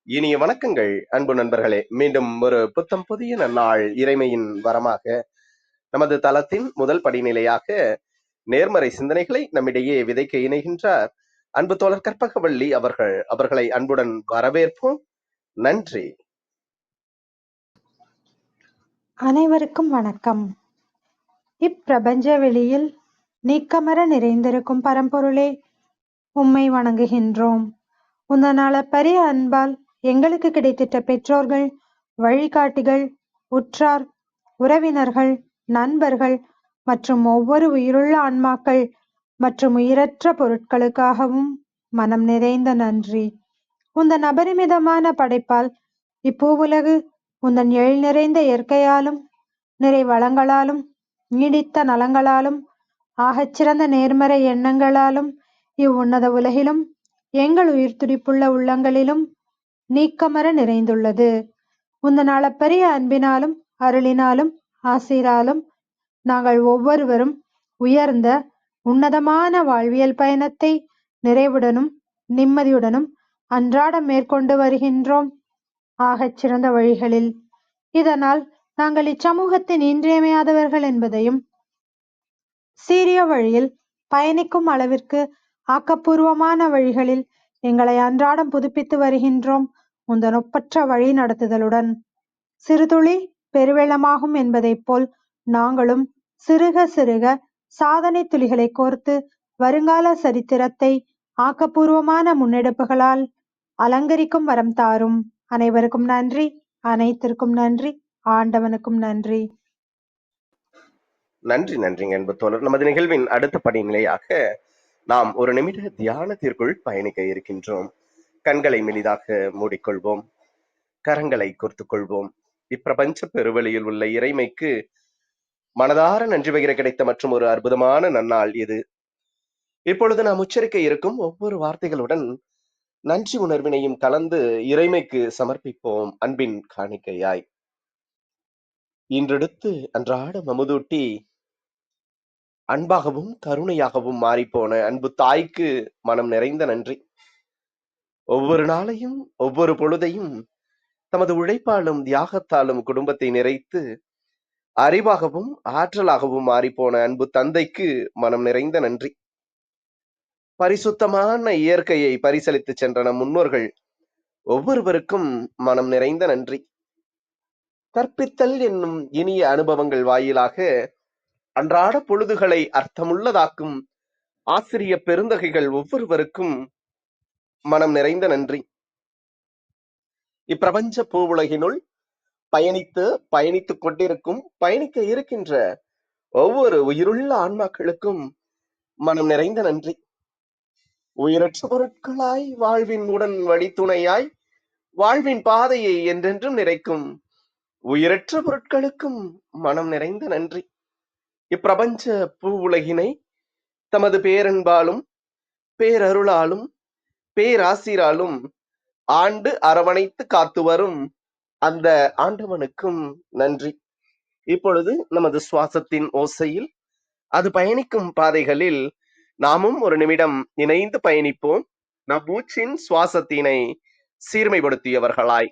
இனிய வணக்கங்கள் அன்பு நண்பர்களே. மீண்டும் ஒரு புத்தம் புதிய நன்னாள் இறைமையின் வரமாக நமது தளத்தின் முதல் படிநிலையாக நேர்மறை சிந்தனைகளை நம்மிடையே விதைக்க இணைகின்றார் அன்பு தோழர் கற்பகவள்ளி அவர்களை அன்புடன் வரவேற்போம். நன்றி. அனைவருக்கும் வணக்கம். இப்பிரபஞ்ச வெளியில் நீக்கமர நிறைந்திருக்கும் பரம்பொருளே, உம்மை வணங்குகின்றோம். உந்தனால பெரிய அன்பால் எங்களுக்கு கிடைத்திட்ட பெற்றோர்கள், வழிகாட்டிகள், உற்றார், உறவினர்கள், நண்பர்கள் மற்றும் ஒவ்வொரு உயிருள்ள ஆன்மாக்கள் மற்றும் உயிரற்ற பொருட்களுக்காகவும் மனம் நிறைந்த நன்றி. உந்தன் அபரிமிதமான படைப்பால் இப்பூவுலகு உந்தன் எழில் நிறைந்த இயற்கையாலும் நிறை வளங்களாலும் நீடித்த நலங்களாலும் ஆகச்சிறந்த நேர்மறை எண்ணங்களாலும் இவ்வுன்னத உலகிலும் எங்கள் உயிர் துடிப்புள்ள உள்ளங்களிலும் நீக்கமர நிறைந்துள்ளது. உந்தன் அளப்பரிய அன்பினாலும் அருளினாலும் ஆசீராலும் நாங்கள் ஒவ்வொருவரும் உயர்ந்த உன்னதமான வாழ்வியல் பயணத்தை நிறைவுடனும் நிம்மதியுடனும் அன்றாடம் மேற்கொண்டு வருகின்றோம், ஆகச் சிறந்த வழிகளில். இதனால் நாங்கள் இச்சமூகத்தின் இன்றியமையாதவர்கள் என்பதையும், சீரிய வழியில் பயணிக்கும் அளவிற்கு ஆக்கப்பூர்வமான வழிகளில் எங்களை அன்றாடம் புதுப்பித்து வருகின்றோம் உந்தன் ஒப்பற்ற வழி நடத்துதலுடன். சிறுதுளி பெருவெள்ளமாகும் என்பதைப் போல் நாங்களும் சிறுக சிறுக சாதனை துளிகளை கோர்த்து வருங்கால சரித்திரத்தை ஆக்கப்பூர்வமான முன்னெடுப்புகளால் அலங்கரிக்கும் வரம் தாரும். அனைவருக்கும் நன்றி, அனைத்திற்கும் நன்றி, ஆண்டவனுக்கும் நன்றி. நன்றிங்க அன்பு தோழர். நமது நிகழ்வின் அடுத்த படிநிலையாக நாம் ஒரு நிமிட தியானத்திற்குள் பயணிக்க இருக்கின்றோம். கண்களை மெலிதாக மூடிக்கொள்வோம், கரங்களை கோர்த்துக் கொள்வோம். இப்பிரபஞ்ச பெருவெளியில் உள்ள இறைமைக்கு மனதார நன்றி பகிர கிடைத்த மற்றும் ஒரு அற்புதமான நன்னாள் இது. இப்பொழுது நாம் உச்சரிக்க இருக்கும் ஒவ்வொரு வார்த்தைகளுடன் நன்றி உணர்வினையும் கலந்து இறைமைக்கு சமர்ப்பிப்போம் அன்பின் காணிக்கையாய். இன்றெடுத்து அன்றாடம் அமுதூட்டி அன்பாகவும் கருணையாகவும் மாறிப்போன அன்பு தாய்க்கு மனம் நிறைந்த நன்றி. ஒவ்வொரு நாளையும் ஒவ்வொரு பொழுதையும் தமது உழைப்பாலும் தியாகத்தாலும் குடும்பத்தை நிறைத்து அறிவாகவும் ஆற்றலாகவும் மாறிப்போன அன்பு தந்தைக்கு மனம் நிறைந்த நன்றி. பரிசுத்தமான இயற்கையை பரிசளித்து சென்ற நம் முன்னோர்கள் ஒவ்வொருவருக்கும் மனம் நிறைந்த நன்றி. கற்பித்தல் என்னும் இனிய அனுபவங்கள் வாயிலாக அன்றாட பொழுதுகளை அர்த்தமுள்ளதாக்கும் ஆசிரிய பெருந்தகைகள் ஒவ்வொருவருக்கும் மனம் நிறைந்த நன்றி. இப்பிரபஞ்ச பூவுலகினுள் பயணித்துக் கொண்டிருக்கும் பயணிக்க இருக்கின்ற ஒவ்வொரு உயிருள்ள ஆன்மாக்களுக்கும் மனம் நிறைந்த நன்றி. உயிரற்ற பொருட்களாய் வாழ்வின் உடன் வழித்துணையாய் வாழ்வின் பாதையை என்றென்றும் நிறைக்கும் உயிரற்ற பொருட்களுக்கும் மனம் நிறைந்த நன்றி. இப்பிரபஞ்ச பூ உலகினை தமது பேரன்பாலும் பேரருளாலும் பேராசிராலும் ஆண்டு அரவணைத்து காத்து வரும் அந்த ஆண்டவனுக்கும் நன்றி. இப்பொழுது நமது சுவாசத்தின் ஓசையில் அது பயணிக்கும் பாதைகளில் நாமும் ஒரு நிமிடம் இணைந்து பயணிப்போம், நம் மூச்சின் சுவாசத்தினை சீர்மைப்படுத்தியவர்களாய்.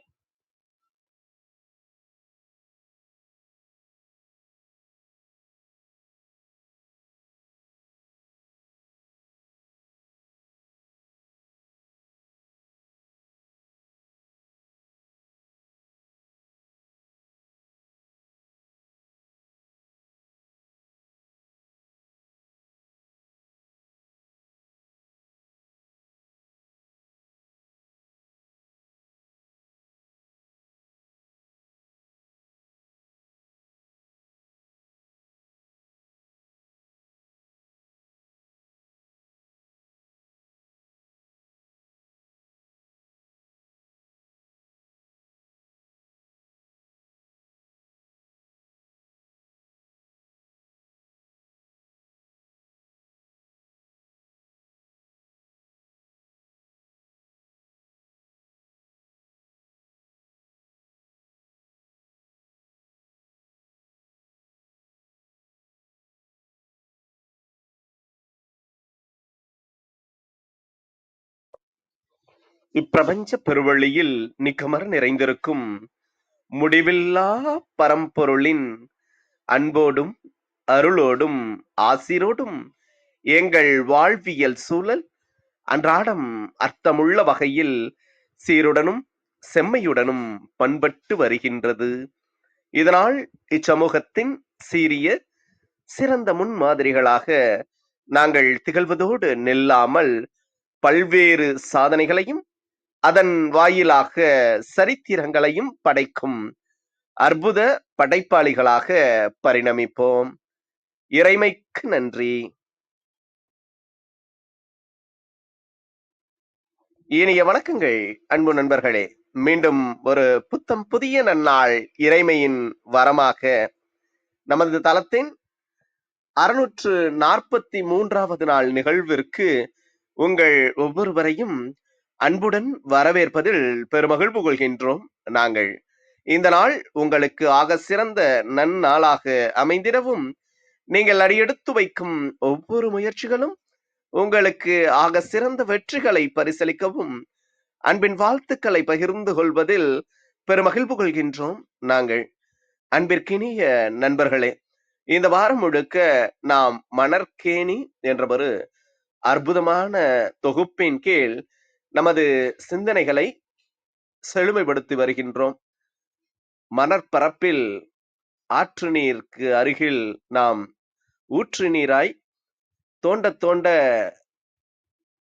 இப்பிரபஞ்ச பெருவெளியில் நிக்கமர நிறைந்திருக்கும் முடிவில்லா பரம்பொருளின் அன்போடும் அருளோடும் ஆசிரோடும் எங்கள் வாழ்வியல் சூழல் அன்றாடம் அர்த்தமுள்ள வகையில் சீருடனும் செம்மையுடனும் பண்பட்டு வருகின்றது. இதனால் இச்சமூகத்தின் சீரிய சிறந்த முன்மாதிரிகளாக நாங்கள் திகழ்வதோடு நில்லாமல் பல்வேறு சாதனைகளையும் அதன் வாயிலாக சரித்திரங்களையும் படைக்கும் அற்புத படைப்பாளிகளாக பரிணமிப்போம். இறைமைக்கு நன்றி. இனிய வணக்கங்கள் அன்பு நண்பர்களே. மீண்டும் ஒரு புத்தம் புதிய நன்னாள் இறைமையின் வரமாக நமது தளத்தின் 643வது நாள் நிகழ்விற்கு உங்கள் ஒவ்வொருவரையும் அன்புடன் வரவேற்பதில் பெருமகிழ்வு கொள்கின்றோம். நாங்கள் இந்த நாள் உங்களுக்கு ஆக சிறந்த நன்னாளாக அமைந்திடவும், நீங்கள் அடியெடுத்து வைக்கும் ஒவ்வொரு முயற்சிகளும் உங்களுக்கு ஆக சிறந்த வெற்றிகளை பரிசளிக்கவும் அன்பின் வாழ்த்துக்களை பகிர்ந்து கொள்வதில் பெருமகிழ்வு கொள்கின்றோம். நாங்கள் அன்பிற்கினிய நண்பர்களே, இந்த வாரம் முழுக்க நாம் மணற்கேணி என்ற ஒரு அற்புதமான தொகுப்பின் கீழ் நமது சிந்தனைகளை செழுமைப்படுத்தி வருகின்றோம். மணற்பரப்பில் ஆற்று நீருக்கு அருகில் நாம் ஊற்று நீராய் தோண்ட தோண்ட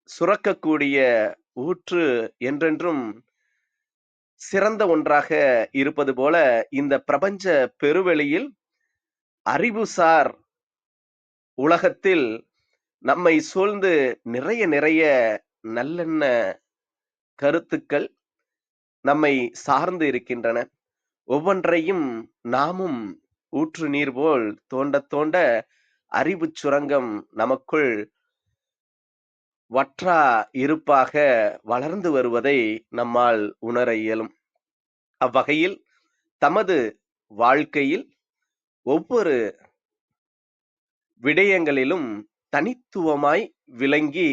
சுரக்கக்கூடிய ஊற்று என்றென்றும் சிறந்த ஒன்றாக இருப்பது போல, இந்த பிரபஞ்ச பெருவெளியில் அறிவுசார் உலகத்தில் நம்மை சூழ்ந்து நிறைய நிறைய நல்லெண்ண கருத்துக்கள் நம்மை சார்ந்து இருக்கின்றன. ஒவ்வொன்றையும் நாமும் ஊற்று நீர் போல் தோண்ட தோண்ட அறிவு சுரங்கம் நமக்குள் வற்றா இருப்பாக வளர்ந்து வருவதை நம்மால் உணர இயலும். அவ்வகையில் தமது வாழ்க்கையில் ஒவ்வொரு விடயங்களிலும் தனித்துவமாய் விளங்கி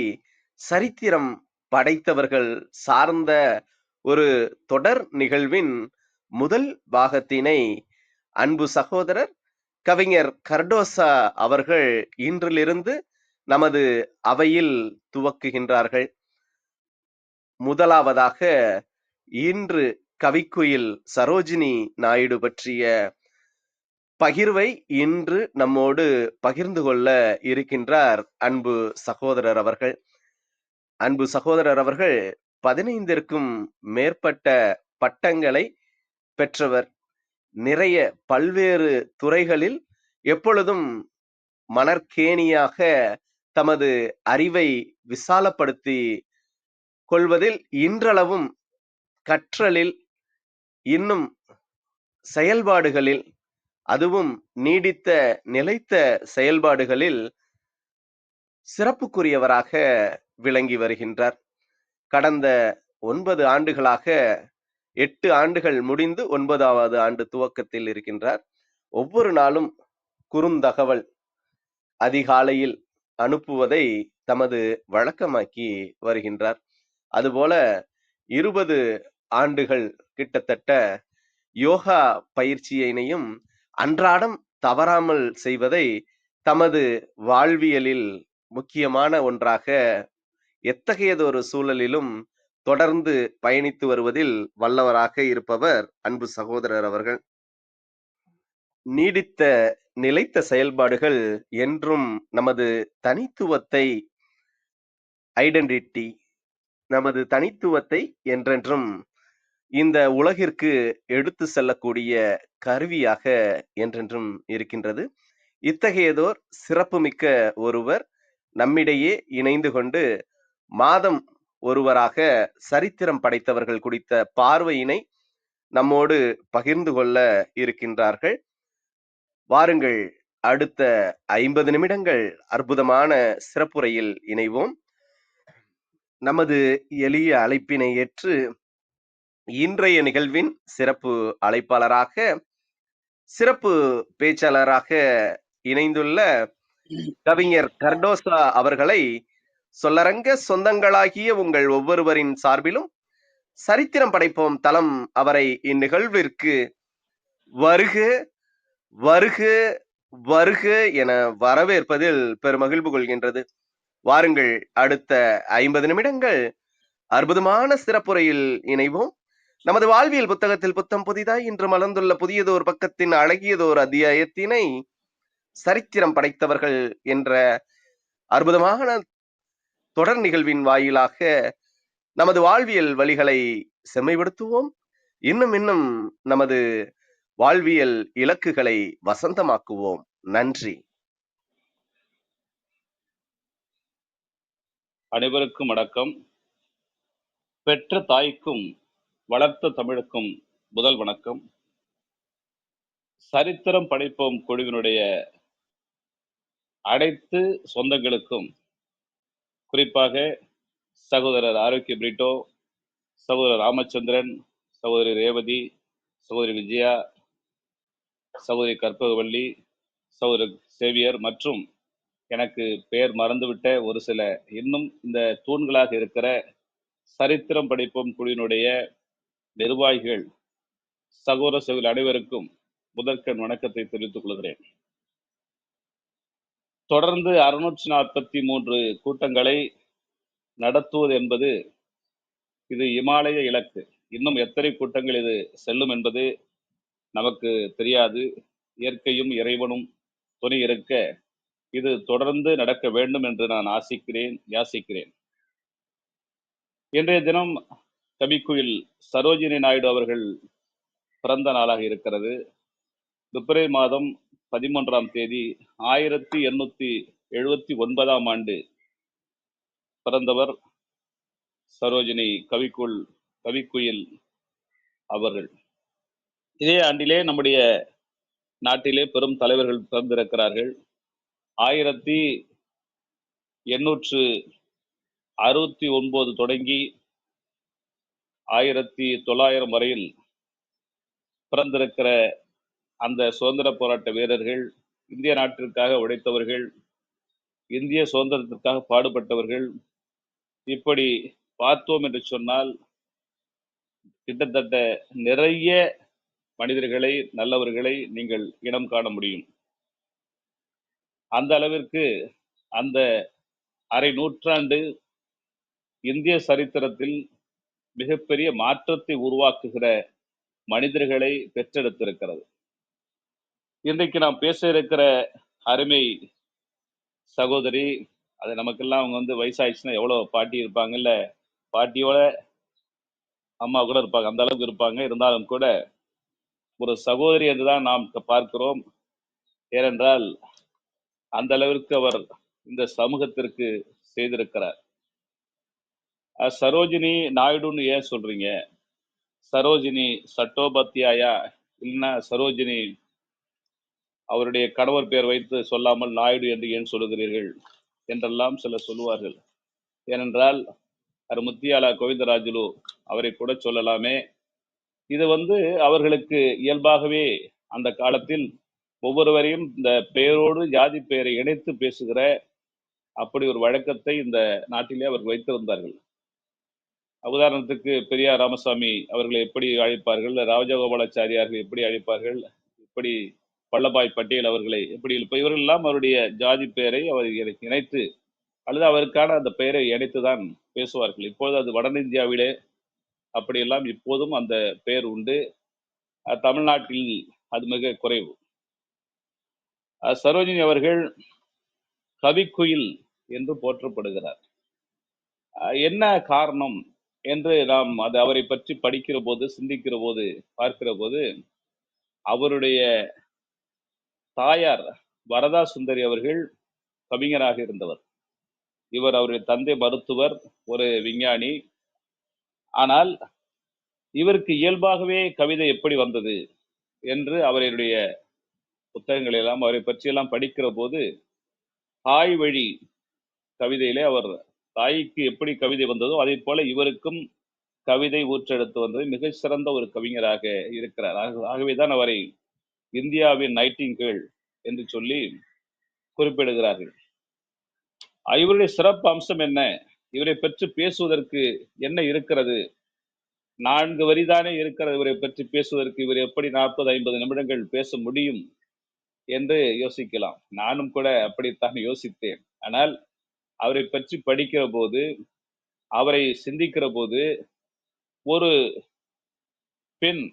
சரித்திரம் படைத்தவர்கள் சார்ந்த ஒரு தொடர் நிகழ்வின் முதல் பாகத்தினை அன்பு சகோதரர் கவிஞர் கர்டோசா அவர்கள் இன்றிலிருந்து நமது அவையில் துவக்குகின்றார்கள். முதலாவதாக இன்று கவிக்குயில் சரோஜினி நாயுடு பற்றிய பகிர்வை இன்று நம்மோடு பகிர்ந்து கொள்ள இருக்கின்றார் அன்பு சகோதரர் அவர்கள். அன்பு சகோதரர் அவர்கள் 15ற்கும் மேற்பட்ட பட்டங்களை பெற்றவர். நிறைய பல்வேறு துறைகளில் எப்பொழுதும் மணற்கேணியாக தமது அறிவை விசாலப்படுத்தி கொள்வதில் இன்றளவும் கற்றலில் இன்னும் செயல்பாடுகளில், அதுவும் நீடித்த நிலைத்த செயல்பாடுகளில் சிறப்புக்குரியவராக விளங்கி வருகின்றார். கடந்த 9 ஆண்டுகளாக 8 ஆண்டுகள் முடிந்து 9வது ஆண்டு துவக்கத்தில் இருக்கின்றார். ஒவ்வொரு நாளும் குறுந்தகவல் அதிகாலையில் அனுப்புவதை தமது வழக்கமாக்கி வருகின்றார். அதுபோல 20 ஆண்டுகள் கிட்டத்தட்ட யோகா பயிற்சியினையும் அன்றாடம் தவறாமல் செய்வதை தமது வாழ்வியலில் முக்கியமான ஒன்றாக எத்தகையதொரு சூழலிலும் தொடர்ந்து பயணித்து வருவதில் வல்லவராக இருப்பவர் அன்பு சகோதரர் அவர்கள். நீடித்த நிலைத்த செயல்பாடுகள் என்றும் நமது தனித்துவத்தை ஐடென்டிட்டி நமது தனித்துவத்தை என்றென்றும் இந்த உலகிற்கு எடுத்து செல்லக்கூடிய கருவியாக என்றென்றும் இருக்கின்றது. இத்தகையதோர் சிறப்புமிக்க ஒருவர் நம்மிடையே இணைந்து கொண்டு மாதம் ஒருவராக சரித்திரம் படைத்தவர்கள் குறித்த பார்வையினை நம்மோடு பகிர்ந்து கொள்ள இருக்கின்றார்கள். வாருங்கள், அடுத்த 50 நிமிடங்கள் அற்புதமான சிறப்புரையில் இணைவோம். நமது எளிய அழைப்பினை ஏற்று இன்றைய நிகழ்வின் சிறப்பு அழைப்பாளராக, சிறப்பு பேச்சாளராக இணைந்துள்ள கவிஞர் கர்டோசா அவர்களை சொல்லரங்க சொந்தங்களாகிய உங்கள் ஒவ்வொருவரின் சார்பிலும் சரித்திரம் படைப்போம் தலம் அவரை இந்நிகழ்விற்கு வருக வருக வருக என வரவேற்பதில் பெருமகிழ்வு கொள்கின்றது. வாருங்கள், அடுத்த 50 நிமிடங்கள் அற்புதமான சிறப்புரையில் இணைவோம். நமது வாழ்வியல் புத்தகத்தில் புத்தம் புதிதாய் இன்று மலர்ந்துள்ள புதியதோர் பக்கத்தின் அழகியதோர் அத்தியாயத்தினை சரித்திரம் படைத்தவர்கள் என்ற அற்புதமான தொடர் நிகழ்வின் வாயிலாக நமது வாழ்வியல் வழிகளை செம்மைப்படுத்துவோம். இன்னும் இன்னும் நமது வாழ்வியல் இலக்குகளை வசந்தமாக்குவோம். நன்றி. அனைவருக்கும் வணக்கம். பெற்ற தாய்க்கும் வளர்த்த தமிழுக்கும் முதல் வணக்கம். சரித்திரம் படைப்போம் குழுவினுடைய அனைத்து சொந்தங்களுக்கும், குறிப்பாக சகோதரர் ஆரோக்கிய பிரிட்டோ, சகோதரர் ராமச்சந்திரன், சகோதரி ரேவதி, சகோதரி விஜயா, சகோதரி கற்பகவள்ளி, சகோதரர் சேவியர் மற்றும் எனக்கு பெயர் மறந்துவிட்ட ஒரு சில இன்னும் இந்த தூண்களாக இருக்கிற சரித்திரம் படிப்போம் குழுவினுடைய நிர்வாகிகள், சகோதர சகோதரி அனைவருக்கும் முதற்கண் வணக்கத்தை தெரிவித்துக் கொள்கிறேன். தொடர்ந்து 643 கூட்டங்களை நடத்துவது என்பது இது இமாலய இலக்கு. இன்னும் எத்தனை கூட்டங்கள் இது செல்லும் என்பது நமக்கு தெரியாது. இயற்கையும் இறைவனும் துணை இருக்க இது தொடர்ந்து நடக்க வேண்டும் என்று நான் யாசிக்கிறேன். இன்றைய தினம் கவிக்குயில் சரோஜினி நாயுடு அவர்கள் பிறந்த நாளாக இருக்கிறது. பிப்ரவரி மாதம் 13ஆம் தேதி 1879ஆம் ஆண்டு பிறந்தவர் சரோஜினி கவிக்குயில் அவர்கள். இதே ஆண்டிலே நம்முடைய நாட்டிலே பெரும் தலைவர்கள் பிறந்திருக்கிறார்கள். 1869 தொடங்கி 1900 வரையில் பிறந்திருக்கிற அந்த சுதந்திர போராட்ட வீரர்கள், இந்திய நாட்டிற்காக உழைத்தவர்கள், இந்திய சுதந்திரத்திற்காக பாடுபட்டவர்கள், இப்படி பார்த்தோம் என்று சொன்னால் கிட்டத்தட்ட நிறைய மனிதர்களை, நல்லவர்களை நீங்கள் இனம் காண முடியும். அந்த அளவிற்கு அந்த அரை நூற்றாண்டு இந்திய சரித்திரத்தில் மிகப்பெரிய மாற்றத்தை உருவாக்குகிற மனிதர்களை பெற்றெடுத்திருக்கிறது. இன்றைக்கு நாம் பேச இருக்கிற அருமை சகோதரி, அது நமக்கெல்லாம் அவங்க வயசாயிடுச்சுன்னா எவ்வளவு பாட்டி இருப்பாங்க, இல்ல பாட்டியோட அம்மா கூட இருப்பாங்க, அந்த அளவுக்கு இருப்பாங்க. இருந்தாலும் கூட ஒரு சகோதரி என்றுதான் நாம் பார்க்கிறோம். ஏனென்றால் அந்த அளவிற்கு அவர் இந்த சமூகத்திற்கு செய்திருக்கிறார். சரோஜினி நாயுடுன்னு ஏன் சொல்றீங்க? சரோஜினி சட்டோபாத்தியாயா இல்லைன்னா சரோஜினி அவருடைய கணவர் பெயர் வைத்து சொல்லாமல் நாயுடு என்று ஏன் சொல்லுகிறீர்கள் என்றெல்லாம் சிலர் சொல்லுவார்கள். ஏனென்றால் முத்தியாலா கோவிந்தராஜுலு அவரை கூட சொல்லலாமே. இது அவர்களுக்கு இயல்பாகவே அந்த காலத்தில் ஒவ்வொருவரையும் இந்த பெயரோடு ஜாதி பெயரை இணைத்து பேசுகிற அப்படி ஒரு வழக்கத்தை இந்த நாட்டிலே அவர்கள் வைத்திருந்தார்கள். உதாரணத்துக்கு பெரியார் ராமசாமி அவர்களை எப்படி அழைப்பார்கள், ராஜகோபாலாச்சாரியார்கள் எப்படி அழைப்பார்கள், இப்படி வல்லபாய் பட்டேல் அவர்களை எப்படி, இவர்கள் எல்லாம் அவருடைய ஜாதி பெயரை அவர் இணைத்து அல்லது அவருக்கான அந்த பெயரை இணைத்துதான் பேசுவார்கள். இப்போது அது வட இந்தியாவிலே அப்படியெல்லாம் இப்போதும் அந்த பெயர் உண்டு. தமிழ்நாட்டில் அது மிக குறைவு. சரோஜினி அவர்கள் கவிக்குயில் என்று போற்றப்படுகிறார். என்ன காரணம் என்று நாம் அது அவரை பற்றி படிக்கிற போது, சிந்திக்கிற போது, பார்க்கிற போது, அவருடைய தாயார் வரதா சுந்தரி அவர்கள் கவிஞராக இருந்தவர். அவருடைய தந்தை மருத்துவர், ஒரு விஞ்ஞானி. ஆனால் இவருக்கு இயல்பாகவே கவிதை எப்படி வந்தது என்று அவருடைய புத்தகங்கள் எல்லாம் அவரை பற்றியெல்லாம் படிக்கிற போது தாய் வழி கவிதையிலே அவர் தாய்க்கு எப்படி கவிதை வந்ததோ அதே போல இவருக்கும் கவிதை ஊற்றெடுத்து வந்தது. மிக சிறந்த ஒரு கவிஞராக இருக்கிறார். ஆகவேதான் அவரை இந்தியாவின் நைட்டிங்கேல் என்று சொல்லி குறிப்பிடுகிறார்கள். இவருடைய சிறப்பு அம்சம் என்ன, இவரை பற்றி பேசுவதற்கு என்ன இருக்கிறது, 4 வரிதானே இருக்கிறது இவரை பற்றி பேசுவதற்கு, இவர் எப்படி 40-50 நிமிடங்கள் பேச முடியும் என்று யோசிக்கலாம். நானும் கூட அப்படித்தான் யோசித்தேன். ஆனால் அவரை பற்றி படிக்கிற போது, அவரை சிந்திக்கிற போது, ஒரு பெண்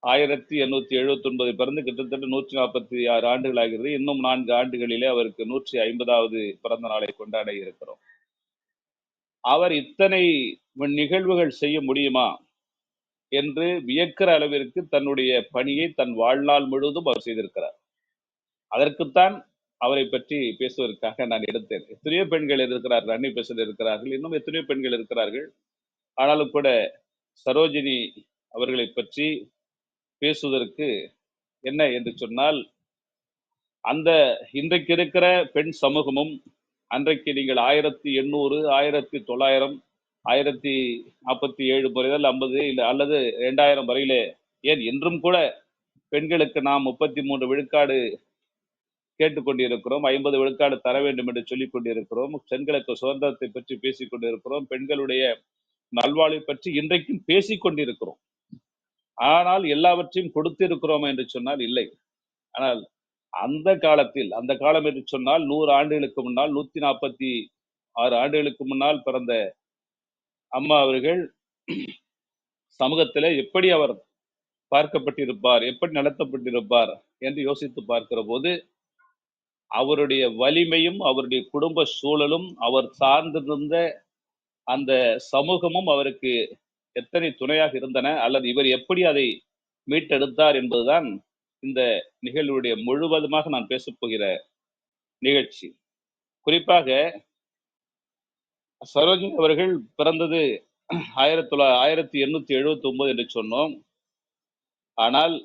1879 பிறந்து கிட்டத்தட்ட 146 ஆண்டுகள் ஆகிறது. இன்னும் 4 ஆண்டுகளிலே அவருக்கு 150வது பிறந்த நாளை கொண்டாட இருக்கிறோம். அவர் இத்தனை நிகழ்வுகள் செய்ய முடியுமா என்று வியக்கிற அளவிற்கு தன்னுடைய பணியை தன் வாழ்நாள் முழுவதும் அவர் செய்திருக்கிறார். அதற்குத்தான் அவரை பற்றி பேசுவதற்காக நான் எடுத்தேன். எத்தனையோ பெண்கள் இருக்கிறார்கள், அன்னை பெசல் இருக்கிறார்கள், இன்னும் எத்தனையோ பெண்கள் இருக்கிறார்கள். ஆனாலும் கூட சரோஜினி அவர்களை பற்றி பேசுவதற்கு என்ன என்று சொன்னால், அந்த இன்றைக்கு இருக்கிற பெண் சமூகமும் அன்றைக்கு நீங்கள் 1800, 1900, 1047 முறைகள் 50 இல்லை அல்லது 2000 வரையிலே, ஏன் இன்றும் கூட பெண்களுக்கு நாம் 33 விழுக்காடு கேட்டுக்கொண்டிருக்கிறோம், 50 விழுக்காடு தர வேண்டும் என்று சொல்லிக் கொண்டிருக்கிறோம், பெண்களுக்கு சுதந்திரத்தை பற்றி பேசிக் கொண்டிருக்கிறோம், பெண்களுடைய நல்வாழ்வை பற்றி இன்றைக்கும் பேசிக் கொண்டிருக்கிறோம். ஆனால் எல்லாவற்றையும் கொடுத்திருக்கிறோம் என்று சொன்னால் இல்லை. ஆனால் அந்த காலத்தில், அந்த காலம் என்று சொன்னால் 100 ஆண்டுகளுக்கு முன்னால், 146 ஆண்டுகளுக்கு முன்னால் பிறந்த அம்மா அவர்கள் சமூகத்திலே எப்படி அவர் பார்க்கப்பட்டிருப்பார், எப்படி நடத்தப்பட்டிருப்பார் என்று யோசித்து பார்க்கிற போது, அவருடைய வலிமையும் அவருடைய குடும்ப சூழலும் அவர் சார்ந்திருந்த அந்த சமூகமும் அவருக்கு எத்தனை துணையாக இருந்தன, அல்லது இவர் எப்படி அதை மீட்டெடுத்தார் என்பதுதான் இந்த நிகழ்வுடைய முழுவதுமாக நான் பேசப் போகிற நிகழ்ச்சி. குறிப்பாக சரோஜினி அவர்கள் பிறந்தது 1879 என்று சொன்னோம். ஆனால்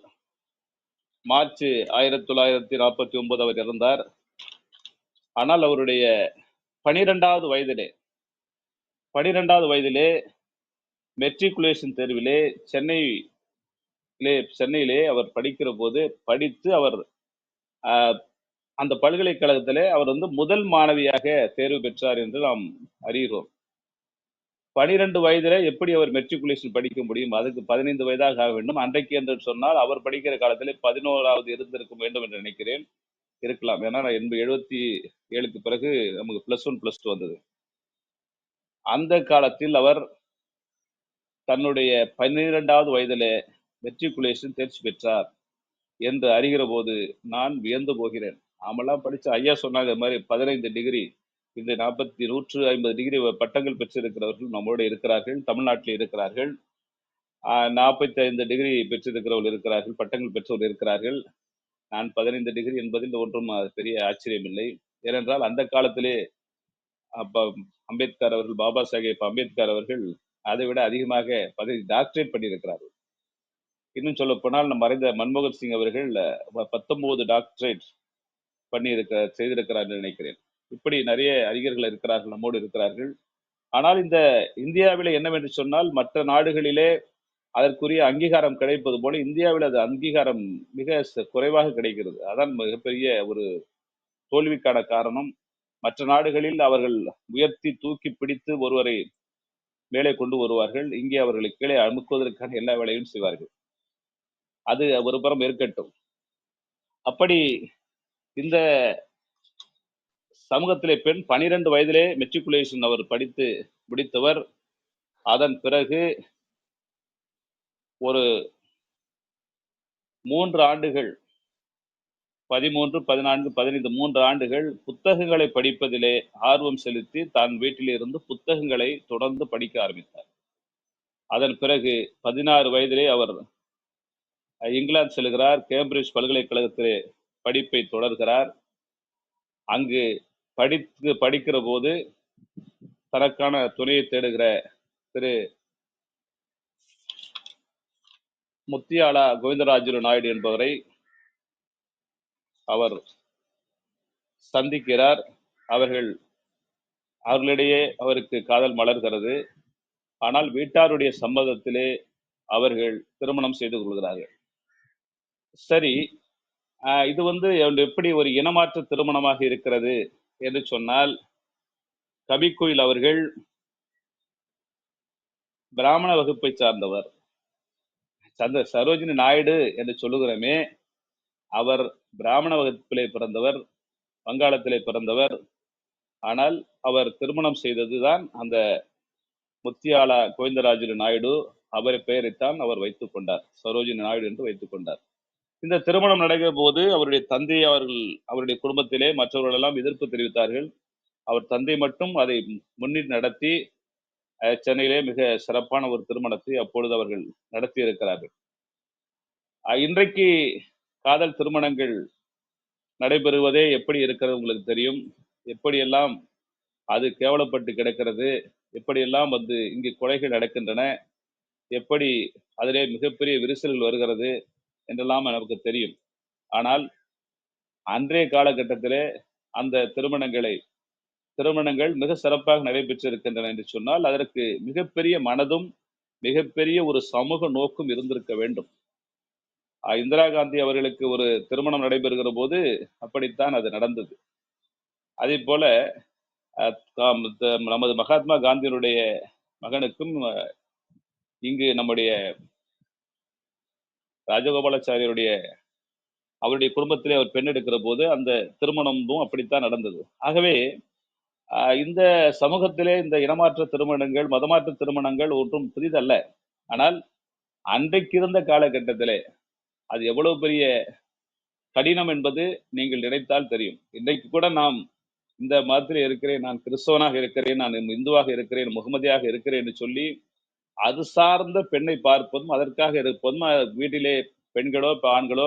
மார்ச் 1949 அவர் இறந்தார். ஆனால் அவருடைய 12வது வயதிலே மெட்ரிகுலேஷன் தேர்விலே சென்னையிலே அவர் படிக்கிற போது படித்து அவர் அந்த பல்கலைக்கழகத்திலே அவர் முதல் மாணவியாக தேர்வு பெற்றார் என்று நாம் அறிகிறோம். 12 வயதிலே எப்படி அவர் மெட்ரிகுலேஷன் படிக்க முடியும்? அதுக்கு 15 வயதாக ஆக வேண்டும். அன்றைக்கு என்று சொன்னால் அவர் படிக்கிற காலத்திலே 11வது இருந்திருக்க வேண்டும் என்று நினைக்கிறேன். இருக்கலாம். ஏன்னா 77க்கு பிறகு நமக்கு +1 +2 வந்தது. அந்த காலத்தில் அவர் தன்னுடைய 12வது வயதிலே மெட்ரிகுலேஷன் தேர்ச்சி பெற்றார் என்று அறிகிற போது நான் வியந்து போகிறேன். நாமெல்லாம் படிச்ச ஐயா சொன்னாங்க, இது மாதிரி 15 டிகிரி, இந்த 150 டிகிரி பட்டங்கள் பெற்றிருக்கிறவர்கள் நம்மளோட இருக்கிறார்கள், தமிழ்நாட்டில் இருக்கிறார்கள். 45 டிகிரி பெற்றிருக்கிறவர்கள் இருக்கிறார்கள், பட்டங்கள் பெற்றவர்கள் இருக்கிறார்கள். நான் 15 டிகிரி என்பதில் ஒன்றும் பெரிய ஆச்சரியம் இல்லை. ஏனென்றால் அந்த காலத்திலே அம்பேத்கர் அவர்கள், பாபா சாஹேப் அம்பேத்கர் அவர்கள் அதை விட அதிகமாக 15 டாக்டரேட் பண்ணியிருக்கிறார்கள். இன்னும் சொல்ல போனால் நம்ம மறைந்த மன்மோகன் சிங் அவர்கள் 19 டாக்டரேட் செய்திருக்கிறார் என்று நினைக்கிறேன். இப்படி நிறைய அறிஞர்கள் இருக்கிறார்கள், நம்மோடு இருக்கிறார்கள். ஆனால் இந்த இந்தியாவிலே என்னவென்று சொன்னால், மற்ற நாடுகளிலே அதற்குரிய அங்கீகாரம் கிடைப்பது போல இந்தியாவில் அது அங்கீகாரம் மிக குறைவாக கிடைக்கிறது. அதான் மிகப்பெரிய ஒரு தோல்விக்கான காரணம். மற்ற நாடுகளில் அவர்கள் உயர்த்தி தூக்கி பிடித்து ஒருவரை மேலே கொண்டு வருவார்கள், இங்கே அவர்களை கீழே அமுக்குவதற்கான எல்லா வேலையும் செய்வார்கள். அது ஒரு புறம் இருக்கட்டும். அப்படி இந்த சமூகத்திலே பெண் 12 வயதிலே மெட்ரிகுலேஷன் அவர் படித்து முடித்தவர். அதன் பிறகு ஒரு 3 ஆண்டுகள், 13, 14, 15, 3 ஆண்டுகள் புத்தகங்களை படிப்பதிலே ஆர்வம் செலுத்தி தான் வீட்டிலிருந்து புத்தகங்களை தொடர்ந்து படிக்க ஆரம்பித்தார். அதன் பிறகு 16 வயதிலே அவர் இங்கிலாந்து செல்கிறார். கேம்பிரிட்ஜ் பல்கலைக்கழகத்திலே படிப்பை தொடர்கிறார். அங்கு படிக்கிற போது தனக்கான துணையை தேடுகிற திரு முத்தியாலா கோவிந்தராஜுலு நாயுடு என்பவரை அவர் சந்திக்கிறார். அவர்களிடையே அவருக்கு காதல் மலர்கிறது. ஆனால் வீட்டாருடைய சம்மதத்திலே அவர்கள் திருமணம் செய்து கொள்கிறார்கள். சரி, இது எப்படி ஒரு இனமாற்று திருமணமாக இருக்கிறது என்று சொன்னால், கபிக்குயில் அவர்கள் பிராமண வகுப்பை சார்ந்தவர். சரோஜினி நாயுடு என்று சொல்லுகிறோமே, அவர் பிராமண வகுப்பிலே பிறந்தவர், வங்காளத்திலே பிறந்தவர். ஆனால் அவர் திருமணம் செய்ததுதான் அந்த முத்தியாலா கோவிந்தராஜு நாயுடு. அவரை பெயரைத்தான் அவர் வைத்துக் கொண்டார், சரோஜினி நாயுடு என்று வைத்துக் கொண்டார். இந்த திருமணம் நடக்கிற போது அவருடைய தந்தை அவருடைய குடும்பத்திலே மற்றவர்கள் எல்லாம் எதிர்ப்பு தெரிவித்தார்கள். அவர் தந்தை மட்டும் அதை முன்னிட்டு நடத்தி சென்னையிலே மிக சிறப்பான ஒரு திருமணத்தை அப்பொழுது அவர்கள் நடத்தி இருக்கிறார்கள். இன்றைக்கு காதல் திருமணங்கள் நடைபெறுவதே எப்படி இருக்கிறது உங்களுக்கு தெரியும். எப்படியெல்லாம் அது கேவலப்பட்டு கிடக்கிறது, எப்படியெல்லாம் இங்கு கொலைகள் நடக்கின்றன, எப்படி அதிலே மிகப்பெரிய விரிசல்கள் வருகிறது என்றெல்லாம் நமக்கு தெரியும். ஆனால் அன்றைய காலகட்டத்திலே அந்த திருமணங்கள் மிக சிறப்பாக நடைபெற்றிருக்கின்றன என்று சொன்னால் அதற்கு மிகப்பெரிய மனதும் மிகப்பெரிய ஒரு சமூக நோக்கும் இருந்திருக்க வேண்டும். இந்திரா காந்தி அவர்களுக்கு ஒரு திருமணம் நடைபெறுகிற போது அப்படித்தான் அது நடந்தது. அதே போல நமது மகாத்மா காந்தியினுடைய மகனுக்கும் இங்கு நம்முடைய ராஜகோபாலாச்சாரியருடைய அவருடைய குடும்பத்திலே அவர் பெண் எடுக்கிற போது அந்த திருமணமும் அப்படித்தான் நடந்தது. ஆகவே இந்த சமூகத்திலே இந்த இனமாற்ற திருமணங்கள், மதமாற்ற திருமணங்கள் ஒன்றும் புதிதல்ல. ஆனால் அன்றைக்கு இருந்த காலகட்டத்திலே அது எவ்வளவு பெரிய கடினம் என்பது நீங்கள் நினைத்தால் தெரியும். இன்றைக்கு கூட நாம் இந்த மதத்தில் இருக்கிறேன், நான் கிறிஸ்தவனாக இருக்கிறேன், நான் இந்துவாக இருக்கிறேன், முகமதியாக இருக்கிறேன் என்று சொல்லி அது சார்ந்த பெண்ணை பார்ப்பதும் அதற்காக இருப்பதும், வீட்டிலே பெண்களோ ஆண்களோ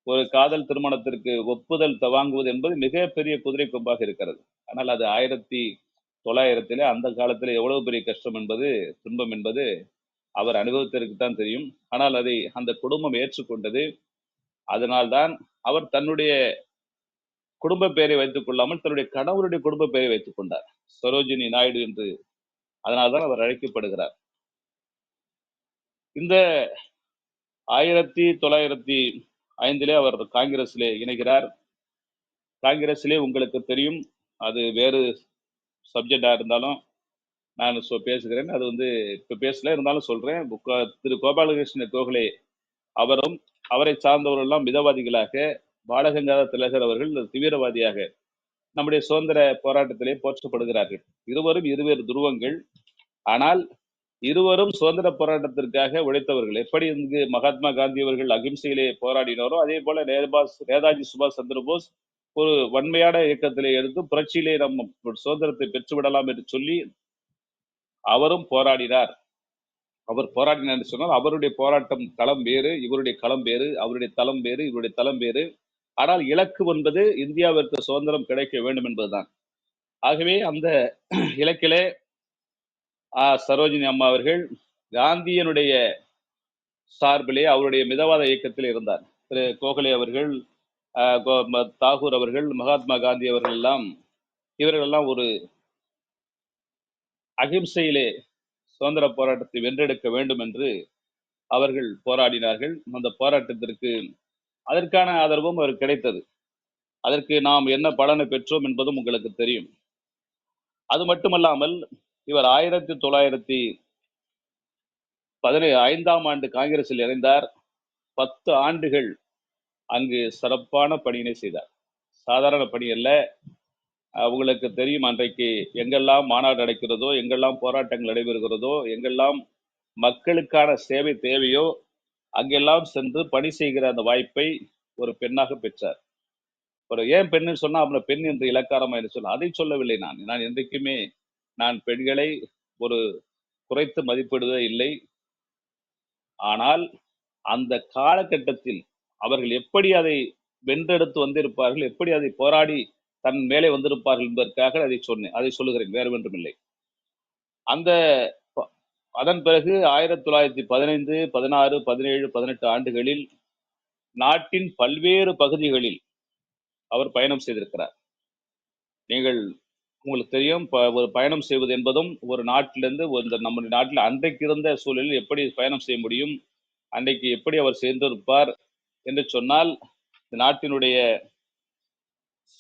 ஒரு காதல் திருமணத்திற்கு ஒப்புதல் வாங்குவது என்பது மிகப்பெரிய குதிரை கொம்பாக இருக்கிறது. ஆனால் அது 1900 அந்த காலத்தில் எவ்வளவு பெரிய கஷ்டம் என்பது, துன்பம் என்பது அவர் அனுபவத்திற்குத்தான் தெரியும். ஆனால் அதை அந்த குடும்பம் ஏற்றுக்கொண்டது. அதனால்தான் அவர் தன்னுடைய குடும்ப பெயரை வைத்துக் கொள்ளாமல் தன்னுடைய கணவருடைய குடும்ப பெயரை வைத்துக் கொண்டார், சரோஜினி நாயுடு என்று. அதனால்தான் அவர் அழைக்கப்படுகிறார். இந்த 1905 அவர் காங்கிரஸிலே இணைகிறார். காங்கிரஸிலே உங்களுக்கு தெரியும், அது வேறு சப்ஜெக்டா இருந்தாலும் நான் பேசுகிறேன். அது இப்ப பேசல, இருந்தாலும் சொல்றேன். திரு கோபாலகிருஷ்ண கோகலே அவரும் அவரை சார்ந்தவர்கள் எல்லாம் மிதவாதிகளாக, பாலகங்காதர திலகர் அவர்கள் தீவிரவாதியாக நம்முடைய சுதந்திர போராட்டத்திலே போற்றப்படுகிறார்கள். இருவரும் இருவேறு துருவங்கள். ஆனால் இருவரும் சுதந்திர போராட்டத்திற்காக உழைத்தவர்கள். எப்படி இங்கு மகாத்மா காந்தி அவர்கள் அகிம்சையிலே போராடினாரோ அதே போல நேதாஜி சுபாஷ் சந்திர போஸ் ஒரு வன்மையான இயக்கத்திலே எடுத்து புரட்சியிலே நம்ம சுதந்திரத்தை பெற்றுவிடலாம் என்று சொல்லி அவரும் போராடினார். அவர் போராடினார் என்று சொன்னால் அவருடைய போராட்டம் களம் வேறு, இவருடைய களம் வேறு, அவருடைய தளம் வேறு, இவருடைய தளம் வேறு. ஆனால் இலக்கு என்பது இந்தியாவிற்கு சுதந்திரம் கிடைக்க வேண்டும் என்பதுதான். ஆகவே அந்த இலக்கிலே சரோஜினி அம்மா அவர்கள் காந்தியனுடைய சார்பிலே அவருடைய மிதவாத இயக்கத்தில் இருந்தார். திரு கோகலே அவர்கள், தாகூர் அவர்கள், மகாத்மா காந்தி அவர்கள் எல்லாம் இவர்களெல்லாம் ஒரு அகிம்சையிலே சுதந்திர போராட்டத்தை வென்றெடுக்க வேண்டும் என்று அவர்கள் போராடினார்கள். அந்த போராட்டத்திற்கு அதற்கான ஆதரவும் அவர் கிடைத்தது. அதற்கு நாம் என்ன பலனை பெற்றோம் என்பதும் உங்களுக்கு தெரியும். அது மட்டுமல்லாமல் இவர் 1905 காங்கிரஸில் இணைந்தார். 10 ஆண்டுகள் அங்கு சிறப்பான பணியினை செய்தார். சாதாரண பணி அல்ல. உங்களுக்கு தெரியும், அன்றைக்கு எங்கெல்லாம் மாநாடு நடக்கிறதோ, எங்கெல்லாம் போராட்டங்கள் நடைபெறுகிறதோ, எங்கெல்லாம் மக்களுக்கான சேவை தேவையோ அங்கெல்லாம் சென்று பணி செய்கிற அந்த வாய்ப்பை ஒரு பெண்ணாக பெற்றார். ஒரு ஏன் பெண்ணு சொன்னா அவனை பெண் என்று இலக்காரமா என்று சொன்ன அதை சொல்லவில்லை. நான் என்றைக்குமே நான் பெண்களை ஒரு குறைத்து மதிப்பிடுவதே இல்லை. ஆனால் அந்த காலகட்டத்தில் அவர்கள் எப்படி அதை வென்றெடுத்து வந்திருப்பார்கள், எப்படி அதை போராடி தன் மேலே வந்திருப்பார்கள் என்பதற்காக அதை சொன்னேன், அதை சொல்லுகிறேன், வேறு ஒன்றும் இல்லை. அதன் பிறகு 1915, 16, 17, 18 ஆண்டுகளில் நாட்டின் பல்வேறு பகுதிகளில் அவர் பயணம் செய்திருக்கிறார். உங்களுக்கு தெரியும், ஒரு பயணம் செய்வது என்பதும் ஒரு நாட்டிலிருந்து நம்முடைய நாட்டில் அன்றைக்கு இருந்த சூழலில் எப்படி பயணம் செய்ய முடியும், அன்றைக்கு எப்படி அவர் சேர்ந்திருப்பார் என்று சொன்னால், இந்த நாட்டினுடைய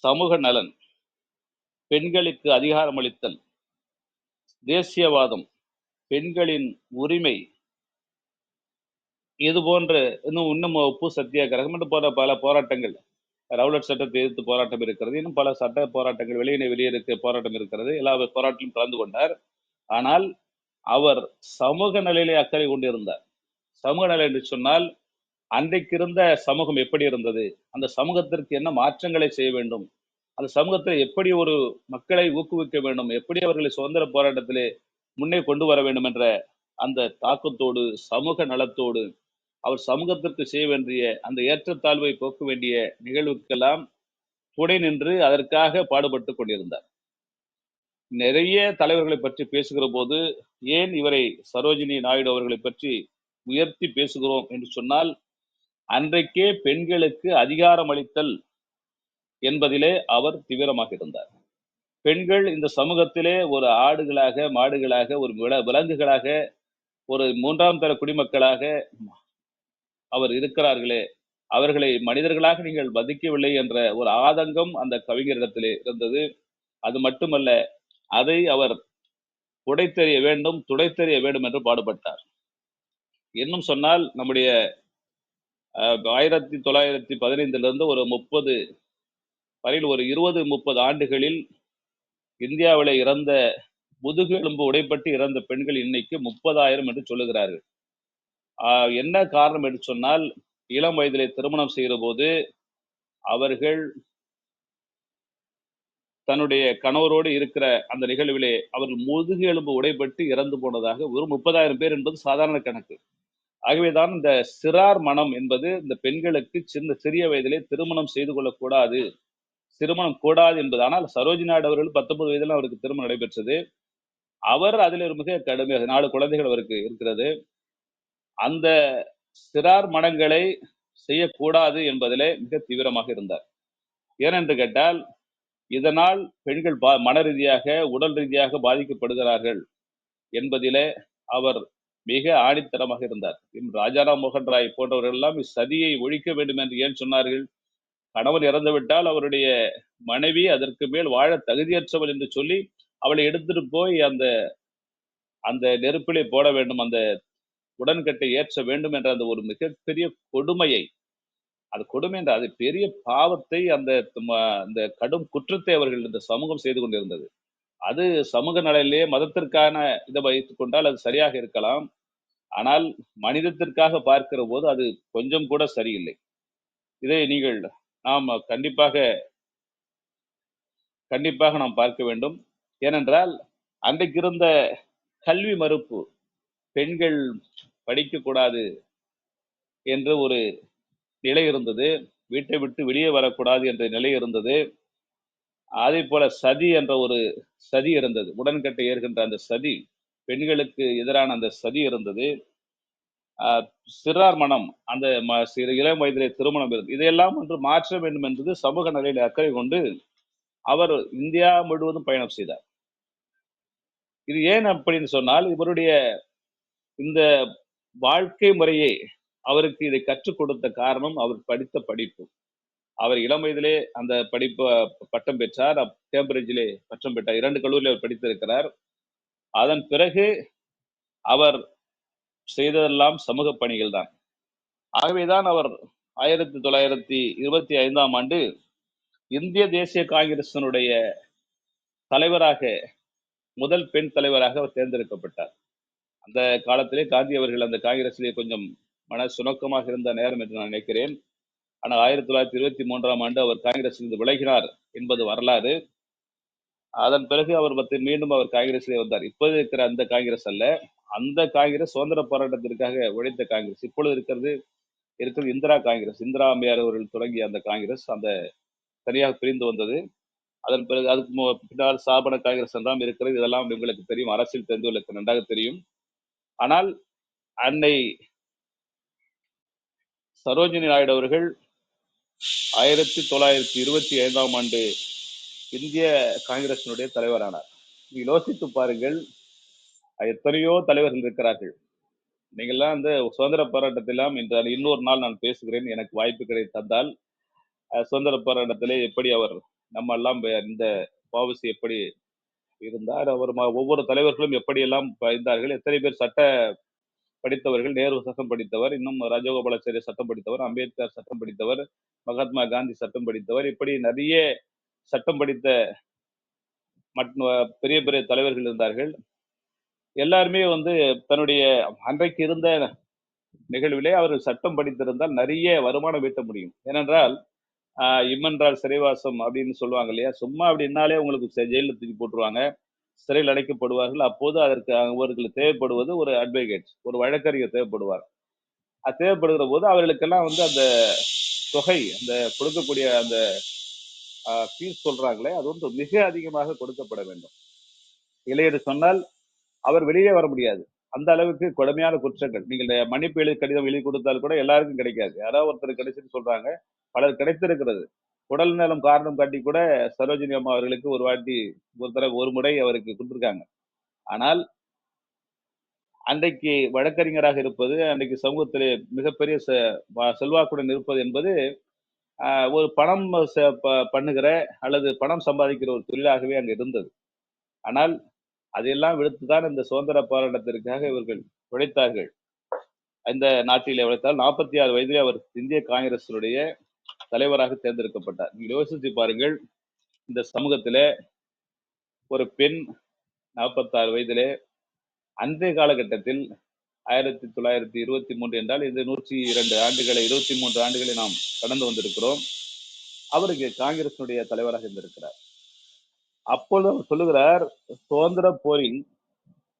சமூக நலன், பெண்களுக்கு அதிகாரம் அளித்தல், தேசியவாதம், பெண்களின் உரிமை, இது போன்ற இன்னும் உப்பு சத்தியாகிரகம் என்று போன்ற பல போராட்டங்கள், ரவுலட் சட்டத்தை எதிர்த்து போராட்டம் இருக்கிறது, இன்னும் பல சட்ட போராட்டங்கள், வெளியேற போராட்டம் இருக்கிறது. எல்லா போராட்டத்திலும் கலந்து கொண்டார். ஆனால் அவர் சமூக நிலையிலே அக்கறை கொண்டிருந்தார். சமூக நிலை என்று சொன்னால் அன்றைக்கு இருந்த சமூகம் எப்படி இருந்தது, அந்த சமூகத்திற்கு என்ன மாற்றங்களை செய்ய வேண்டும், அந்த சமூகத்தில் எப்படி ஒரு மக்களை ஊக்குவிக்க வேண்டும், எப்படி அவர்களை சுதந்திர போராட்டத்திலே முன்னே கொண்டு வர வேண்டும் என்ற அந்த தாக்கத்தோடு, சமூக நலத்தோடு, அவர் சமூகத்திற்கு செய்ய வேண்டிய அந்த ஏற்றத்தாழ்வை போக்க வேண்டிய நிகழ்வுக்கெல்லாம் துணை நின்று அதற்காக பாடுபட்டு கொண்டிருந்தார். நிறைய தலைவர்களை பற்றி பேசுகிற போது ஏன் இவரை சரோஜினி நாயுடு அவர்களை பற்றி உயர்த்தி பேசுகிறோம் என்று சொன்னால், அன்றைக்கே பெண்களுக்கு அதிகாரம் அளித்தல் என்பதிலே அவர் தீவிரமாக இருந்தார். பெண்கள் இந்த சமூகத்திலே ஒரு ஆடுகளாக, மாடுகளாக, ஒரு விலங்குகளாக, ஒரு மூன்றாம் தர குடிமக்களாக அவர் இருக்கிறார்களே, அவர்களை மனிதர்களாக நீங்கள் மதிக்கவில்லை என்ற ஒரு ஆதங்கம் அந்த கவிஞரிடத்திலே இருந்தது. அது மட்டுமல்ல, அதை அவர் உடைத்தெறிய வேண்டும், துடைத்தெறிய வேண்டும் என்று பாடுபட்டார். இன்னும் சொன்னால், நம்முடைய 1915 ஒரு 30 ஒரு 20-30 ஆண்டுகளில் இந்தியாவில இறந்த முதுகு எலும்பு உடைப்பட்டு இறந்த பெண்கள் இன்னைக்கு 30,000 என்று சொல்லுகிறார்கள். என்ன காரணம் என்று சொன்னால், இளம் வயதிலே திருமணம் செய்கிற போது அவர்கள் தன்னுடைய கணவரோடு இருக்கிற அந்த நிகழ்விலே அவர்கள் முதுகு எலும்பு உடைப்பட்டு இறந்து போனதாக ஒரு 30,000 பேர் என்பது சாதாரண கணக்கு. ஆகவேதான் இந்த சிறார் மனம் என்பது இந்த பெண்களுக்கு சிறிய வயதிலே திருமணம் செய்து கொள்ளக்கூடாது, திருமணம் கூடாது என்பது. ஆனால் சரோஜினி நாயுடு அவர்கள் 19 வயதில் அவருக்கு திருமணம் நடைபெற்றது. அவர் அதில் ஒரு மிக கடுமையாக 4 குழந்தைகள் அவருக்கு இருக்கிறது. அந்த சிறார் மனங்களை செய்யக்கூடாது என்பதிலே மிக தீவிரமாக இருந்தார். ஏனென்று கேட்டால், இதனால் பெண்கள் மன ரீதியாக, உடல் ரீதியாக பாதிக்கப்படுகிறார்கள் என்பதிலே அவர் மிக ஆணித்தரமாக இருந்தார். ராஜாராம் மோகன் ராய் போன்றவர்கள் எல்லாம் சதியை ஒழிக்க வேண்டும் என்று ஏன் சொன்னார்கள்? கணவன் இறந்துவிட்டால் அவருடைய மனைவி அதற்கு மேல் வாழ தகுதியற்றவள் என்று சொல்லி அவளை எடுத்துட்டு போய் அந்த நெருப்பிலே போட வேண்டும், அந்த உடன்கட்டை ஏற்ற வேண்டும் என்ற அந்த ஒரு மிகப்பெரிய கொடுமையை, அது கொடுமை என்ற அது பெரிய பாவத்தை, அந்த கடும் குற்றத்தை அவர்கள் இந்த சமூகம் செய்து கொண்டிருந்தது. அது சமூக நலனிலே மதத்திற்கான இதை வைத்துக் கொண்டால் அது சரியாக இருக்கலாம். ஆனால் மனிதத்திற்காக பார்க்கிற போது அது கொஞ்சம் கூட சரியில்லை. இதை நாம் கண்டிப்பாக நாம் பார்க்க வேண்டும். ஏனென்றால் அன்றைக்கு இருந்த கல்வி மறுப்பு, பெண்கள் படிக்கக்கூடாது என்ற ஒரு நிலை இருந்தது, வீட்டை விட்டு வெளியே வரக்கூடாது என்ற நிலை இருந்தது. அதே போல சதி என்ற ஒரு சதி இருந்தது, உடன்கட்டை ஏறுகின்ற அந்த சதி, பெண்களுக்கு எதிரான அந்த சதி இருந்தது. சிறார் மனம், அந்த இளம் வயதிலே திருமணம் இருந்தது. இதையெல்லாம் ஒன்று மாற்ற வேண்டும் என்பது சமூக நிலையில் அக்கறை கொண்டு அவர் இந்தியா முழுவதும் பயணம் செய்தார். இது ஏன் அப்படின்னு சொன்னால், இவருடைய இந்த வாழ்க்கை முறையை அவருக்கு இதை கற்றுக் கொடுத்த காரணம் அவர் படித்த படிப்பு. அவர் இளம் வயதிலே அந்த பட்டம் பெற்றார். கேம்பிரிட்ஜிலே பட்டம் பெற்றார். 2 கல்லூரியில் அவர் படித்திருக்கிறார். அதன் பிறகு அவர் செய்ததெல்லாம் சமூக பணிகள் தான். ஆகவேதான் அவர் 1925ஆம் ஆண்டு இந்திய தேசிய காங்கிரசினுடைய தலைவராக, முதல் பெண் தலைவராக அவர் தேர்ந்தெடுக்கப்பட்டார். அந்த காலத்திலே காந்தி அவர்கள் அந்த காங்கிரஸிலே கொஞ்சம் மன சுணக்கமாக இருந்த நேரம் என்று நான் நினைக்கிறேன். ஆனால் 1923ஆம் ஆண்டு அவர் காங்கிரஸிலிருந்து விலகினார் என்பது வரலாறு. அதன் பிறகு அவர் மீண்டும் அவர் காங்கிரஸிலே வந்தார். இப்போது இருக்கிற அந்த காங்கிரஸ் அல்ல, அந்த காங்கிரஸ் சுதந்திர போராட்டத்திற்காக உழைத்த காங்கிரஸ். இப்பொழுது இருக்கிறது இந்திரா காங்கிரஸ், இந்திரா அம்மையார் அவர்கள் தொடங்கிய அந்த காங்கிரஸ் அந்த தனியாக பிரிந்து வந்தது. அதன் பிறகு அதுக்கு பின்னால் ஸ்தாபன காங்கிரஸ் எல்லாம் இருக்கிறது. இதெல்லாம் உங்களுக்கு தெரியும், அரசியல் தெரிந்தவர்களுக்கு நன்றாக தெரியும். ஆனால் அன்னை சரோஜினி நாயுடு அவர்கள் 1925ஆம் ஆண்டு இந்திய காங்கிரசினுடைய தலைவரானார். நீங்கள் யோசித்து பாருங்கள், எத்தனையோ தலைவர்கள் இருக்கிறார்கள். நீங்கள்லாம் அந்த சுதந்திர போராட்டத்திலாம் இன்னொரு நாள் நான் பேசுகிறேன், எனக்கு வாய்ப்பு கிடைத்தால். சுதந்திர போராட்டத்திலே எப்படி அவர் நம்ம எல்லாம் இந்த வ.உ.சி எப்படி இருந்தார், அவர் ஒவ்வொரு தலைவர்களும் எப்படியெல்லாம் இருந்தார்கள், எத்தனை பேர் சட்ட படித்தவர்கள், நேரு சட்டம் படித்தவர், இன்னும் ராஜகோபாலாச்சாரி சட்டம் படித்தவர், அம்பேத்கர் சட்டம் படித்தவர், மகாத்மா காந்தி சட்டம் படித்தவர், இப்படி நிறைய சட்டம் படித்த பெரிய பெரிய தலைவர்கள் இருந்தார்கள். எல்லாருமே தன்னுடைய அன்றைக்கு இருந்த நிகழ்விலே அவர்கள் சட்டம் படித்திருந்தால் நிறைய வருமானம் ஈட்ட முடியும். ஏனென்றால் இம்மென்றால் சிறைவாசம் அப்படின்னு சொல்லுவாங்க இல்லையா, சும்மா அப்படின்னாலே உங்களுக்கு ஜெயிலில் தூக்கி போட்டுருவாங்க, சிறையில் அடைக்கப்படுவார்கள். அப்போது அதற்கு அவர்களுக்கு தேவைப்படுவது ஒரு அட்வொகேட், ஒரு வழக்கறிஞர் தேவைப்படுவார். அது தேவைப்படுகிற போது அவர்களுக்கெல்லாம் அந்த தொகை, அந்த கொடுக்கக்கூடிய அந்த ஃபீஸ் சொல்றாங்களே, அது மிக அதிகமாக கொடுக்கப்பட வேண்டும். இல்லை என்று சொன்னால் அவர் வெளியே வர முடியாது. அந்த அளவுக்கு கொடுமையான குற்றங்கள். நீங்கள் மன்னிப்பு எழுதி கடிதம் எழுதி கொடுத்தால் கூட எல்லாருக்கும் கிடைக்காது. யாராவது ஒருத்தர் கிடைச்சுன்னு சொல்றாங்க, பலர் கிடைத்திருக்கிறது. உடல் நலம் காரணம் காட்டி கூட சரோஜினி அம்மா அவர்களுக்கு ஒரு முறை அவருக்கு கொடுத்திருக்காங்க. ஆனால் அன்றைக்கு வழக்கறிஞராக இருப்பது, அன்றைக்கு சமூகத்திலே மிகப்பெரிய செல்வாக்குடன் இருப்பது என்பது ஒரு பணம் பண்ணுகிற அல்லது பணம் சம்பாதிக்கிற ஒரு தொழிலாகவே அங்கு இருந்தது. ஆனால் அதையெல்லாம் விடுத்துதான் இந்த சுதந்திர போராட்டத்திற்காக இவர்கள் உழைத்தார்கள். இந்த நாட்டிலே உழைத்தால் 46 வயதிலே அவர் இந்திய காங்கிரசினுடைய தலைவராக தேர்ந்தெடுக்கப்பட்டார். நீங்கள் யோசிச்சு பாருங்கள், இந்த சமூகத்திலே ஒரு பெண் 46 வயதிலே அன்றைய காலகட்டத்தில் 1923 என்றால் இது 102 ஆண்டுகளை, 23 ஆண்டுகளை நாம் கடந்து வந்திருக்கிறோம். அவருக்கு காங்கிரசினுடைய தலைவராக இருந்திருக்கிறார். அப்பொழுது அவர் சொல்லுகிறார், சுதந்திர போரின்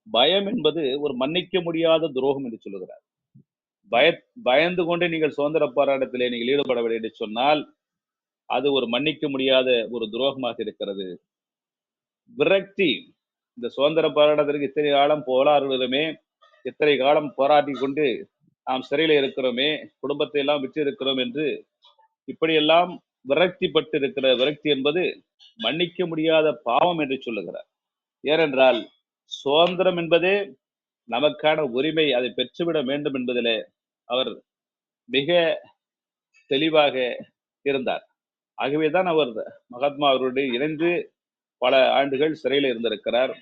பயம் என்பது ஒரு மன்னிக்க முடியாத துரோகம் என்று சொல்லுகிறார். பயந்து கொண்டு நீங்கள் சுதந்திர போராட்டத்திலே நீங்கள் ஈடுபடவில்லை என்று சொன்னால் அது ஒரு மன்னிக்க முடியாத ஒரு துரோகமாக இருக்கிறது. விரக்தி, இந்த சுதந்திர போராட்டத்திற்கு இத்தனை காலம் போராடுகிறோமே, இத்தனை காலம் போராடி கொண்டு நாம் சிறையில் இருக்கிறோமே, குடும்பத்தை எல்லாம் விட்டு இருக்கிறோம் என்று இப்படியெல்லாம் விரக்தி பட்டு இருக்கிற விரக்தி என்பது மன்னிக்க முடியாத பாவம் என்று சொல்லுகிறார். ஏனென்றால் சுதந்திரம் என்பதே நமக்கான உரிமை, அதை பெற்றுவிட வேண்டும் என்பதிலே அவர் மிக தெளிவாக இருந்தார். ஆகவேதான் அவர் மகாத்மா அவருடைய இணைந்து பல ஆண்டுகள் சிறையில் இருந்திருக்கிறார்.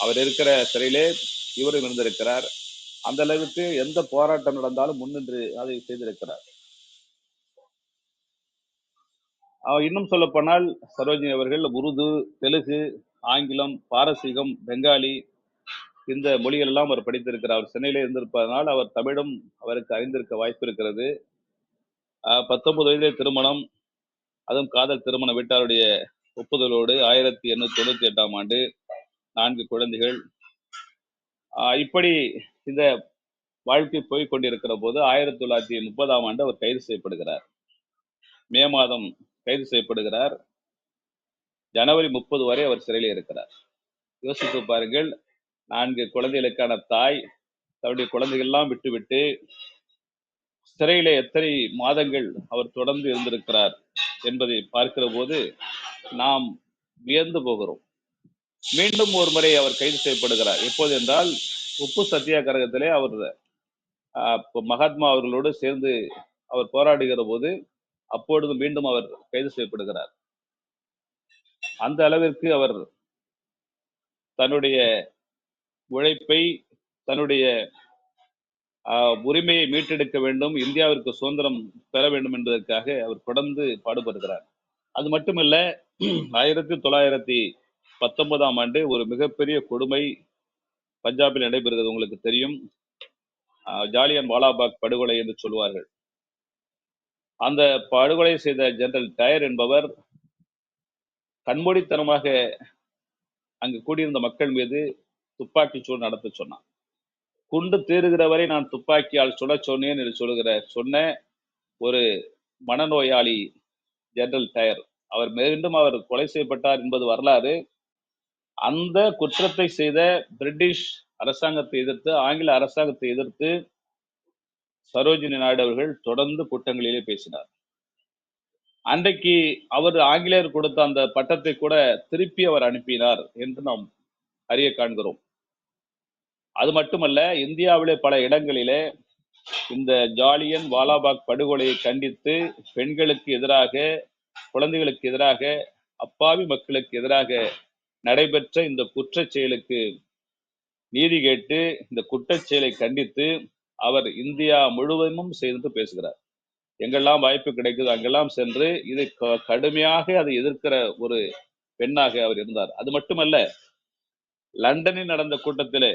அவர் இருக்கிற சிறையிலே இவரும் இருந்திருக்கிறார். அந்த அளவுக்கு எந்த போராட்டம் நடந்தாலும் முன்னின்று அதை செய்திருக்கிறார். இன்னும் சொல்ல போனால் சரோஜினி அவர்கள் உருது, தெலுங்கு, ஆங்கிலம், பாரசீகம், பெங்காலி இந்த மொழிகள் எல்லாம் அவர் படித்திருக்கிறார். அவர் சென்னையிலே இருந்திருப்பதனால் அவர் தமிழும் அவருக்கு அறிந்திருக்க வாய்ப்பு இருக்கிறது. 19 வயதிலே திருமணம், அதுவும் காதல் திருமணம், வீட்டாருடைய ஒப்புதலோடு 1898 ஆண்டு 4 குழந்தைகள். இப்படி இந்த வாழ்க்கை போய் கொண்டிருக்கிற போது 1930 ஆண்டு அவர் கைது செய்யப்படுகிறார். மே மாதம் கைது செய்யப்படுகிறார். ஜனவரி 30 வரை அவர் சிறையில் இருக்கிறார். யோசித்து பாருங்கள், 4 குழந்தைகளுக்கான தாய் தன்னுடைய குழந்தைகள் எல்லாம் விட்டுவிட்டு சிறையிலே எத்தனை மாதங்கள் அவர் தொடர்ந்து இருந்திருக்கிறார் என்பதை பார்க்கிற போது நாம் வியந்து போகிறோம். மீண்டும் ஒரு முறை அவர் கைது செய்யப்படுகிறார். எப்போது என்றால் உப்பு சத்தியாகிரகத்திலே அவர் மகாத்மா அவர்களோடு சேர்ந்து அவர் போராடுகிற போது அப்பொழுது மீண்டும் அவர் கைது செய்யப்படுகிறார். அந்த அளவிற்கு அவர் தன்னுடைய உழைப்பை, தன்னுடைய உரிமையை மீட்டெடுக்க வேண்டும், இந்தியாவிற்கு சுதந்திரம் பெற வேண்டும் என்பதற்காக அவர் தொடர்ந்து பாடுபடுகிறார். அது மட்டுமல்ல, 1919 ஆண்டு ஒரு மிகப்பெரிய கொடுமை பஞ்சாபில் நடைபெறுகிறது. உங்களுக்கு தெரியும், ஜாலியன் வாலாபாக் படுகொலை என்று சொல்வார்கள். அந்த படுகொலை செய்த ஜெனரல் டயர் என்பவர் கண்மூடித்தனமாக அங்கு கூடியிருந்த மக்கள் மீது துப்பாக்கி சூடு நடத்த சொன்னார். குண்டு தீருகிற வரை நான் துப்பாக்கியால் சுட சொன்னேன் என்று சொன்ன ஒரு மனநோயாளி ஜெனரல் டயர். அவர் மீண்டும் அவர் கொலை செய்யப்பட்டார் என்பது வரலாறு. அந்த குற்றத்தை செய்த பிரிட்டிஷ் அரசாங்கத்தை எதிர்த்து, ஆங்கில அரசாங்கத்தை எதிர்த்து சரோஜினி நாயுடு அவர்கள் தொடர்ந்து கூட்டங்களிலே பேசினார். அன்றைக்கு அவர் ஆங்கிலேயர் கொடுத்த அந்த பட்டத்தை கூட திருப்பி அவர் அனுப்பினார் என்று நாம் அறிய காண்கிறோம். அது மட்டுமல்ல, இந்தியாவிலே பல இடங்களிலே இந்த ஜாலியன் வாலாபாக் படுகொலையை கண்டித்து பெண்களுக்கு எதிராக, குழந்தைகளுக்கு எதிராக அப்பாவி மக்களுக்கு எதிராக நடைபெற்ற இந்த குற்றச் செயலுக்கு நீதி கேட்டு இந்த குற்றச் செயலை கண்டித்து அவர் இந்தியா முழுவதும் சேர்ந்து பேசுகிறார். எங்கெல்லாம் வாய்ப்பு கிடைக்குது அங்கெல்லாம் சென்று இதை கடுமையாக அதை எதிர்க்கிற ஒரு பெண்ணாக அவர் இருந்தார். அது மட்டுமல்ல, லண்டனில் நடந்த கூட்டத்திலே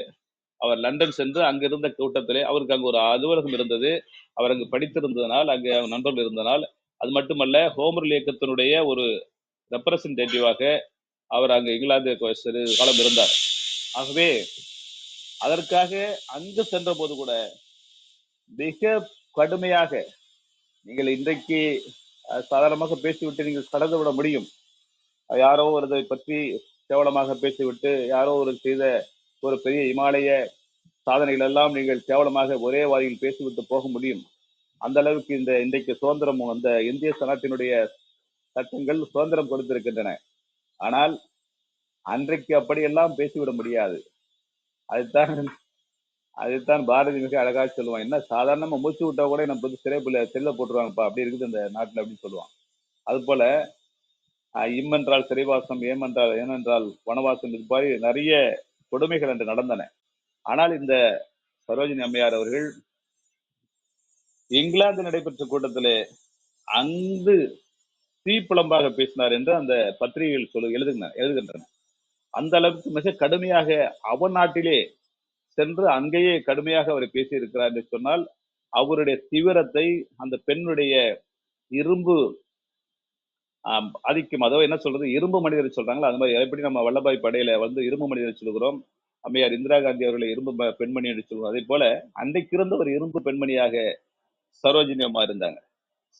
அவர் லண்டன் சென்று அங்கிருந்த கூட்டத்திலே அவருக்கு அங்கு ஒரு அலுவலகம் இருந்தது. அவர் அங்கு படித்திருந்ததனால், அங்கே நண்பர்கள் இருந்தனால், அது மட்டுமல்ல ஹோமர் இயக்கத்தினுடைய ஒரு ரெப்ரசன்டேட்டிவாக அவர் அங்கு இங்கிலாந்து சிறு காலம் இருந்தார். ஆகவே அதற்காக அங்கு சென்ற போது கூட மிக கடுமையாக, நீங்கள் இன்றைக்கு சாதாரணமாக பேசிவிட்டு நீங்கள் கடந்து விட முடியும். யாரோ ஒருதை பற்றி கேவலமாக பேசிவிட்டு யாரோ ஒரு செய்த ஒரு பெரிய இமாலய சாதனைகள் எல்லாம் நீங்கள் கேவலமாக ஒரே வாயில் பேசிவிட்டு போக முடியும். அந்த அளவுக்கு இந்த இன்றைக்கு சுதந்திரம், அந்த இந்திய சனத்தினுடைய சட்டங்கள் சுதந்திரம் கொடுத்திருக்கின்றன. ஆனால் அன்றைக்கு அப்படியெல்லாம் பேசிவிட முடியாது. அதுதான் பாரதி மிக அழகாக சொல்லுவான், என்ன சாதாரணமா மூச்சு விட்டா கூட நம்ம வந்து செல்ல போட்டுருவாங்கப்பா, அப்படி இருக்குது இந்த நாட்டில் அப்படின்னு சொல்லுவான். அது போல இம் என்றால் சிறைவாசம், ஏனென்றால் வனவாசம், இது மாதிரி நிறைய கொடுமைகள் என்று நடந்தன. ஆனால் இந்த சரோஜினி அம்மையார் அவர்கள் இங்கிலாந்து நடைபெற்ற கூட்டத்திலே அங்கு தீப்புலம்பாக பேசினார் என்று அந்த பத்திரிகைகள் எழுதுகின்றன. அந்த அளவுக்கு மிக கடுமையாக அவன் நாட்டிலே சென்று அங்கேயே கடுமையாக அவர் பேசியிருக்கிறார் என்று சொன்னால் அவருடைய தீவிரத்தை, அந்த பெண்ணுடைய இரும்பு ஆதிக்கம், அதோ என்ன சொல்றது, இரும்பு மனிதர் சொல்றாங்களா, அது மாதிரி எப்படி நம்ம வல்லபாய் படையில வந்து இரும்பு மனிதர் சொல்லுகிறோம், அம்மையார் இந்திரா காந்தி அவர்களை இரும்பு பெண்மணி என்று சொல்லுவோம். அதே போல அன்றைக்கு இருந்த ஒரு இரும்பு பெண்மணியாக சரோஜினி அம்மா இருந்தாங்க.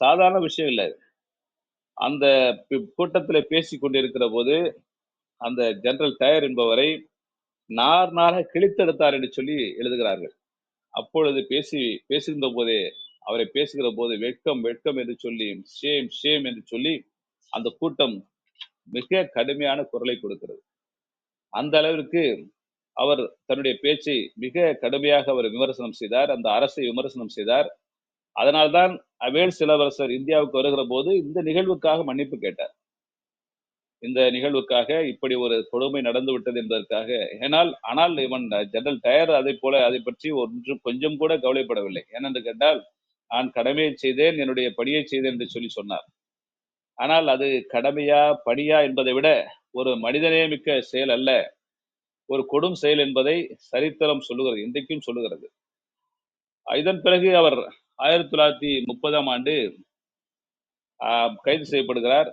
சாதாரண விஷயம் இல்லை. அந்த கூட்டத்தில் பேசி கொண்டிருக்கிற போது அந்த ஜெனரல் டயர் என்பவரை நாராக கிழித்தெடுத்தார் என்று சொல்லி எழுதுகிறார்கள். அப்பொழுது பேசுகின்ற போதே, அவரை பேசுகிற போது வெட்கம் வெட்கம் என்று சொல்லி, ஷேம் ஷேம் என்று சொல்லி அந்த கூட்டம் மிக கடுமையான குரலை கொடுக்கிறது. அந்த அளவிற்கு அவர் தன்னுடைய பேச்சை மிக கடுமையாக அவர் விமர்சனம் செய்தார், அந்த அரசை விமர்சனம் செய்தார். அதனால்தான் வேல்ஸ் இளவரசர் இந்தியாவுக்கு வருகிற போது இந்த நிகழ்வுக்காக மன்னிப்பு கேட்டார். இந்த நிகழ்வுக்காக இப்படி ஒரு கொடுமை நடந்து விட்டது என்பதற்காக. ஆனால் இவன் ஜெனரல் டயர் அதை பற்றி கொஞ்சம் கூட கவலைப்படவில்லை. ஏனென்று கேட்டால், நான் கடமையை செய்தேன், என்னுடைய பணியை செய்தேன் என்று சொல்லி சொன்னார். ஆனால் அது கடமையா பணியா என்பதை விட ஒரு மனிதநேயமிக்க செயல் அல்ல, ஒரு கொடும் செயல் என்பதை சரித்திரம் சொல்லுகிறது, இன்றைக்கும் சொல்லுகிறது. இதன் பிறகு அவர் 1930ஆம் ஆண்டு கைது செய்யப்படுகிறார்.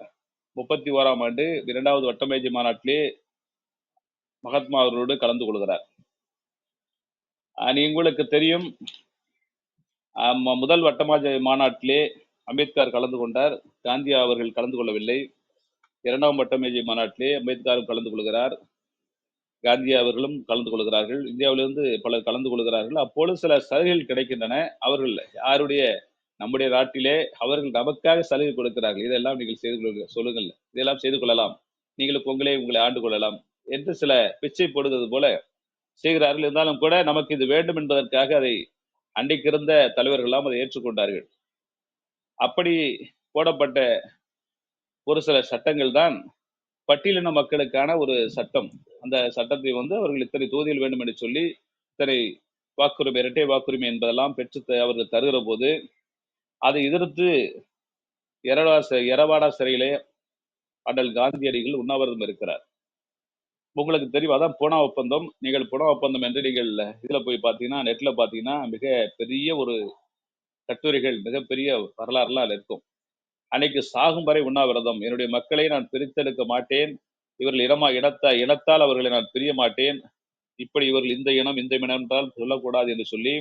31ஆம் ஆண்டு 2வது வட்டமேஜை மாநாட்டிலே மகாத்மா அவர்களோடு கலந்து கொள்கிறார். உங்களுக்கு தெரியும், முதல் வட்டமேஜை மாநாட்டிலே அம்பேத்கர் கலந்து கொண்டார், காந்தி அவர்கள் கலந்து கொள்ளவில்லை. 2ஆம் வட்டமேஜை மாநாட்டிலே அம்பேத்கரும் கலந்து கொள்கிறார், காந்தி அவர்களும் கலந்து கொள்கிறார்கள், இந்தியாவிலிருந்து பலர் கலந்து கொள்கிறார்கள். அப்பொழுது சில சலுகைகள் கிடைக்கின்றன. அவர்கள் யாருடைய, நம்முடைய நாட்டிலே அவர்கள் நமக்காக சலுகை கொடுக்கிறார்கள், இதெல்லாம் நீங்கள் செய்து சொல்லுங்கள், இதெல்லாம் செய்து கொள்ளலாம், நீங்களுக்கு உங்களை ஆண்டு கொள்ளலாம் என்று சில பிச்சை போடுவது போல செய்கிறார்கள். இருந்தாலும் கூட நமக்கு இது வேண்டும் என்பதற்காக அதை அன்றைக்கு இருந்த தலைவர்கள் எல்லாம் அதை ஏற்றுக்கொண்டார்கள். அப்படி போடப்பட்ட ஒரு சில சட்டங்கள் தான் பட்டியலின மக்களுக்கான ஒரு சட்டம். அந்த சட்டத்தை வந்து அவர்கள் இத்தனை தொகுதிகள் வேண்டும் என்று சொல்லி, இத்தனை வாக்குரிமை, இரட்டை வாக்குரிமை என்பதெல்லாம் பெற்று அவர்கள் தருகிற போது அதை எதிர்த்து எரவாடா சிறையிலே அடல் காந்தியடிகள் உண்ணாவிரதம் இருக்கிறார். உங்களுக்கு தெரியும், அதான் பூனா ஒப்பந்தம். நீங்கள் பூனா ஒப்பந்தம் என்று நீங்கள் இதுல போய் பார்த்தீங்கன்னா, நெட்ல பார்த்தீங்கன்னா மிக பெரிய ஒரு கட்டுரைகள், மிகப்பெரிய வரலாறுலாம் அதில் இருக்கும். அன்னைக்கு சாகும் வரை உண்ணாவிரதம், என்னுடைய மக்களை நான் பிரித்தெடுக்க மாட்டேன், இவர்கள் இனத்தால் அவர்களை நான் பிரிய மாட்டேன், இப்படி இவர்கள் இந்த இனம் என்றால் சொல்லக்கூடாது என்று சொல்லி,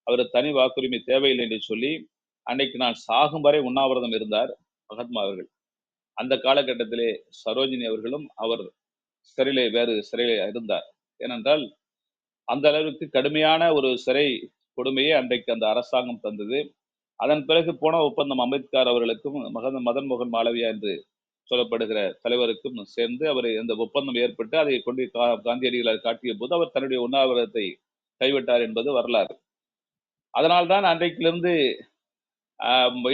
அவர் தனி வாக்குரிமை தேவையில்லை என்று சொல்லி அன்னைக்கு நான் சாகும் வரை உண்ணாவிரதம் இருந்தார் மகாத்மா அவர்கள். அந்த காலகட்டத்திலே சரோஜினி அவர்களும் அவர் வேறு சிறையிலே இருந்தார். ஏனென்றால் அந்த அளவுக்கு கடுமையான ஒரு சிறை கொடுமையை அன்றைக்கு அந்த அரசாங்கம் தந்தது. அதன் பிறகு போன ஒப்பந்தம் அம்பேத்கர் அவர்களுக்கும் மதன் மோகன் மாளவியா என்று சொல்லப்படுகிற தலைவருக்கும் சேர்ந்து அவர் இந்த ஒப்பந்தம் ஏற்பட்டு அதை கொண்டு காந்தியடிகளை காட்டிய போது அவர் தன்னுடைய உண்ணாவிரதத்தை கைவிட்டார் என்பது வரலாறு. அதனால்தான் அன்றைக்கிலிருந்து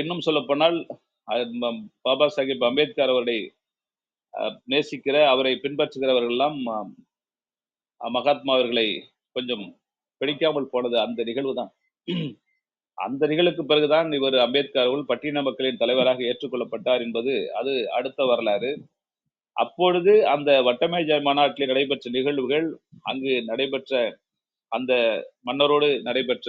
இன்னும் சொல்ல போனால் பாபா சாஹிப் அம்பேத்கர் அவருடைய நேசிக்கிற அவரை பின்பற்றுகிறவர்கள் எல்லாம் மகாத்மா அவர்களை கொஞ்சம் பிடிக்காமல் போனது அந்த நிகழ்வு தான். அந்த நிகழ்வுக்கு பிறகுதான் இவர் அம்பேத்கர் அவர்கள் பட்டியல மக்களின் தலைவராக ஏற்றுக்கொள்ளப்பட்டார் என்பது அது அடுத்த வரலாறு. அப்பொழுது அந்த வட்டமேஜை மாநாட்டில் நடைபெற்ற நிகழ்வுகள், அங்கு நடைபெற்ற அந்த மன்னரோடு நடைபெற்ற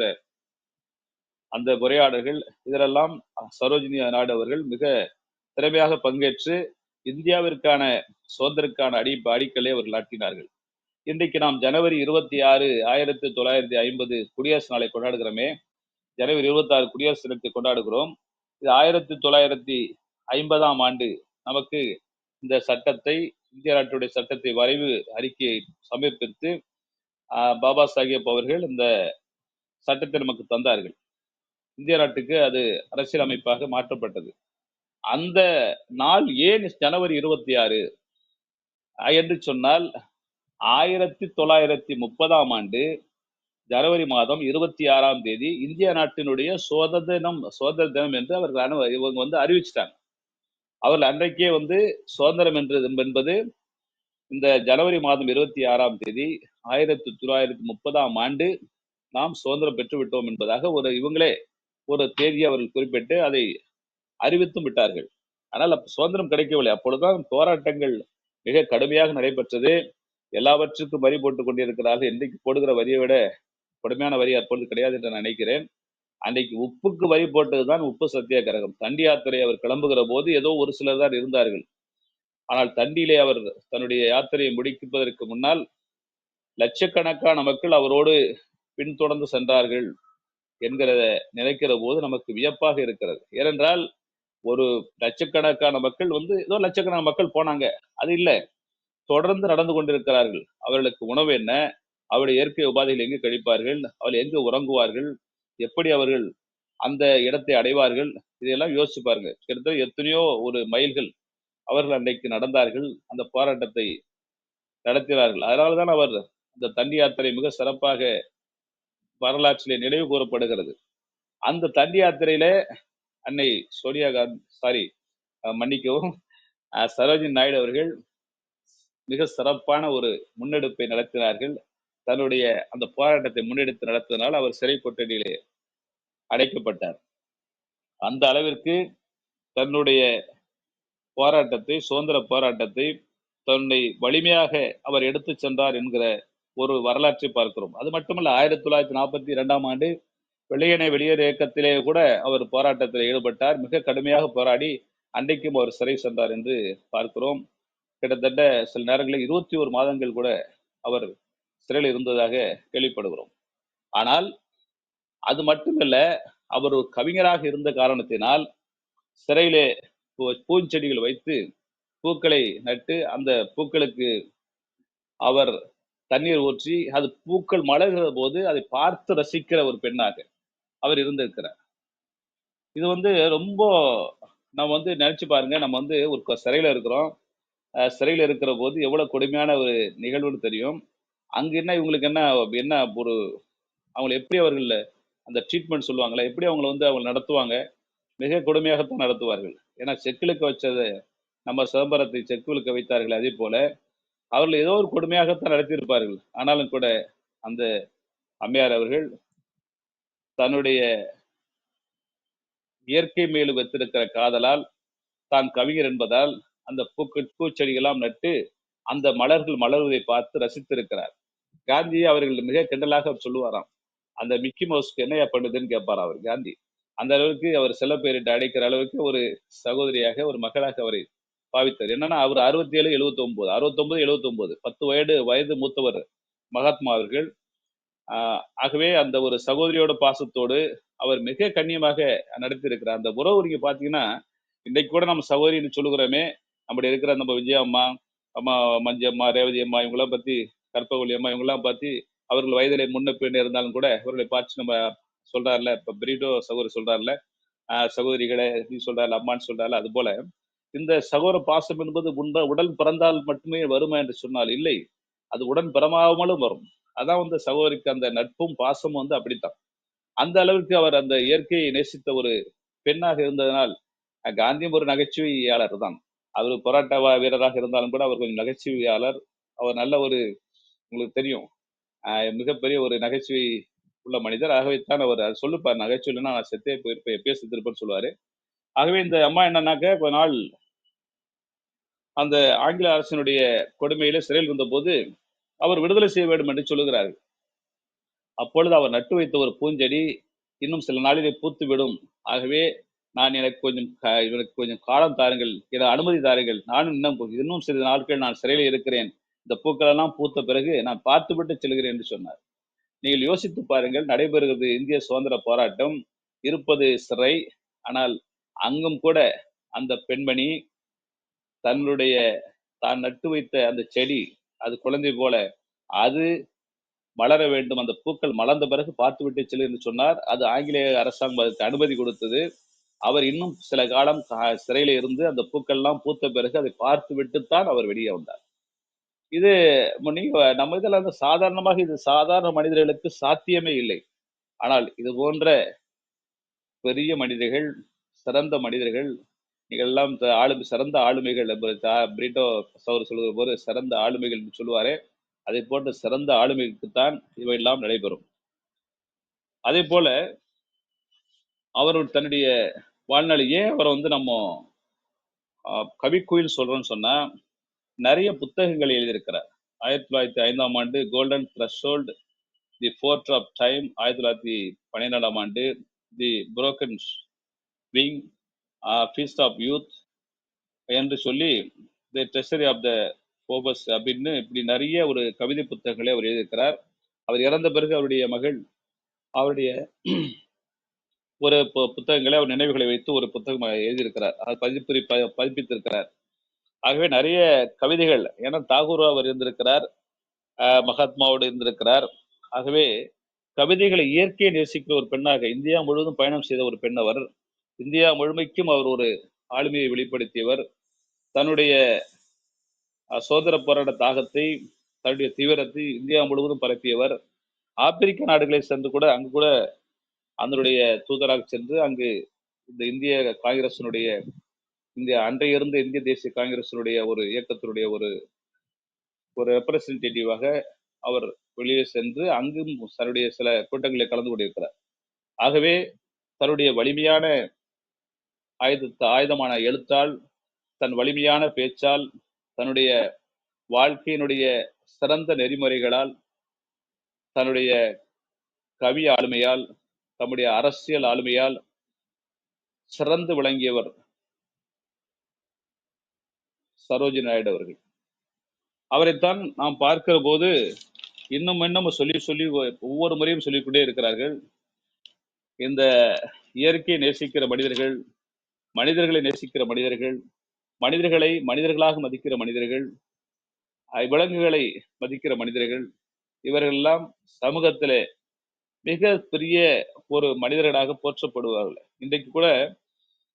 அந்த உரையாடல்கள், இதிலெல்லாம் சரோஜினி நாயுடு அவர்கள் மிக திறமையாக பங்கேற்று இந்தியாவிற்கான சுதந்திரக்கான அடிக்கலை அவர்கள் நாட்டினார்கள். இன்றைக்கு நாம் ஜனவரி 26, 1950 குடியரசு நாளை கொண்டாடுகிறோமே. ஜனவரி 26 குடியரசு தினத்தை கொண்டாடுகிறோம். இது 1950ஆம் ஆண்டு நமக்கு இந்த சட்டத்தை, இந்திய நாட்டுடைய சட்டத்தை வரைவு அறிக்கையை சமர்ப்பித்து பாபா சாஹேப் அவர்கள் இந்த சட்டத்தை நமக்கு தந்தார்கள். இந்திய நாட்டுக்கு அது அரசியலமைப்பாக மாற்றப்பட்டது. அந்த நாள் ஏன் ஜனவரி 26 என்று சொன்னால், 1930ஆம் ஆண்டு ஜனவரி மாதம் 26ஆம் தேதி இந்திய நாட்டினுடைய சுதந்திர தினம் என்று அவர்கள் இவங்க வந்து அறிவிச்சிட்டாங்க. அவர்கள் அன்றைக்கே வந்து சுதந்திரம் என்பது இந்த ஜனவரி மாதம் 26ஆம் தேதி 1930ஆம் ஆண்டு நாம் சுதந்திரம் பெற்று விட்டோம் என்பதாக இவங்களே ஒரு தேதியை அவர்கள் குறிப்பிட்டு அதை அறிவித்தும் விட்டார்கள். ஆனால் சுதந்திரம் கிடைக்கவில்லை. அப்பொழுதுதான் போராட்டங்கள் மிக கடுமையாக நடைபெற்றது. எல்லாவற்றுக்கும் வரி போட்டுக் கொண்டிருக்கிறார்கள். இன்றைக்கு போடுகிற வரியை விட கடுமையான வரி அப்பொழுது கிடையாது என்று நான் நினைக்கிறேன். அன்றைக்கு உப்புக்கு வரி போட்டதுதான் உப்பு சத்தியாகிரகம். தண்டி யாத்திரை அவர் கிளம்புகிற போது ஏதோ ஒரு சிலர் தான் இருந்தார்கள். ஆனால் தண்டியிலே அவர் தன்னுடைய யாத்திரையை முடிப்பதற்கு முன்னால் லட்சக்கணக்கான மக்கள் அவரோடு பின்தொடர்ந்து சென்றார்கள் என்கிறத நினைக்கிற போது நமக்கு வியப்பாக இருக்கிறது. ஏனென்றால் ஒரு லட்சக்கணக்கான மக்கள் வந்து ஏதோ லட்சக்கணக்கான மக்கள் போனாங்க, அது இல்லை, தொடர்ந்து நடந்து கொண்டிருக்கிறார்கள். அவர்களுக்கு உணவு என்ன, அவருடைய இயற்கை உபாதைகள் எங்கு கழிப்பார்கள், அவர்கள் எங்கு உறங்குவார்கள், எப்படி அவர்கள் அந்த இடத்தை அடைவார்கள், இதையெல்லாம் யோசிச்சு பாருங்க. கிட்டத்தட்ட எத்தனையோ ஒரு மைல்கள் அவர்கள் அன்றைக்கு நடந்தார்கள், அந்த போராட்டத்தை நடத்தினார்கள். அதனால்தான் அவர் அந்த தண்டி யாத்திரை மிக சிறப்பாக வரலாற்றிலே நினைவு கூறப்படுகிறது. அந்த தண்டி யாத்திரையில அன்னை சோனியா காந்தி மன்னிக்கவும் சரோஜினி நாயுடு அவர்கள் மிக சிறப்பான ஒரு முன்னெடுப்பை நடத்தினார்கள். தன்னுடைய அந்த போராட்டத்தை முன்னெடுத்து நடத்தினால் அவர் சிறை கொட்டடியிலே அடைக்கப்பட்டார். அந்த அளவிற்கு தன்னுடைய போராட்டத்தை, சுதந்திர போராட்டத்தை தன்னை வலிமையாக அவர் எடுத்து சென்றார் என்கிற ஒரு வரலாற்றை பார்க்கிறோம். அது மட்டுமல்ல, 1942ஆம் ஆண்டு வெள்ளையனே வெளியேறு இயக்கத்திலே கூட அவர் போராட்டத்தில் ஈடுபட்டார். மிக கடுமையாக போராடி அன்றைக்கும் அவர் சிறை சென்றார் என்று பார்க்கிறோம். கிட்டத்தட்ட சில நேரங்களில் 21 மாதங்கள் கூட அவர் சிறையில் இருந்ததாக கேள்விப்படுகிறோம். ஆனால் அது மட்டுமல்ல, அவர் ஒரு கவிஞராக இருந்த காரணத்தினால் சிறையிலே பூஞ்செடிகள் வைத்து பூக்களை நட்டு அந்த பூக்களுக்கு அவர் தண்ணீர் ஊற்றி அது பூக்கள் மலர்கிற போது அதை பார்த்து ரசிக்கிற ஒரு பெண்ணாக அவர் இருந்திருக்கிறார். இது வந்து ரொம்ப நம்ம வந்து நினைச்சு பாருங்க. நம்ம வந்து ஒரு சிறையில இருக்கிறோம். சிறையில் இருக்கிற போது எவ்வளவு கொடுமையான ஒரு நிகழ்வுன்னு தெரியும். அங்க என்ன இவங்களுக்கு என்ன என்ன ஒரு அவங்களை எப்படி அவர்கள் அந்த ட்ரீட்மெண்ட் சொல்லுவாங்களே, எப்படி அவங்களை வந்து அவங்க நடத்துவாங்க, மிக கொடுமையாகத்தான் நடத்துவார்கள். ஏன்னா செக்கிலுக்கு வச்சது நம்ம சிதம்பரத்தை செக்குலுக்கு வைத்தார்கள், அதே போல அவர்கள் ஏதோ ஒரு கொடுமையாகத்தான் நடத்தியிருப்பார்கள். ஆனாலும் கூட அந்த அம்மையார் அவர்கள் தன்னுடைய இயற்கை மேல் வைத்திருக்கிற காதலால், தான் கவிஞர் என்பதால் அந்த பூச்செடிகளாம் நட்டு அந்த மலர்கள் மலர்வதை பார்த்து ரசித்திருக்கிறார். காந்தி அவர்கள் மிக கிண்டலாக அவர் சொல்லுவாராம், அந்த மிக்கி மவுஸ்க்கு என்னையா பண்ணுதுன்னு கேட்பார் அவர் காந்தி. அந்த அளவுக்கு அவர் செல்ல பெயரிட்டு அழைக்கிற அளவுக்கு ஒரு சகோதரியாக, ஒரு மகளாக அவரை பாவித்தார். என்னன்னா அவர் 67, 79, 10 வயது மூத்தவர் மகாத்மா அவர்கள். ஆகவே அந்த ஒரு சகோதரியோட பாசத்தோடு அவர் மிக கண்ணியமாக நடத்தியிருக்கிறார். அந்த உறவு நீங்க பாத்தீங்கன்னா, இன்னைக்கு கூட நம்ம சகோதரின்னு சொல்லுகிறோமே, நம்முடைய இருக்கிற நம்ம விஜயா அம்மா, மஞ்சு அம்மா, ரேவதி அம்மா, இவங்கெல்லாம் பத்தி, கற்பகவல்லி அம்மா, இவங்கெல்லாம் பத்தி அவர்கள் வயதிலே முன்ன பின்ன இருந்தாலும் கூட அவர்களை பார்த்து நம்ம சொல்றாருல, இப்ப பிரிட்டோ சகோதரி சொல்றாருல, சகோதரிகளை நீ சொல்றாரு, அம்மான்னு சொல்றாரு. அது போல இந்த சகோதர பாசம் என்பது உடன் பிறந்தால் மட்டுமே வருமா என்று சொன்னால் இல்லை, அது உடன் பிறமாமலும் வரும். அதான் வந்து சகோதரிக்கு அந்த நட்பும் பாசமும் வந்து அப்படித்தான். அந்த அளவிற்கு அவர் அந்த இயற்கையை நேசித்த ஒரு பெண்ணாக இருந்ததனால், காந்தியும் ஒரு நகைச்சுவையாளர் தான். அவர் போராட்ட வீரராக இருந்தாலும் கூட அவர் கொஞ்சம் நகைச்சுவையாளர். அவர் நல்ல ஒரு, உங்களுக்கு தெரியும், மிகப்பெரிய ஒரு நகைச்சுவை உள்ள மனிதர். ஆகவே தான் அவர் அது சொல்லுப்பார், நகைச்சுவைனா நான் செத்தே போயிருப்பேன், எப்பயே செத்துருப்பேன்னு சொல்லுவாரு. ஆகவே இந்த அம்மா என்னன்னாக்க, கொஞ்ச நாள் அந்த ஆங்கில அரசினுடைய கொடுமையில சிறையில் இருந்தபோது அவர் விடுதலை செய்ய வேண்டும் என்று சொல்லுகிறார். அப்பொழுது அவர் நட்டு வைத்த ஒரு பூஞ்செடி இன்னும் சில நாளிலே பூத்துவிடும். ஆகவே எனக்கு கொஞ்சம் காலம் தாருங்கள், இதை அனுமதி தாருங்கள், நானும் இன்னும் சிறிது நாட்கள் நான் சிறையில் இருக்கிறேன், இந்த பூக்கள் எல்லாம் பூத்த பிறகு நான் பார்த்துவிட்டு செல்கிறேன் என்று சொன்னார். நீங்கள் யோசித்து பாருங்கள், நடைபெறுகிறது இந்திய சுதந்திர போராட்டம், இருப்பது சிறை. ஆனால் அங்கும் கூட அந்த பெண்மணி தன்னுடைய தான் நட்டு வைத்த அந்த செடி, அது குழந்தை போல, அது மலர வேண்டும், அந்த பூக்கள் மலர்ந்த பிறகு பார்த்துவிட்டு செல்லு என்று சொன்னார். அது ஆங்கிலேய அரசாங்கம் அதற்கு அனுமதி கொடுத்தது. அவர் இன்னும் சில காலம் சிறையில இருந்து அந்த பூக்கள் எல்லாம் பூத்த பிறகு அதை பார்த்து விட்டுத்தான் அவர் வெளியே வந்தார். இது நம்ம இதுல வந்து சாதாரணமாக, இது சாதாரண மனிதர்களுக்கு சாத்தியமே இல்லை. ஆனால் இது போன்ற பெரிய மனிதர்கள், சிறந்த மனிதர்கள், நீங்கள் எல்லாம் சிறந்த ஆளுமைகள், பிரிட்டோ சவர் சொல்கிற போது சிறந்த ஆளுமைகள் என்று சொல்லுவாரே, அதை போன்ற சிறந்த ஆளுமைக்குத்தான் இவையெல்லாம் நடைபெறும். அதே போல அவர் தன்னுடைய வாழ்நாள், ஏன் அவரை வந்து நம்ம கவிக்குயில் சொல்றோம்னு சொன்னா, நிறைய புத்தகங்கள் எழுதியிருக்கிறார். 1905ஆம் ஆண்டு golden threshold, the fort of time, 1912ஆம் ஆண்டு the broken wing, feast of youth என்று சொல்லி, தி ட்ரெஷரி ஆஃப் த போபஸ் அப்படின்னு இப்படி நிறைய ஒரு கவிதை புத்தகங்களை அவர் எழுதியிருக்கிறார். அவர் இறந்த பிறகு அவருடைய மகள் அவருடைய ஒரு புத்தகங்களை, அவர் நினைவுகளை வைத்து ஒரு புத்தகம் எழுதியிருக்கிறார், அது பதிப்பித்திருக்கிறார். ஆகவே நிறைய கவிதைகள், ஏன்னா தாகூர் அவர் இருந்திருக்கிறார், மகாத்மாவோடு இருந்திருக்கிறார். ஆகவே கவிதைகளை, இயற்கையை நேசிக்கிற ஒரு பெண்ணாக இந்தியா முழுவதும் பயணம் செய்த ஒரு பெண் அவர். இந்தியா முழுமைக்கும் அவர் ஒரு ஆளுமையை வெளிப்படுத்தியவர். தன்னுடைய சுதந்திர போராட்ட தாகத்தை, தன்னுடைய தீவிரத்தை இந்தியா முழுவதும் பரப்பியவர். ஆப்பிரிக்க நாடுகளை சென்று கூட, அங்கு கூட அதனுடைய தூதராக சென்று அங்கு இந்த இந்திய காங்கிரசினுடைய, அன்றைய இருந்த இந்திய தேசிய காங்கிரசினுடைய ஒரு இயக்கத்தினுடைய ஒரு ரெப்ரசன்டேட்டிவாக அவர் வெளியே சென்று அங்கும் தன்னுடைய சில கூட்டங்களில் கலந்து கொண்டிருக்கிறார். ஆகவே தன்னுடைய வலிமையான ஆயுதமான எழுத்தால், தன் வலிமையான பேச்சால், தன்னுடைய வாழ்க்கையினுடைய சிறந்த நெறிமுறைகளால், தன்னுடைய கவி ஆளுமையால், தம்முடைய அரசியல் ஆளுமையால் சிறந்து விளங்கியவர் சரோஜினி நாயுடு அவர்கள். அவரைத்தான் நாம் பார்க்கிற போது இன்னும் சொல்லி ஒவ்வொரு முறையும் சொல்லிக்கொண்டே இருக்கிறார்கள். இந்த இயற்கையை நேசிக்கிற மனிதர்கள், மனிதர்களை நேசிக்கிற மனிதர்கள், மனிதர்களை மனிதர்களாக மதிக்கிற மனிதர்கள், விலங்குகளை மதிக்கிற மனிதர்கள், இவர்கள் எல்லாம் சமூகத்திலே மிக பெரிய ஒரு மனிதர்களாக போற்றப்படுவார்கள். இன்றைக்கு கூட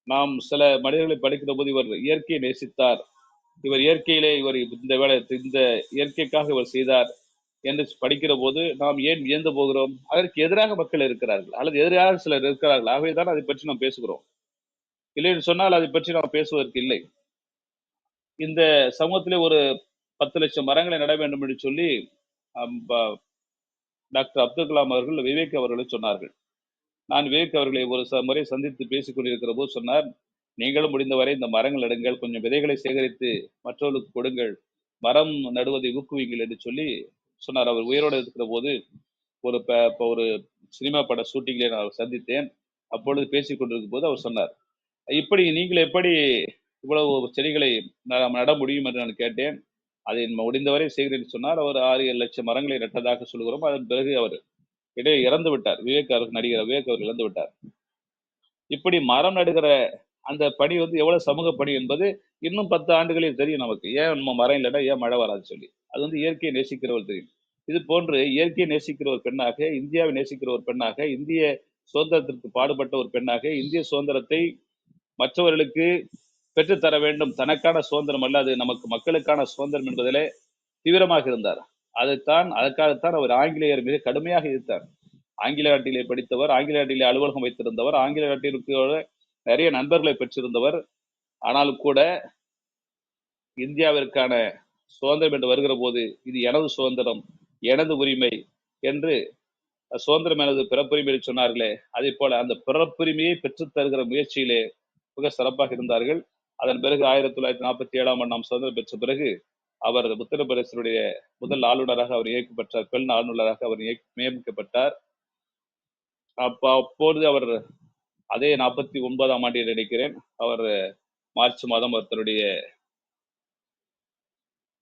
நாம் சில மனிதர்களை படிக்கிற போது, இவர் இயற்கையை நேசித்தார், இவர் இயற்கையிலே இவர் இந்த இயற்கைக்காக இவர் செய்தார் என்று படிக்கிற போது நாம் ஏன் வியந்து போகிறோம்? அதற்கு எதிராக மக்கள் இருக்கிறார்கள், அல்லது எதிராக சிலர் இருக்கிறார்கள். ஆகவேதான் அதை பற்றி நாம் பேசுகிறோம். இல்லை என்று சொன்னால் அதை பற்றி நாம் பேசுவதற்கு இல்லை. இந்த சமூகத்திலே ஒரு 10 லட்சம் மரங்களை நட வேண்டும் என்று சொல்லி டாக்டர் அப்துல் கலாம் அவர்கள் விவேக் அவர்களை சொன்னார்கள். நான் விவேக் அவர்களை ஒரு முறை சந்தித்து பேசிக் கொண்டிருக்கிற போது சொன்னார், நீங்களும் முடிந்தவரை இந்த மரங்கள் நடுங்கள், கொஞ்சம் விதைகளை சேகரித்து மற்றவர்களுக்கு கொடுங்கள், மரம் நடுவதை ஊக்குவிங்கள் என்று சொல்லி சொன்னார். அவர் உயிரோடு இருக்கிற போது ஒரு சினிமா பட ஷூட்டிங்ல நான் சந்தித்தேன். அப்பொழுது பேசிக் கொண்டிருக்கும் போது அவர் சொன்னார், இப்படி நீங்கள் எப்படி இவ்வளவு செடிகளை நட முடியும் என்று நான் கேட்டேன். அதை முடிந்தவரை செய்கிறேன் சொன்னார். அவர் 6-7 லட்சம் மரங்களை நட்டதாக சொல்கிறோம். அதன் பிறகு அவர் இடையே இறந்து விட்டார். நடிகர் விவேக் அவர் இறந்து விட்டார். இப்படி மரம் நடுகிற அந்த பணி வந்து எவ்வளவு சமூக பணி என்பது இன்னும் 10 ஆண்டுகளில் தெரியும் நமக்கு. ஏன் நம்ம மரம் இல்லைன்னா ஏன் மழை வராது சொல்லி, அது வந்து இயற்கையை நேசிக்கிறவர் தெரியும். இது போன்று இயற்கையை நேசிக்கிற ஒரு பெண்ணாக, இந்தியாவை நேசிக்கிற ஒரு பெண்ணாக, இந்திய சுதந்திரத்திற்கு பாடுபட்ட ஒரு பெண்ணாக, இந்திய சுதந்திரத்தை மற்றவர்களுக்கு பெற்றுத்தர வேண்டும், தனக்கான சுதந்திரம் அல்ல, அது நமக்கு மக்களுக்கான சுதந்திரம் என்பதிலே தீவிரமாக இருந்தார். அதற்காகத்தான் அவர் ஆங்கிலேயர் மிக கடுமையாக எதிர்த்தார். ஆங்கில நாட்டிலே படித்தவர், ஆங்கில நாட்டிலே அலுவலகம் வைத்திருந்தவர், ஆங்கில நாட்டிற்கு நிறைய நண்பர்களை பெற்றிருந்தவர். ஆனாலும் கூட இந்தியாவிற்கான சுதந்திரம் என்று வருகிற போது இது எனது சுதந்திரம், எனது உரிமை என்று சுதந்திரம் எனது பிறப்புரிமை என்று சொன்னார்களே, அதே போல அந்த பிறப்புரிமையை பெற்றுத் தருகிற முயற்சியிலே மிக சிறப்பாக இருந்தார்கள். அதன் பிறகு 1947ஆம் ஆண்டு நாம் சுதந்திரம் பெற்ற பிறகு அவர் உத்தரப்பிரதேசனுடைய முதல் ஆளுநராக அவர் நியமிக்கப்பட்டார். பெண் ஆளுநராக அவர் நியமிக்கப்பட்டார். அப்போது அவர் அதே 49ஆம் ஆண்டு நினைக்கிறேன், அவர் மார்ச் மாதம் அவர் தன்னுடைய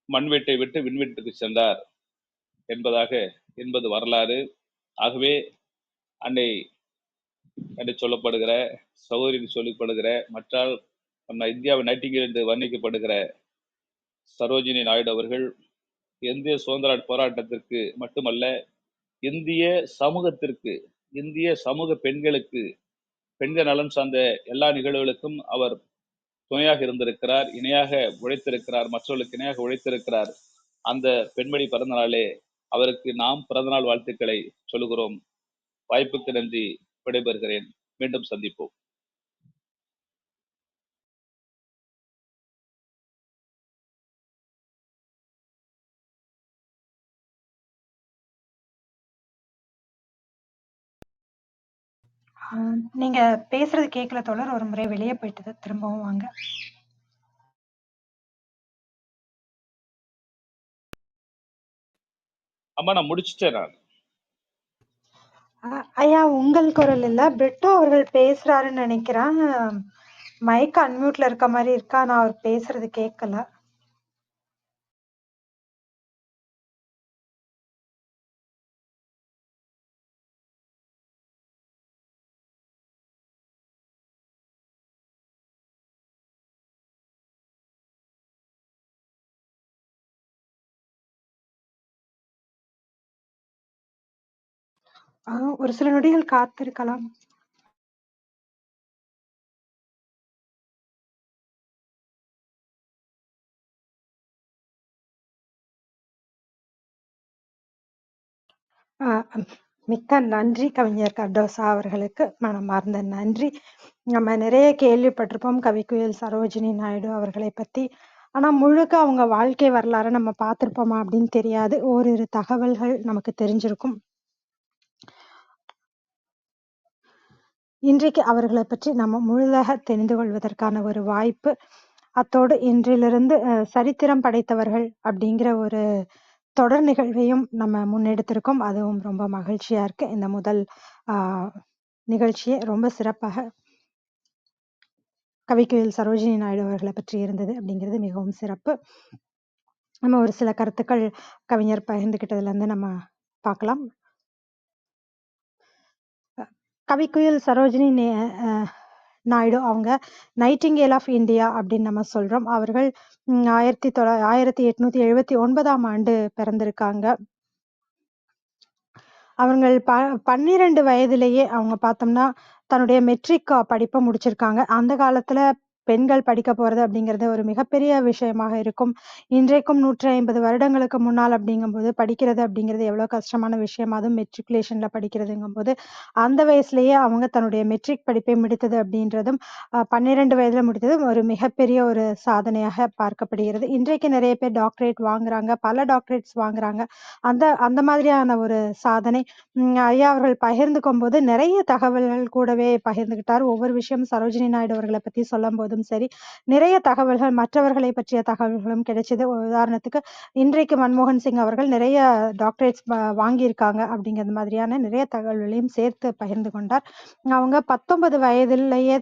மண் வீட்டை விட்டு விண்வீட்டுக்கு சென்றார் என்பது வரலாறு. ஆகவே அன்னை என்று சொல்லப்படுகிற சகோதரி சொல்லப்படுகிற மற்றால் நம்ம இந்தியாவின் நைட்டிங்கேல் என்று வர்ணிக்கப்படுகிற சரோஜினி நாயுடு அவர்கள் இந்திய சுதந்திர போராட்டத்திற்கு மட்டுமல்ல, இந்திய சமூகத்திற்கு, இந்திய சமூக பெண்களுக்கு, பெண்கள் நலன் சார்ந்த எல்லா நிகழ்வுகளுக்கும் அவர் துணையாக இருந்திருக்கிறார், இணையாக உழைத்திருக்கிறார், மற்றவர்களுக்கு இணையாக உழைத்திருக்கிறார். அந்த பெண்மணி பிறந்த நாளே அவருக்கு நாம் பிறந்தநாள் வாழ்த்துக்களை சொல்லுகிறோம். வாய்ப்புக்கு நன்றி. விடைபெறுகிறேன். மீண்டும் சந்திப்போம். நீங்க பேசுறது கேட்கல தோழர், ஒரு முறை வெளியே போயிட்டு திரும்பவும் வாங்க. அம்மா நான் முடிச்சுட்டேன். நான் ஐயா உங்கள் குரல் இல்ல, பிரிட்டோ அவர்கள் பேசுறாருன்னு நினைக்கிறேன். மைக் அன்மியூட்ல இருக்க மாதிரி இருக்கா, நான் அவர் பேசுறது கேட்கல. ஒரு சில நொடிகள் காத்திருக்கலாம். மிக்க நன்றி கவிஞர் கர்டோசா அவர்களுக்கு, மனமார்ந்த நன்றி. நம்ம நிறைய கேள்விப்பட்டிருப்போம் கவிக்குயில் சரோஜினி நாயுடு அவர்களை பத்தி. ஆனா முழுக்க அவங்க வாழ்க்கை வரலாறு நம்ம பார்த்திருப்போமா அப்படின்னு தெரியாது. ஓரிரு தகவல்கள் நமக்கு தெரிஞ்சிருக்கும். இன்றைக்கு அவர்களை பற்றி நம்ம முழுதாக தெரிந்து கொள்வதற்கான ஒரு வாய்ப்பு. அத்தோடு இன்றிலிருந்து சரித்திரம் படைத்தவர்கள் அப்படிங்கிற ஒரு தொடர் நிகழ்வையும் நம்ம முன்னெடுத்திருக்கோம். அதுவும் ரொம்ப மகிழ்ச்சியா இருக்கு. இந்த முதல் நிகழ்ச்சியை ரொம்ப சிறப்பாக கவிக்குயில் சரோஜினி நாயுடு அவர்களை பற்றி இருந்தது அப்படிங்கிறது மிகவும் சிறப்பு. நம்ம ஒரு சில கருத்துக்கள் கவிஞர் பகிர்ந்துகிட்டதுல இருந்து நம்ம பார்க்கலாம். கவிக்குயில் சரோஜினி நாயுடு அவங்க நைட்டிங்கேல் ஆஃப் இந்தியா அப்படின்னு நம்ம சொல்றோம். அவர்கள் 1879ஆம் ஆண்டு பிறந்திருக்காங்க. அவங்கள் 12 வயதிலேயே அவங்க பார்த்தோம்னா தன்னுடைய மெட்ரிக் படிப்பை முடிச்சிருக்காங்க. அந்த காலத்துல பெண்கள் படிக்க போறது அப்படிங்கிறது ஒரு மிகப்பெரிய விஷயமாக இருக்கும். இன்றைக்கும் 150 வருடங்களுக்கு முன்னால் அப்படிங்கும்போது படிக்கிறது அப்படிங்கிறது எவ்வளவு கஷ்டமான விஷயம், அதுவும் மெட்ரிகுலேஷன்ல படிக்கிறதுங்கும் போது அந்த வயசுலயே அவங்க தன்னுடைய மெட்ரிக் படிப்பை முடித்தது அப்படின்றதும் 12 வயதுல முடித்தது ஒரு மிகப்பெரிய ஒரு சாதனையாக பார்க்கப்படுகிறது. இன்றைக்கு நிறைய பேர் டாக்டரேட் வாங்குறாங்க, பல டாக்டரேட்ஸ் வாங்குறாங்க. அந்த மாதிரியான ஒரு சாதனை ஐயா அவர்கள் பகிர்ந்துக்கும் போது நிறைய தகவல்கள் கூடவே பகிர்ந்துகிட்டார். ஒவ்வொரு விஷயம் சரோஜினி நாயுடு அவர்களை பத்தி சொல்லும் போதும் சரி, நிறைய தகவல்கள் மற்றவர்களை பற்றிய தகவல்களும் கிடைச்சது. உதாரணத்துக்கு இன்றைக்கு மன்மோகன் சிங் அவர்கள் நிறைய டாக்டரேட்ஸ் வாங்கியிருக்காங்க அப்படிங்கிறது மாதிரியான நிறைய தகவல்களையும் சேர்த்து பகிர்ந்து கொண்டார். அவங்க 19 வயதிலேயே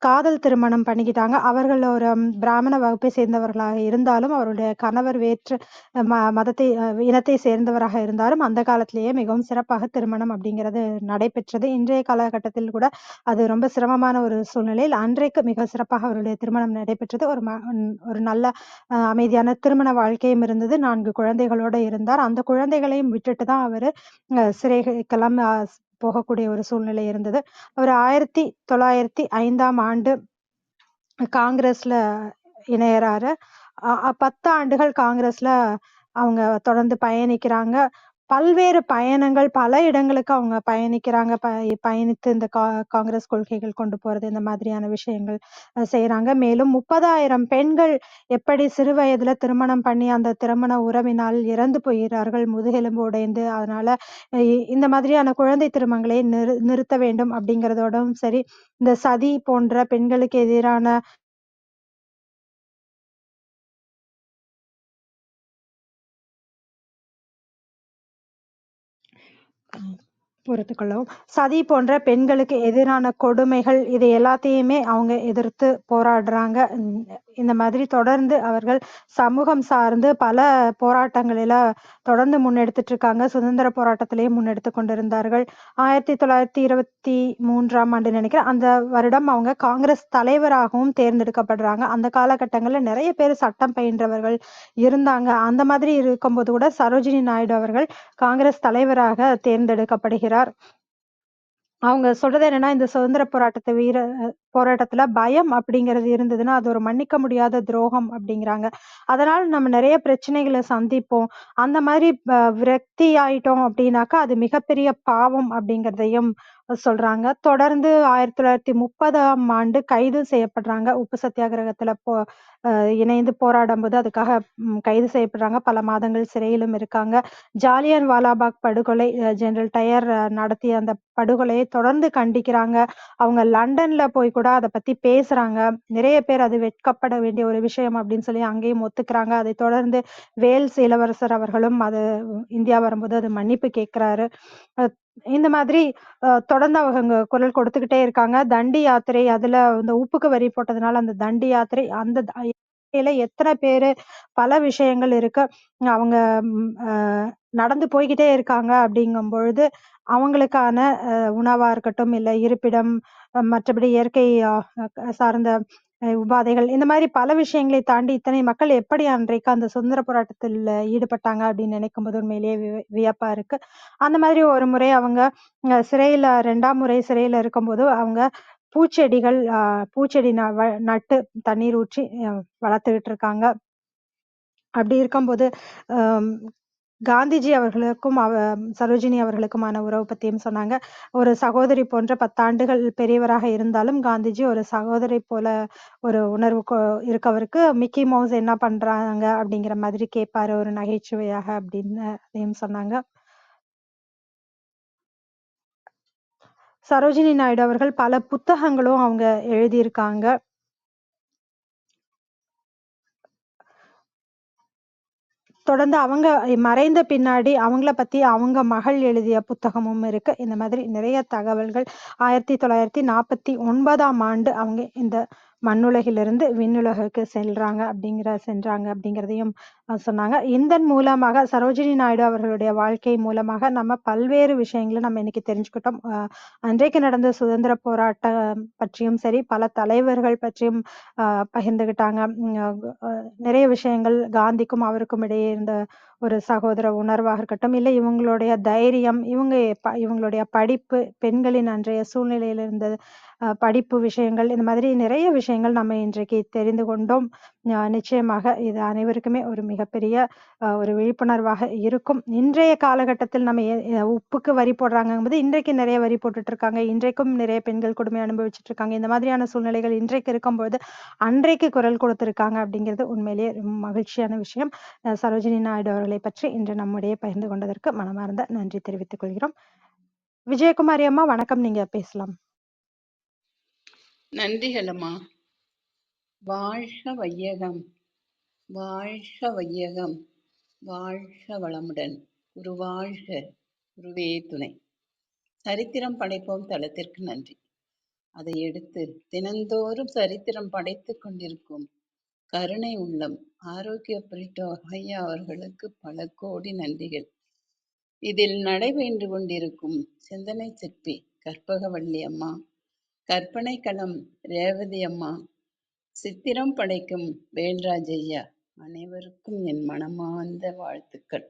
காதல் திருமணம் பண்ணிக்கிட்டாங்க. அவர்கள் ஒரு பிராமண வகுப்பை சேர்ந்தவர்களாக இருந்தாலும் அவருடைய கணவர் வேற்று மதத்தை இனத்தை சேர்ந்தவராக இருந்தாலும் அந்த காலத்திலேயே மிகவும் சிறப்பாக திருமணம் அப்படிங்கிறது நடைபெற்றது. இன்றைய காலகட்டத்தில் கூட அது ரொம்ப சிரமமான ஒரு சூழ்நிலையில் அன்றைக்கு மிக சிறப்பாக அவருடைய திருமணம் நடைபெற்றது. ஒரு நல்ல அமைதியான திருமண வாழ்க்கையும் இருந்தது. 4 குழந்தைகளோடு இருந்தார். அந்த குழந்தைகளையும் விட்டுட்டு தான் அவர் சிறைக்கெல்லாம் போகக்கூடிய ஒரு சூழ்நிலை இருந்தது. அவர் 1905ஆம் ஆண்டு காங்கிரஸ்ல இணையறாரு. 10 ஆண்டுகள் காங்கிரஸ்ல அவங்க தொடர்ந்து பயணிக்கிறாங்க. பல்வேறு பயணங்கள், பல இடங்களுக்கு அவங்க பயணிக்கிறாங்க. பயணித்து இந்த காங்கிரஸ் கொள்கைகள் கொண்டு போறது, இந்த மாதிரியான விஷயங்கள் செய்றாங்க. மேலும் 30,000 பெண்கள் எப்படி சிறு வயதுல திருமணம் பண்ணி, அந்த திருமண உறவினால் இறந்து போகிறார்கள், முதுகெலும்பு உடைந்து. அதனால இந்த மாதிரியான குழந்தை திருமணங்களை நிறுத்த வேண்டும் அப்படிங்கிறதோடவும் சரி, இந்த சதி போன்ற பெண்களுக்கு எதிரான பொறுத்துக்கொள்ளவும். சதி போன்ற பெண்களுக்கு எதிரான கொடுமைகள், இது எல்லாத்தையுமே அவங்க எதிர்த்து போராடுறாங்க. இந்த மாதிரி தொடர்ந்து அவர்கள் சமூகம் சார்ந்து பல போராட்டங்களில தொடர்ந்து முன்னெடுத்துட்டு இருக்காங்க. சுதந்திர போராட்டத்திலேயும் முன்னெடுத்துக் கொண்டிருந்தார்கள். 1923ஆம் ஆண்டு நினைக்கிறேன். அந்த வருடம் அவங்க காங்கிரஸ் தலைவராகவும் தேர்ந்தெடுக்கப்படுறாங்க. அந்த காலகட்டங்கள்ல நெறைய பேர் சட்டம் பயின்றவர்கள் இருந்தாங்க. அந்த மாதிரி இருக்கும்போது கூட சரோஜினி நாயுடு அவர்கள் காங்கிரஸ் தலைவராக தேர்ந்தெடுக்கப்படுகிறார். அவங்க சொல்றது என்னன்னா, இந்த சுதந்திர போராட்டத்துல பயம் அப்படிங்கிறது இருந்ததுன்னா, அது ஒரு மன்னிக்க முடியாத துரோகம் அப்படிங்கிறாங்க. அதனால நம்ம நெறைய பிரச்சனைகள சந்திப்போம். அந்த மாதிரி விரக்தி ஆயிட்டோம் அப்படின்னாக்கா, அது மிகப்பெரிய பாவம் அப்படிங்கிறதையும் சொல்றாங்க. தொடர்ந்து 1930ஆம் ஆண்டு கைது செய்யப்படுறாங்க. உப்பு சத்தியாகிரகத்துல அ இணைந்து போராடும்போது அதுக்காக கைது செய்யப்படுறாங்க. பல மாதங்கள் சிறையிலும் இருக்காங்க. ஜாலியன் வாலாபாக் படுகொலை, ஜெனரல் டயர் நடத்திய அந்த படுகொலையை தொடர்ந்து கண்டிக்கிறாங்க. அவங்க லண்டன்ல போய் கூட அத பத்தி பேசுறாங்க. நிறைய பேர் அது வெட்கப்பட வேண்டிய ஒரு விஷயம் அப்படின்னு சொல்லி அங்கேயும் ஒத்துக்கிறாங்க. அதைத் தொடர்ந்து வேல்ஸ் இளவரசர் அவர்களும் இந்தியா வரும்போது அது மன்னிப்பு கேட்கிறாரு. அ இந்த மாதிரி தொடர்ந்து அவங்க குரல் கொடுத்துக்கிட்டே இருக்காங்க. தண்டி யாத்திரை, அதுல இந்த உப்புக்கு வரி போட்டதுனால அந்த தண்டி யாத்திரை, அந்த யாத்திரையில எத்தன பேரு, பல விஷயங்கள் இருக்கு. அவங்க அ நடந்து போய்க்கிட்டே இருக்காங்க அப்படிங்கும்பொழுது, அவங்களுக்கான உணவா இருக்கட்டும், இல்ல இருப்பிடம், மற்றபடி இயற்கை சார்ந்த உபாதைகள், இந்த மாதிரி பல விஷயங்களை தாண்டி இத்தனை மக்கள் எப்படி அன்றைக்கு அந்த சுதந்திர போராட்டத்தில் ஈடுபட்டாங்க அப்படின்னு நினைக்கும்போது உண்மையிலேயே வியப்பா இருக்கு. அந்த மாதிரி ஒரு முறை அவங்க சிறையில 2ஆம் முறை சிறையில இருக்கும்போது, அவங்க பூச்செடிகள் பூச்செடி நட்டு தண்ணீர் ஊற்றி வளர்த்துக்கிட்டு இருக்காங்க. அப்படி இருக்கும்போது, அம் காந்திஜி அவர்களுக்கும் சரோஜினி அவர்களுக்குமான உறவு பத்தியும் சொன்னாங்க. ஒரு சகோதரி போன்ற 10 ஆண்டுகள் பெரியவராக இருந்தாலும், காந்திஜி ஒரு சகோதரி போல ஒரு உணர்வு இருக்கவருக்கு, மிக்கி மவுஸ் என்ன பண்றாங்க அப்படிங்கிற மாதிரி கேட்பாரு ஒரு நகைச்சுவையாக அப்படின்னு அதையும் சொன்னாங்க. சரோஜினி நாயுடு அவர்கள் பல புத்தகங்களும் அவங்க எழுதியிருக்காங்க. தொடர்ந்து அவங்க மறைந்த பின்னாடி அவங்கள பத்தி அவங்க மகள் எழுதிய புத்தகமும் இருக்கு. இந்த மாதிரி நிறைய தகவல்கள். 1949ஆம் ஆண்டு அவங்க இந்த மண்ணுலகிலிருந்து விண்ணுலகுக்கு சென்றாங்க அப்படிங்கிறதையும் சொன்னாங்க. இதன் மூலமாக சரோஜினி நாயுடு அவர்களுடைய வாழ்க்கை மூலமாக நம்ம பல்வேறு விஷயங்கள நம்ம இன்னைக்கு தெரிஞ்சுக்கிட்டோம். அன்றைக்கு நடந்த சுதந்திர போராட்டம் பற்றியும் சரி, பல தலைவர்கள் பற்றியும் பகிர்ந்துகிட்டாங்க. நிறைய விஷயங்கள் காந்திக்கும் அவருக்கும் இடையே இருந்த ஒரு சகோதர உணர்வாக இருக்கட்டும், இல்லை இவங்களுடைய தைரியம், இவங்களுடைய படிப்பு, பெண்களின் அன்றைய சூழ்நிலையில இருந்த படிப்பு விஷயங்கள், இந்த மாதிரி நிறைய விஷயங்கள் நம்ம இன்றைக்கு தெரிந்து கொண்டோம். நிச்சயமாக இது அனைவருக்குமே ஒரு மிகப்பெரிய ஒரு விழிப்புணர்வாக இருக்கும். இன்றைய காலகட்டத்தில் நம்ம உப்புக்கு வரி போடுறாங்கங்கும்போது, இன்றைக்கு நிறைய வரி போட்டுட்டு இருக்காங்க. இன்றைக்கும் நிறைய பெண்கள் கொடுமை அனுபவிச்சுட்டு இருக்காங்க. இந்த மாதிரியான சூழ்நிலைகள் இன்றைக்கு இருக்கும்போது, அன்றைக்கு குரல் கொடுத்திருக்காங்க அப்படிங்கிறது உண்மையிலேயே மகிழ்ச்சியான விஷயம். சரோஜினி நாயுடு அவர்களை பற்றி இன்று நம்முடைய பகிர்ந்து கொண்டதற்கு மனமார்ந்த நன்றி தெரிவித்துக் கொள்கிறோம். விஜயகுமாரி அம்மா வணக்கம், நீங்க பேசலாம். நன்றிகள் அம்மா. வாழ்க வையகம், வாழ்க வையகம், வாழ்க வளமுடன். குருவாழ்க, குருவே துணை. சரித்திரம் படைப்போம் தளத்திற்கு நன்றி. அதை எடுத்து தினந்தோறும் சரித்திரம் படைத்துக் கொண்டிருக்கும் கருணை உள்ளம் ஆரோக்கிய பிரிட்டோ ஐயா அவர்களுக்கு பல கோடி நன்றிகள். இதில் நடைபெற்று கொண்டிருக்கும் சிந்தனை சிற்பி கற்பகவள்ளி அம்மா, கற்பனை களம் ரேவதி அம்மா, சித்திரம் படைக்கும் வேல்ராஜ் ஐயா, அனைவருக்கும் என் மனமார்ந்த வாழ்த்துக்கள்.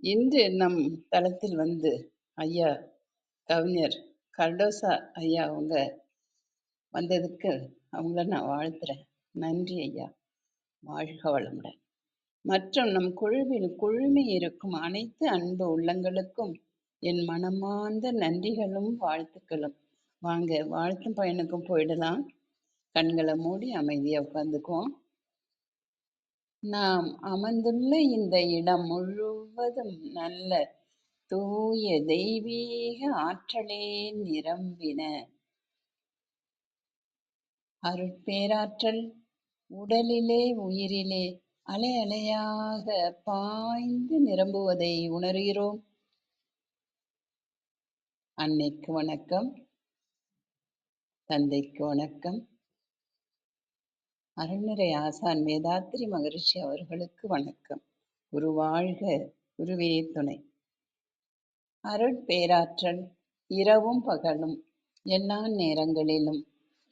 இன்று நம் தளத்தில் வந்து ஐயா கவிஞர் கர்டோசா ஐயா அவங்க வந்ததுக்கு அவங்கள நான் வாழ்த்துறேன். நன்றி ஐயா. வாழ்க வளமுடன். மற்றும் நம் குழுவில் குழுமி இருக்கும் அனைத்து அன்பு உள்ளங்களுக்கும் என் மனமார்ந்த நன்றிகளும் வாழ்த்துக்களும். வாங்க வாழ்த்தும் பயனுக்கும் போயிடலாம். கண்களை மூடி அமைதியா உட்கார்ந்துக்குவோம். நாம் அமர்ந்துள்ள இந்த இடம் முழுவதும் நல்ல தூய தெய்வீக ஆற்றலே நிரம்பின. அருட்பேராற்றல் உடலிலே உயிரிலே அலை அலையாக பாய்ந்து நிரம்புவதை உணர்கிறோம். அன்னைக்கு வணக்கம், தந்தைக்கு வணக்கம், அருள்நிறை ஆசான் வேதாத்திரி மகரிஷி அவர்களுக்கு வணக்கம். குரு வாழ்க, குருவே துணை. அருட்பேராற்றல் இரவும் பகலும் எல்லா நேரங்களிலும்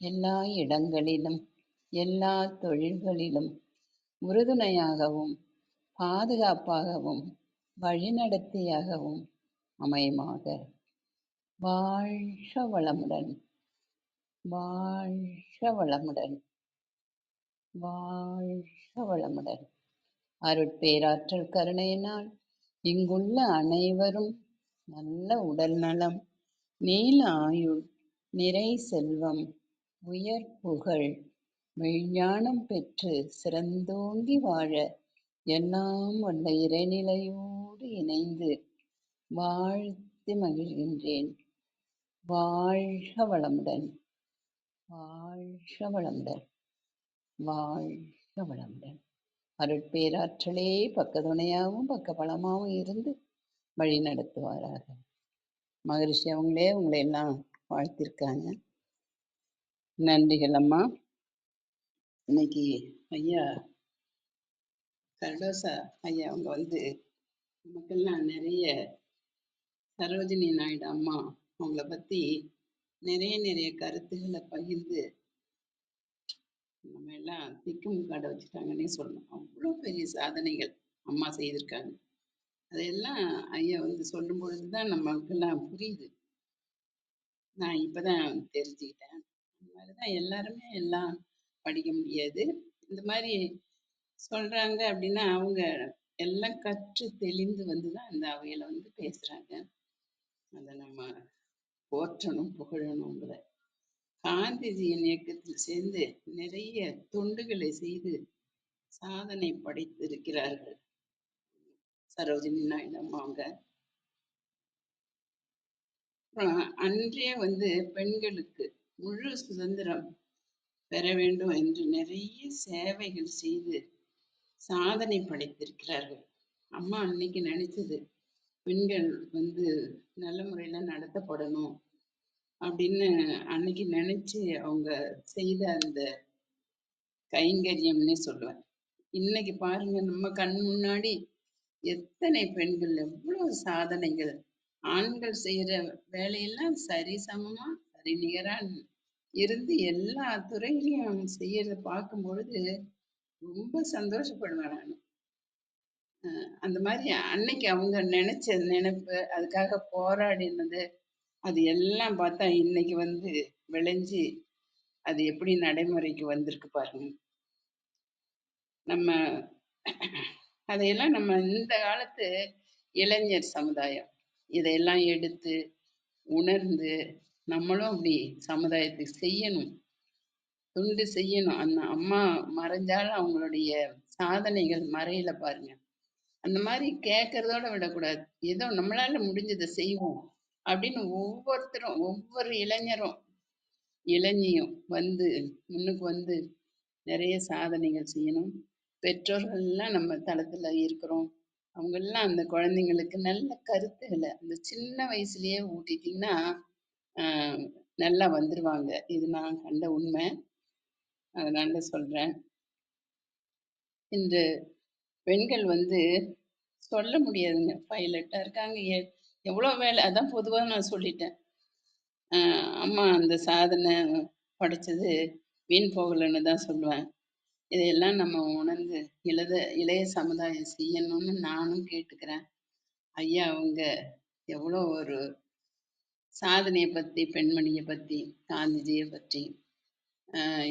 எல்லா இடங்களிலும் எல்லா தொழில்களிலும் உறுதுணையாகவும் பாதுகாப்பாகவும் வழிநடத்தியாகவும் அமையுமாக. வாழ்க வளமுடன், வாழ்க வளமுடன், வாழ்க வளமுடன். அருட்பேராற்றல் கருணையினால் இங்குள்ள அனைவரும் நல்ல உடல் நலம், நீல ஆயுள், நிறை செல்வம், உயர் புகழ், மெய்ஞானம் பெற்று சிறந்தோங்கி வாழ எல்லாம் வல்ல இறைநிலையோடு இணைந்து வாழ்த்தி மகிழ்கின்றேன். வாழ்க வளமுடன், வாழ்க வளமுடன், வாழ்க வளமுடன். அருட்பேராற்றலே பக்கத்துணையாகவும் பக்க பலமாகவும் இருந்து வழி நடத்துவாராக. மகரிஷி அவங்களே உங்களை எல்லாம் வாழ்த்திருக்காங்க. நன்றிகள் அம்மா. இன்னைக்கு ஐயா கர்டோசா ஐயா அவங்க நமக்கெல்லாம் நிறைய சரோஜினி நாயுடு அம்மா அவங்கள பத்தி நிறைய கருத்துக்களை பகிர்ந்து நம்ம எல்லாம் திக்குமுக்காட வச்சுட்டாங்கன்னே சொல்லணும். அவ்வளோ பெரிய சாதனைகள் அம்மா செய்திருக்காங்க. அதையெல்லாம் ஐயா சொல்லும் பொழுதுதான் நமக்கெல்லாம் புரியுது. நான் இப்பதான் தெரிஞ்சுக்கிட்டேன். அந்த மாதிரிதான் எல்லாருமே எல்லாம் படிக்க முடியாது. இந்த மாதிரி சொல்றாங்க அப்படின்னா அவங்க எல்லாம் கற்று தெளிந்து வந்துதான் அந்த அவையில பேசுறாங்க. அதை நம்ம போற்றணும், புகழணுங்கிற காந்திஜியின் இயக்கத்தில் சேர்ந்து நிறைய தொண்டுகளை செய்து சாதனை படைத்திருக்கிறார்கள் சரோஜினி நாயுடு அம்மா அவங்க. அப்புறம் அன்றே பெண்களுக்கு முழு சுதந்திரம் பெற வேண்டும் என்று நிறைய சேவைகள் செய்து சாதனை படைத்திருக்கிறார்கள். அம்மா அன்னைக்கு நினைச்சது பெண்கள் நல்ல முறையில நடத்தப்படணும் அப்படின்னு அன்னைக்கு நினைச்சு அவங்க செய்த அந்த கைங்கரியம்னே சொல்லுவேன். இன்னைக்கு பாருங்க, நம்ம கண் முன்னாடி எத்தனை பெண்கள் எவ்வளவு சாதனைகள். ஆண்கள் செய்யற வேலையெல்லாம் சரிசமமா சரி நிகரா இருந்து எல்லா துறையிலையும் செய்யறத பார்க்கும் பொழுது ரொம்ப சந்தோஷப்படுவேன் நான். அந்த மாதிரி அன்னைக்கு அவங்க நினைச்ச நினைப்பு, அதுக்காக போராடினது, அது எல்லாம் பார்த்தா இன்னைக்கு விளைஞ்சு அது எப்படி நடைமுறைக்கு வந்திருக்கு பாருங்க. நம்ம அதையெல்லாம் நம்ம இந்த காலத்து இளைஞர் சமுதாயம் இதையெல்லாம் எடுத்து உணர்ந்து நம்மளும் அப்படி சமுதாயத்துக்கு செய்யணும், தொண்டு செய்யணும். அந்த அம்மா மறைஞ்சாலும் அவங்களுடைய சாதனைகள் மறையில பாருங்க. அந்த மாதிரி கேட்கறதோட விடக்கூடாது. ஏதோ நம்மளால முடிஞ்சதை செய்வோம் அப்படின்னு ஒவ்வொருத்தரும், ஒவ்வொரு இளைஞரும் இளைஞியும் முன்னுக்கு நிறைய சாதனைகள் செய்யணும். பெற்றோர்கள் எல்லாம் நம்ம தளத்துல இருக்கிறோம். அவங்க எல்லாம் அந்த குழந்தைங்களுக்கு நல்ல கருத்துக்களை அந்த சின்ன வயசுலயே ஊட்டிட்டீங்கன்னா நல்லா வந்துருவாங்க. இது நான் கண்ட உண்மை. அதனால சொல்றேன். இந்த பெண்கள் சொல்ல முடியாதுங்க. பைலட்டா இருக்காங்க, எவ்வளோ வேலை. அதான் பொதுவாக நான் சொல்லிட்டேன். அம்மா அந்த சாதனை படைச்சது வீண் போகலைன்னு தான் சொல்லுவேன். இதையெல்லாம் நம்ம உணர்ந்து இளைய சமுதாயம் செய்யணும்னு நானும் கேட்டுக்கிறேன். ஐயா அவங்க எவ்வளோ ஒரு சாதனையை பற்றி, பெண்மணியை பற்றி, காந்திஜியை பற்றி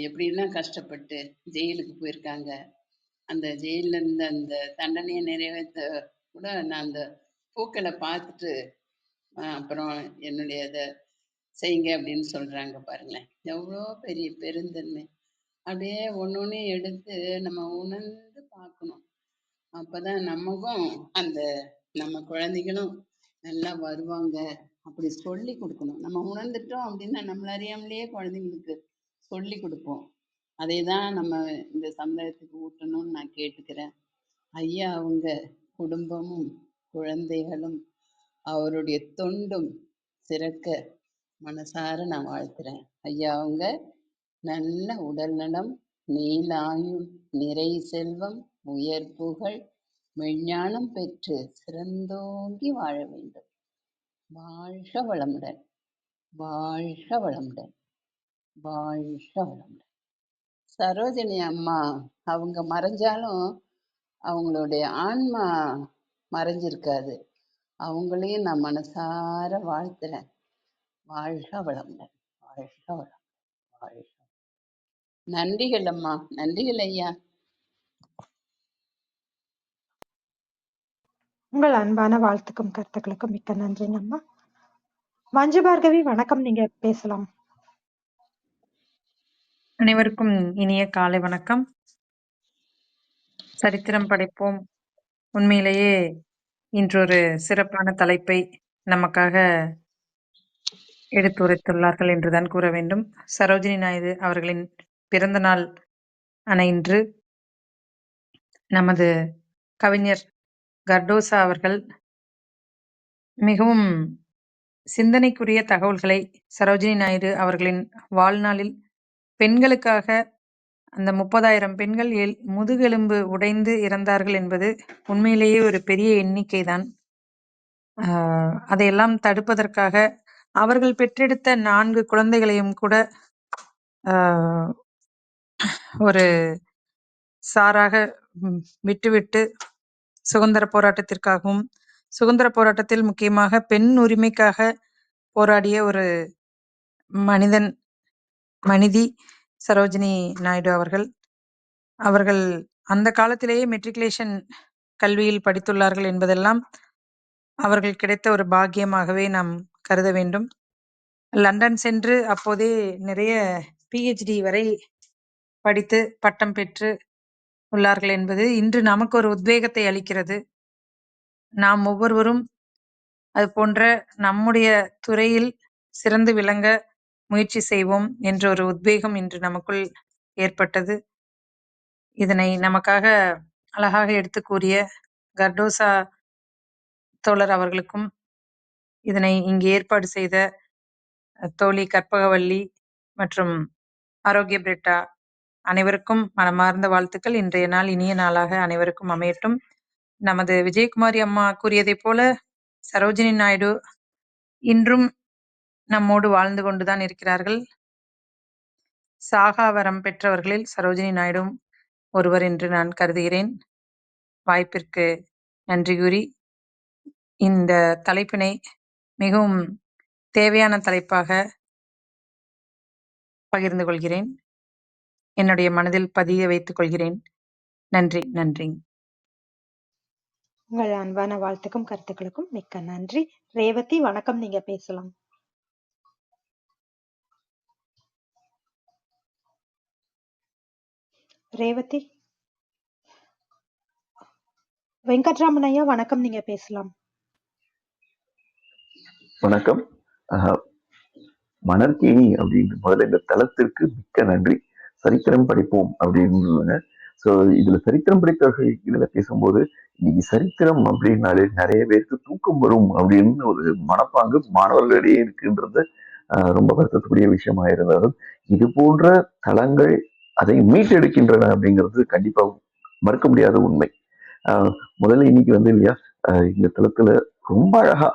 எப்படிலாம் கஷ்டப்பட்டு ஜெயிலுக்கு போயிருக்காங்க, அந்த ஜெயில்ல இருந்த அந்த தண்டனையை நிறைவேற்ற கூட நான் அந்த பூக்களை பார்த்துட்டு அப்புறம் என்னுடைய இதை செய்யுங்க அப்படின்னு சொல்றாங்க பாருங்களேன். எவ்வளோ பெரிய பெருந்தன்மை. அப்படியே ஒன்று எடுத்து நம்ம உணர்ந்து பார்க்கணும். அப்பதான் நமக்கும் அந்த நம்ம குழந்தைகளும் நல்லா வருவாங்க. அப்படி சொல்லி கொடுக்கணும். நம்ம உணர்ந்துட்டோம் அப்படின்னா நம்மள அறியாமலேயே குழந்தைங்களுக்கு சொல்லி கொடுப்போம். அதை தான் நம்ம இந்த சமுதாயத்துக்கு ஊட்டணும்னு நான் கேட்டுக்கிறேன். ஐயா அவங்க குடும்பமும் குழந்தைகளும் அவருடைய தொண்டும் சிறக்க மனசார நான் வாழ்த்துறேன். ஐயா அவங்க நல்ல உடல் நலம், நீல ஆயுள், நிறை செல்வம், உயர் புகழ், மெஞ்ஞானம் பெற்று சிறந்தோங்கி வாழ வேண்டும். வாழ்க வளமுடன், வாழ்க வளமுடன், வாழ்க வளமுடன். சரோஜினி அம்மா அவங்க மறைஞ்சாலும் அவங்களுடைய ஆன்மா மறைஞ்சிருக்காது. அவங்களையும் நான் மனசார வாழ்த்துறேன். வாழ்க வளமுடன், வாழ்க வளம், வாழ்க. நன்றிகள் அம்மா, நன்றிகள் ஐயா. உங்கள் அன்பான வாழ்த்துக்கும் கருத்துக்களுக்கும் மிக்க நன்றிங்க அம்மா. மஞ்சு பார்கவி வணக்கம், நீங்க பேசலாம். அனைவருக்கும் இனிய காலை வணக்கம். சரித்திரம் படைப்போம். உண்மையிலேயே இன்றொரு சிறப்பான தலைப்பை நமக்காக எடுத்துரைத்துள்ளார்கள் என்றுதான் கூற வேண்டும். சரோஜினி நாயுடு அவர்களின் பிறந்த நாள் ஆன இன்று நமது கவிஞர் கர்டோசா அவர்கள் மிகவும் சிந்தனைக்குரிய தகவல்களை சரோஜினி நாயுடு அவர்களின் வாழ்நாளில் பெண்களுக்காக அந்த 30,000 பெண்கள் முதுகெலும்பு உடைந்து இறந்தார்கள் என்பது உண்மையிலேயே ஒரு பெரிய எண்ணிக்கை தான். அதையெல்லாம் தடுப்பதற்காக அவர்கள் பெற்றெடுத்த 4 குழந்தைகளையும் கூட ஒரு சாராக விட்டுவிட்டு சுதந்திர போராட்டத்திற்காகவும், சுதந்திர போராட்டத்தில் முக்கியமாக பெண் உரிமைக்காக போராடிய ஒரு மனிதி சரோஜினி நாயுடு அவர்கள். அவர்கள் அந்த காலத்திலேயே மெட்ரிகுலேஷன் கல்வியில் படித்துள்ளார்கள் என்பதெல்லாம் அவர்கள் கிடைத்த ஒரு பாக்கியமாகவே நாம் கருத வேண்டும். லண்டன் சென்று அப்போதே நிறைய PhD வரை படித்து பட்டம் பெற்று உள்ளார்கள் என்பது இன்று நமக்கு ஒரு உத்வேகத்தை அளிக்கிறது. நாம் ஒவ்வொருவரும் அது போன்ற நம்முடைய துறையில் சிறந்து விளங்க முயற்சி செய்வோம் என்ற ஒரு உத்வேகம் இன்று நமக்குள் ஏற்பட்டது. இதனை நமக்காக அழகாக எடுத்து கூறிய கர்டோசா தோழர் அவர்களுக்கும், இதனை இங்கு ஏற்பாடு செய்த தோழி கற்பகவல்லி மற்றும் ஆரோக்கிய பிரிட்டா அனைவருக்கும் மனமார்ந்த வாழ்த்துக்கள். இன்றைய நாள் இனிய நாளாக அனைவருக்கும் அமையட்டும். நமது விஜயகுமாரி அம்மா கூறியதைப் போல சரோஜினி நாயுடு இன்றும் நம்மோடு வாழ்ந்து கொண்டுதான் இருக்கிறார்கள். சாகாவரம் பெற்றவர்களில் சரோஜினி நாயுடும் ஒருவர் என்று நான் கருதுகிறேன். வாய்ப்பிற்கு நன்றி கூறி இந்த தலைப்பினை மிகவும் தேவையான தலைப்பாக பகிர்ந்து கொள்கிறேன். என்னுடைய மனதில் பதிய வைத்துக் கொள்கிறேன். நன்றி. நன்றி. உங்கள் அன்பான வாழ்த்துக்கும் கருத்துக்களுக்கும் மிக்க நன்றி. ரேவதி வணக்கம், நீங்க பேசலாம். ரேவதி. வெங்கட்ராமன் ஐயா வணக்கம், நீங்க பேசலாம். வணக்கம். மணற்கேணி அப்படின்னு முதல்ல இந்த தளத்திற்கு மிக்க நன்றி. சரித்திரம் படிப்போம் அப்படின்னு. ஸோ இதுல சரித்திரம் படித்தவர்கள் இதுல பேசும்போது இன்னைக்கு சரித்திரம் அப்படின்னாலே நிறைய பேருக்கு தூக்கம் வரும் அப்படின்னு ஒரு மனப்பாங்கு மாணவர்களிடையே இருக்குன்றது ரொம்ப வருத்தக்கூடிய விஷயமா இருந்தாலும் இது போன்ற தளங்கள் அதை மீட்டெடுக்கின்றன அப்படிங்கிறது கண்டிப்பா மறுக்க முடியாத உண்மை. முதல்ல இன்னைக்கு இல்லையா இந்த தளத்துல ரொம்ப அழகா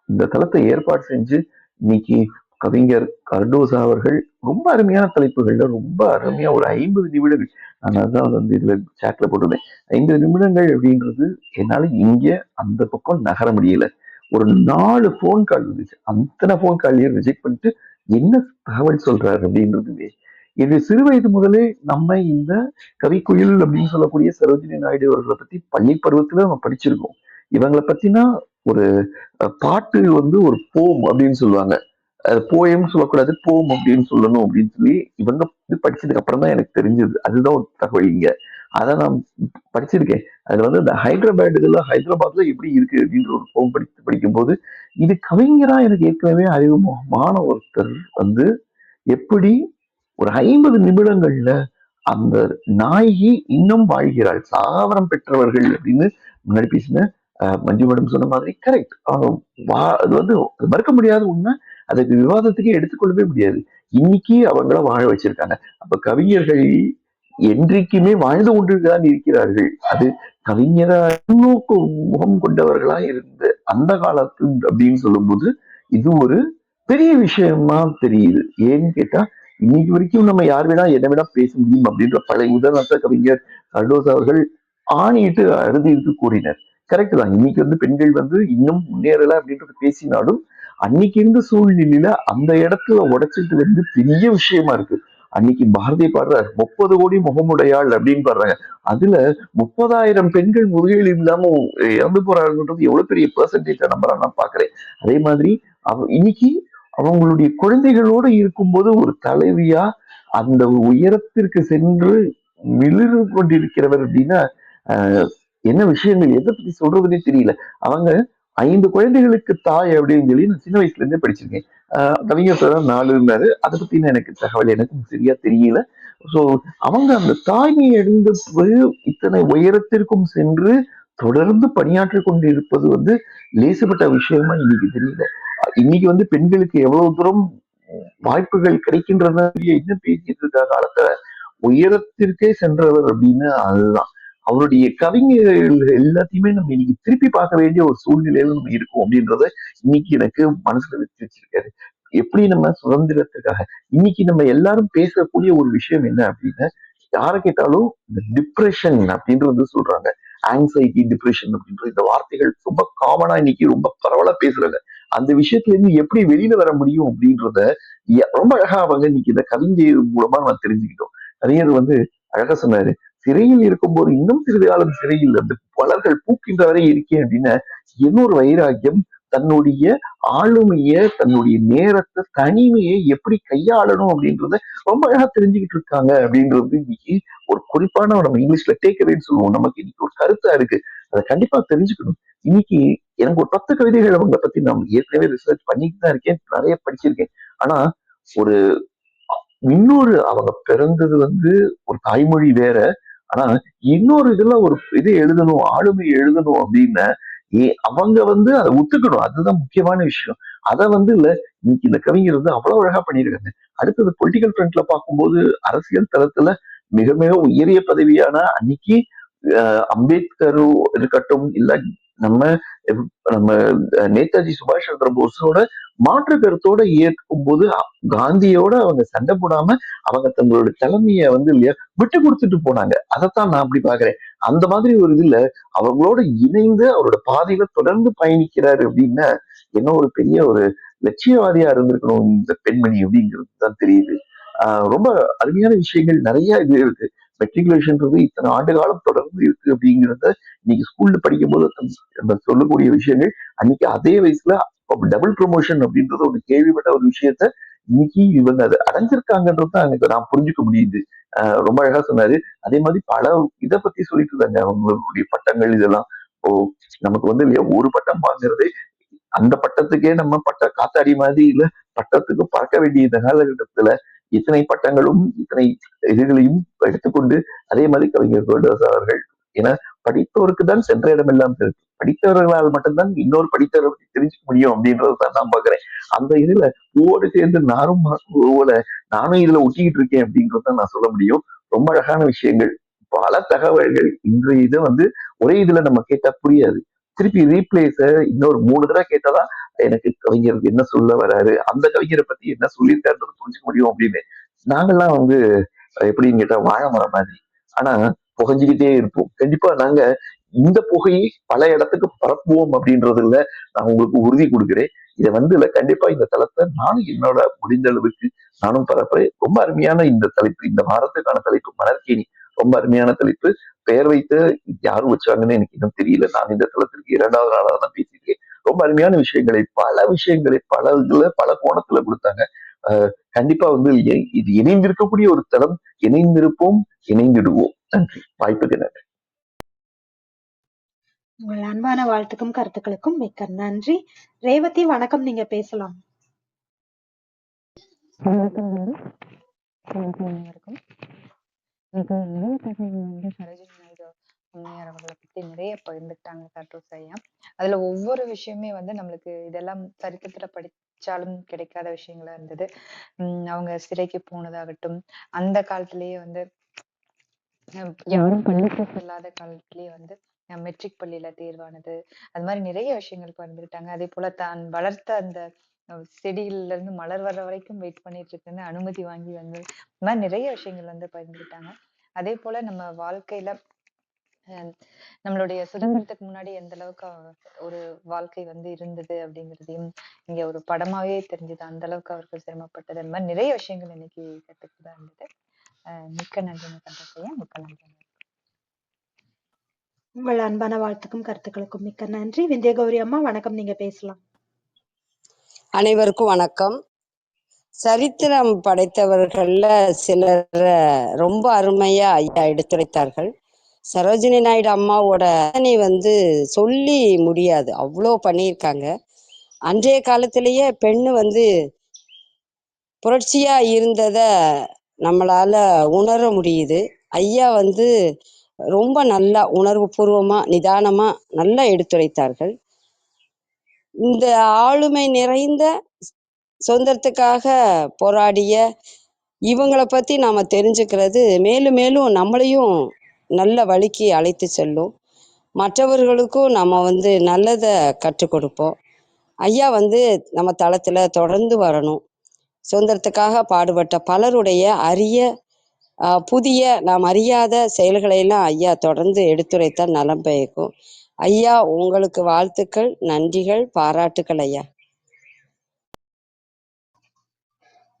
இந்த தளத்தை ஏற்பாடு செஞ்சு இன்னைக்கு கவிஞர் கர்டோசா அவர்கள் ரொம்ப அருமையான தலைப்புகள்ல ரொம்ப அருமையா ஒரு 50 நிமிடங்கள், நான் அதான் இதுல சாட்ல போட்டிருந்தேன், 50 நிமிடங்கள் அப்படின்றது என்னால இங்க அந்த பக்கம் நகர முடியல. ஒரு 4 போன் கால் இருந்துச்சு. அத்தனை போன் காலையும் ரிஜெக்ட் பண்ணிட்டு என்ன தகவல் சொல்றாரு அப்படின்றது என்னுடைய சிறு வயது முதலே நம்ம இந்த கவிக்குயில் அப்படின்னு சொல்லக்கூடிய சரோஜினி நாயுடு அவர்களை பத்தி பள்ளி பருவத்துல நம்ம படிச்சிருக்கோம். இவங்களை பத்தினா ஒரு பாட்டு வந்து ஒரு போம் அப்படின்னு சொல்லுவாங்க. போயம் சொல்லக்கூடாது, போம் அப்படின்னு சொல்லணும் அப்படின்னு சொல்லி இவங்க வந்து படிச்சதுக்கு அப்புறம் தான் எனக்கு தெரிஞ்சது. அதுதான் ஒரு தகவல் இங்க. அதை நான் படிச்சிருக்கேன். அதுல வந்து இந்த ஹைதராபாத்ல எப்படி இருக்கு அப்படின்ற ஒரு போம் படிக்கும்போது இது கவிஞரா எனக்கு ஏற்கனவே அறிமுகமான ஒருத்தர் வந்து எப்படி ஒரு 50 நிமிடங்கள்ல அந்த நாயகி இன்னும் வாழ்கிறாள், சாவரம் பெற்றவர்கள் அப்படின்னு முன்னாடி பேசின மஞ்சு மேடம் சொன்ன மாதிரி கரெக்ட். அது வந்து மறுக்க முடியாத உண்மை. அதுக்கு விவாதத்துக்கே எடுத்துக்கொள்ளவே முடியாது. இன்னைக்கு அவங்கள வாழ வச்சிருக்காங்க. அப்ப கவிஞர்கள் என்றைக்குமே வாழ்ந்து கொண்டுதான் இருக்கிறார்கள். அது கவிஞரா முன்னோக்கு முகம் கொண்டவர்களா இருந்த அந்த காலத்து அப்படின்னு சொல்லும்போது இது ஒரு பெரிய விஷயமா தெரியுது. ஏன்னு கேட்டா இன்னைக்கு வரைக்கும் நம்ம யார் வேணா என்ன வேணா பேச முடியும் அப்படின்ற பழைய உதாரணத்தை கவிஞர் கர்டோஸ் அவர்கள் ஆணிட்டு அறுதிட்டு கூறினர். கரெக்ட் தான். இன்னைக்கு வந்து பெண்கள் வந்து இன்னும் முன்னேறல அப்படின்றது பேசினாலும் அன்னைக்கு இருந்த சூழ்நிலையில அந்த இடத்துல உடைச்சிட்டு வந்து பெரிய விஷயமா இருக்கு. அன்னைக்கு பாரதி பாடுறார் 30 கோடி முகமுடையாள் அப்படின்னு பாடுறாங்க. அதுல 30,000 பெண்கள் முதுகெலும்பு இல்லாம இறந்து போறாங்கன்றது எவ்வளவு பெரிய பெர்சன்டேஜ் நம்பரா நான் பாக்குறேன். அதே மாதிரி இன்னைக்கு அவங்களுடைய குழந்தைகளோடு இருக்கும்போது ஒரு தலைவியா அந்த உயரத்திற்கு சென்று மிளிர்ந்து கொண்டிருக்கிறவர் அப்படின்னா என்ன விஷயங்கள் எதை பத்தி சொல்றதுன்னே தெரியல. அவங்க 5 குழந்தைகளுக்கு தாய் அப்படின்னு சொல்லி நான் சின்ன வயசுல இருந்தே படிச்சிருக்கேன். கவிஞர் 4 அதை பத்தின எனக்கு தகவல் எனக்கு சரியா தெரியல. சோ அவங்க அந்த தாய்மையை அடைந்த இத்தனை உயரத்திற்கும் சென்று தொடர்ந்து பணியாற்றி கொண்டு இருப்பது வந்து லேசுப்பட்ட விஷயமா இன்னைக்கு தெரியல. இன்னைக்கு வந்து பெண்களுக்கு எவ்வளவு தூரம் வாய்ப்புகள் கிடைக்கின்றன என்ன பேசிட்டு இருக்க காலத்துல உயரத்திற்கே சென்றவர் அப்படின்னு அதுதான். அவருடைய கவிஞர்கள் எல்லாத்தையுமே நம்ம இன்னைக்கு திருப்பி பார்க்க வேண்டிய ஒரு சூழ்நிலையில நம்ம இருக்கோம் அப்படின்றத இன்னைக்கு எனக்கு மனசுல வச்சு வச்சிருக்காரு. எப்படி நம்ம சுதந்திரத்துக்காக இன்னைக்கு நம்ம எல்லாரும் பேசக்கூடிய ஒரு விஷயம் என்ன அப்படின்னா யாரை கேட்டாலும் இந்த டிப்ரெஷன் அப்படின்றது சொல்றாங்க. ஆங்ஸைட்டி, டிப்ரெஷன் அப்படின்ற இந்த வார்த்தைகள் ரொம்ப காமனா இன்னைக்கு ரொம்ப பரவலா பேசுறாங்க. அந்த விஷயத்துல இருந்து எப்படி வெளியில வர முடியும் அப்படின்றத ரொம்ப அழகா அவங்க இன்னைக்கு இந்த கவிஞர் மூலமா நம்ம தெரிஞ்சுக்கிட்டோம். கவிஞர் வந்து அழகா சொன்னாரு, சிறையில் இருக்கும்போது இன்னும் சிறிது காலம் சிறையில் அந்த மலர்கள் பூக்கின்ற வரை இருக்கேன் அப்படின்னா இன்னொரு வைராக்கியம் தன்னுடைய ஆளுமைய தன்னுடைய நேரத்தை தனிமையை எப்படி கையாளணும் அப்படின்றத ரொம்ப அழகா தெரிஞ்சுக்கிட்டு இருக்காங்க அப்படின்றது இன்னைக்கு ஒரு குறிப்பான நம்ம இங்கிலீஷ்ல டேக்அவேன்னு சொல்லுவோம். நமக்கு இன்னைக்கு ஒரு கருத்தா இருக்கு. அதை கண்டிப்பா தெரிஞ்சுக்கணும். இன்னைக்கு எனக்கு ஒரு 10 கவிதைகள் அவங்க பத்தி நான் ஏற்கனவே ரிசர்ச் பண்ணிட்டு தான் இருக்கேன். நிறைய படிச்சிருக்கேன். ஆனா ஒரு இன்னொரு அவங்க பிறந்தது வந்து ஒரு தாய்மொழி வேற. ஆனா இன்னொரு இதுல ஒரு இது எழுதணும், ஆளுமை எழுதணும் அப்படின்னு அவங்க வந்து அதை ஒத்துக்கணும். அதுதான் முக்கியமான விஷயம். அதை வந்து இல்ல இன்னைக்கு இந்த கவிஞர் வந்து அவ்வளவு அழகா பண்ணியிருக்காங்க. அடுத்தது பொலிட்டிக்கல் ஃப்ரண்ட்ல பார்க்கும்போது அரசியல் தளத்துல மிக மிக உயரிய பதவியான அன்னைக்கு அம்பேத்கர் இருக்கட்டும், இல்ல நம்ம நம்ம நேதாஜி சுபாஷ் சந்திர போஸோட மாற்று கருத்தோட ஏற்கும் போது காந்தியோட அவங்க சண்டை போடாம அவங்க தங்களோட தலைமைய வந்து இல்லையா விட்டு கொடுத்துட்டு போனாங்க. அதைத்தான் நான் அப்படி பாக்குறேன். அந்த மாதிரி ஒரு இதுல அவங்களோட இணைந்து அவரோட பாதையில தொடர்ந்து பயணிக்கிறாரு அப்படின்னா என்ன ஒரு பெரிய ஒரு லட்சியவாதியா இருந்திருக்கணும் இந்த பெண்மணி அப்படிங்கிறது தான் தெரியுது. ரொம்ப அருமையான விஷயங்கள் நிறைய இது இருக்கு. மெட்ரிகுலேஷன்ன்றது இத்தனை ஆண்டு காலம் தொடர்ந்து இருக்கு அப்படிங்கிறத இன்னைக்கு ஸ்கூல்ல படிக்கும் போது நம்ம சொல்லக்கூடிய விஷயங்கள் அன்னைக்கு அதே வயசுல டபுள் ப்ரொமோஷன் அப்படின்றது ஒரு கேள்விப்பட்ட ஒரு விஷயத்த இன்னைக்கு இவங்க அதை அடைஞ்சிருக்காங்கன்றது தான் எனக்கு நான் புரிஞ்சுக்க முடியுது. ரொம்ப அழகா சொன்னாரு. அதே மாதிரி பல இதை பத்தி சொல்லிட்டு இருந்தாங்க அவங்களுடைய பட்டங்கள் இதெல்லாம். ஓ நமக்கு வந்து இல்லையா ஒரு பட்டம் வாங்குறதே அந்த பட்டத்துக்கே நம்ம காத்தாடி மாதிரி இல்ல பட்டத்துக்கு பறக்க வேண்டிய இந்த காலகட்டத்துல இத்தனை பட்டங்களும் இத்தனை இதுகளையும் எடுத்துக்கொண்டு அதே மாதிரி கவிஞர் கோல்டாஸ் அவர்கள் ஏன்னா படித்தவருக்கு தான் சென்ற இடமெல்லாம் தெரியும். படித்தவர்களால் மட்டும்தான் இன்னொரு படித்தவரை பத்தி தெரிஞ்சுக்க முடியும் அப்படின்றதான் நான் பாக்குறேன். அந்த இதுல பூவோடு சேர்ந்து நானும் நானும் இதுல ஒட்டிக்கிட்டு இருக்கேன் அப்படின்றத நான் சொல்ல முடியும். ரொம்ப அழகான விஷயங்கள் பல தகவல்கள் இன்றைய இதை வந்து ஒரே இதுல நம்ம கேட்டா புரியாது. திருப்பி ரீப்ளேஸ இன்னொரு 3 தடவை கேட்டாதான் எனக்கு கவிஞர் என்ன சொல்ல வராரு, அந்த கவிஞரை பத்தி என்ன சொல்லியிருக்காருன்றது புரிஞ்சுக்க முடியும் அப்படின்னு. நாங்கெல்லாம் வந்து எப்படின்னு கேட்டா வாழை மரம் மாதிரி. ஆனா புகைஞ்சுக்கிட்டே இருப்போம். கண்டிப்பா நாங்க இந்த புகையை பல இடத்துக்கு பரப்புவோம் அப்படின்றதுல நான் உங்களுக்கு உறுதி கொடுக்கிறேன். இதை வந்து இல்ல கண்டிப்பா இந்த தளத்தை நானும் என்னோட முடிந்த அளவுக்கு நானும் பரப்புறேன். ரொம்ப அருமையான இந்த தலைப்பு, இந்த வாரத்துக்கான தலைப்பு மலர்கேணி. ரொம்ப அருமையான தலைப்பு. பெயர் வைத்து யாரும் வச்சாங்கன்னு எனக்கு இன்னும் தெரியல. நான் இந்த தளத்திற்கு 2வது நாளாக தான் பேசியிருக்கேன். ரொம்ப அருமையான விஷயங்களை பல இதுல பல கோணத்துல கொடுத்தாங்க. கண்டிப்பா இது இணைந்திருக்கக்கூடிய ஒரு தளம். இணைந்திருப்போம், இணைந்திடுவோம். நன்றி. வாய்ப்புக்கு நன்றி. உங்கள் அன்பான வாழ்த்துக்கும் கருத்துக்களுக்கும் மிக்க நன்றி. ரேவதி வணக்கம், நீங்க பேசலாம். அனைவருக்கும் மிக இளைய தகவல் சரோஜினி நாயுடு அம்மையார் அவர்களை பத்தி நிறைய பகிர்ந்துக்கிட்டாங்க கார்ட்டூஸ் ஐயா. அதுல ஒவ்வொரு விஷயமே நம்மளுக்கு இதெல்லாம் சரித்திரத்துல படிச்சாலும் கிடைக்காத விஷயங்களா இருந்தது. அவங்க சிறைக்கு போனதாகட்டும், அந்த காலத்திலேயே யாரும் பள்ளிக்கு செல்லாத காலத்திலேயே மெட்ரிக் பள்ளியில தேர்வானது, அது மாதிரி நிறைய விஷயங்கள் பகிர்ந்துக்கிட்டாங்க. அதே போல தான் வளர்த்த அந்த செடியில இருந்து மலர் வர்ற வரைக்கும் வெயிட் பண்ணிட்டு இருக்குன்னு அனுமதி வாங்கி இந்த மாதிரி நிறைய விஷயங்கள் பகிர்ந்துக்கிட்டாங்க. அதே போல நம்ம வாழ்க்கையில நம்மளுடைய சுதந்திரத்துக்கு முன்னாடி எந்த அளவுக்கு ஒரு வாழ்க்கை இருந்தது அப்படிங்கிறதையும் இங்க ஒரு படமாவே தெரிஞ்சது. அந்த அளவுக்கு அவருக்கு சிரமப்பட்டது, அந்த மாதிரி நிறைய விஷயங்கள் இன்னைக்கு கத்துக்கிட்டுதான் இருந்தது. மிக்க நன்றி கண்டத்தையா, மிக்க நன்றி. உங்கள் அன்பான வாழ்த்துக்கும் கருத்துக்களுக்கும் மிக்க நன்றி. விந்திய கௌரி அம்மா வணக்கம், நீங்க பேசலாம். அனைவருக்கும் வணக்கம். சரித்திரம் படைத்தவர்கள்ல சிலர் ரொம்ப அருமையா ஐயா எடுத்துரைத்தார்கள். சரோஜினி நாயுடு அம்மாவோட சொல்லி முடியாது, அவ்வளோ பண்ணியிருக்காங்க. அன்றைய காலத்திலேயே பெண்ணு புரட்சியா இருந்தத நம்மளால உணர முடியுது. ஐயா ரொம்ப நல்லா உணர்வு பூர்வமா நிதானமா நல்லா எடுத்துரைத்தார்கள். இந்த ஆளுமை நிறைந்த சுதந்திரத்துக்காக போராடிய இவங்களை பத்தி நாம தெரிஞ்சுக்கிறது மேலும் மேலும் நம்மளையும் நல்ல வழிக்கு அழைத்து செல்லும். மற்றவர்களுக்கும் நம்ம நல்லதை கற்றுக் கொடுப்போம். ஐயா நம்ம தளத்துல தொடர்ந்து வரணும். சுதந்திரத்துக்காக பாடுபட்ட பலருடைய புதிய நாம் அறியாத செயல்களை எல்லாம் ஐயா தொடர்ந்து எடுத்துரைத்தால் நலம் பயக்கும். ஐயா, உங்களுக்கு வாழ்த்துக்கள், நன்றிகள், பாராட்டுக்கள் ஐயா.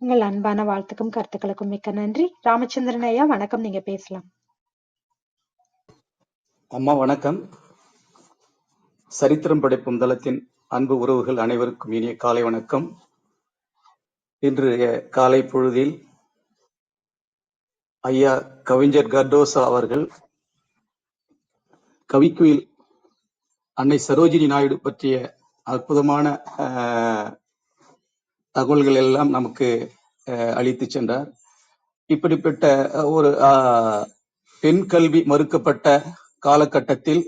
உங்கள் அன்பான வாழ்த்துக்கும் கருத்துக்களுக்கும் மிக்க நன்றி. ராமச்சந்திரன் ஐயா வணக்கம், நீங்க பேசலாம். அம்மா வணக்கம். சரித்திரம் படைப்பும் தளத்தின் அன்பு உறவுகள் அனைவருக்கும் இனிய காலை வணக்கம். இன்றைய காலை பொழுதில் ஐயா கவிஞர் கர்டோசா அவர்கள் கவிக்குயில் அன்னை சரோஜினி நாயுடு பற்றிய அற்புதமான தகவல்கள் எல்லாம் நமக்கு அளித்து சென்றார். இப்படிப்பட்ட ஒரு பெண் கல்வி மறுக்கப்பட்ட காலகட்டத்தில்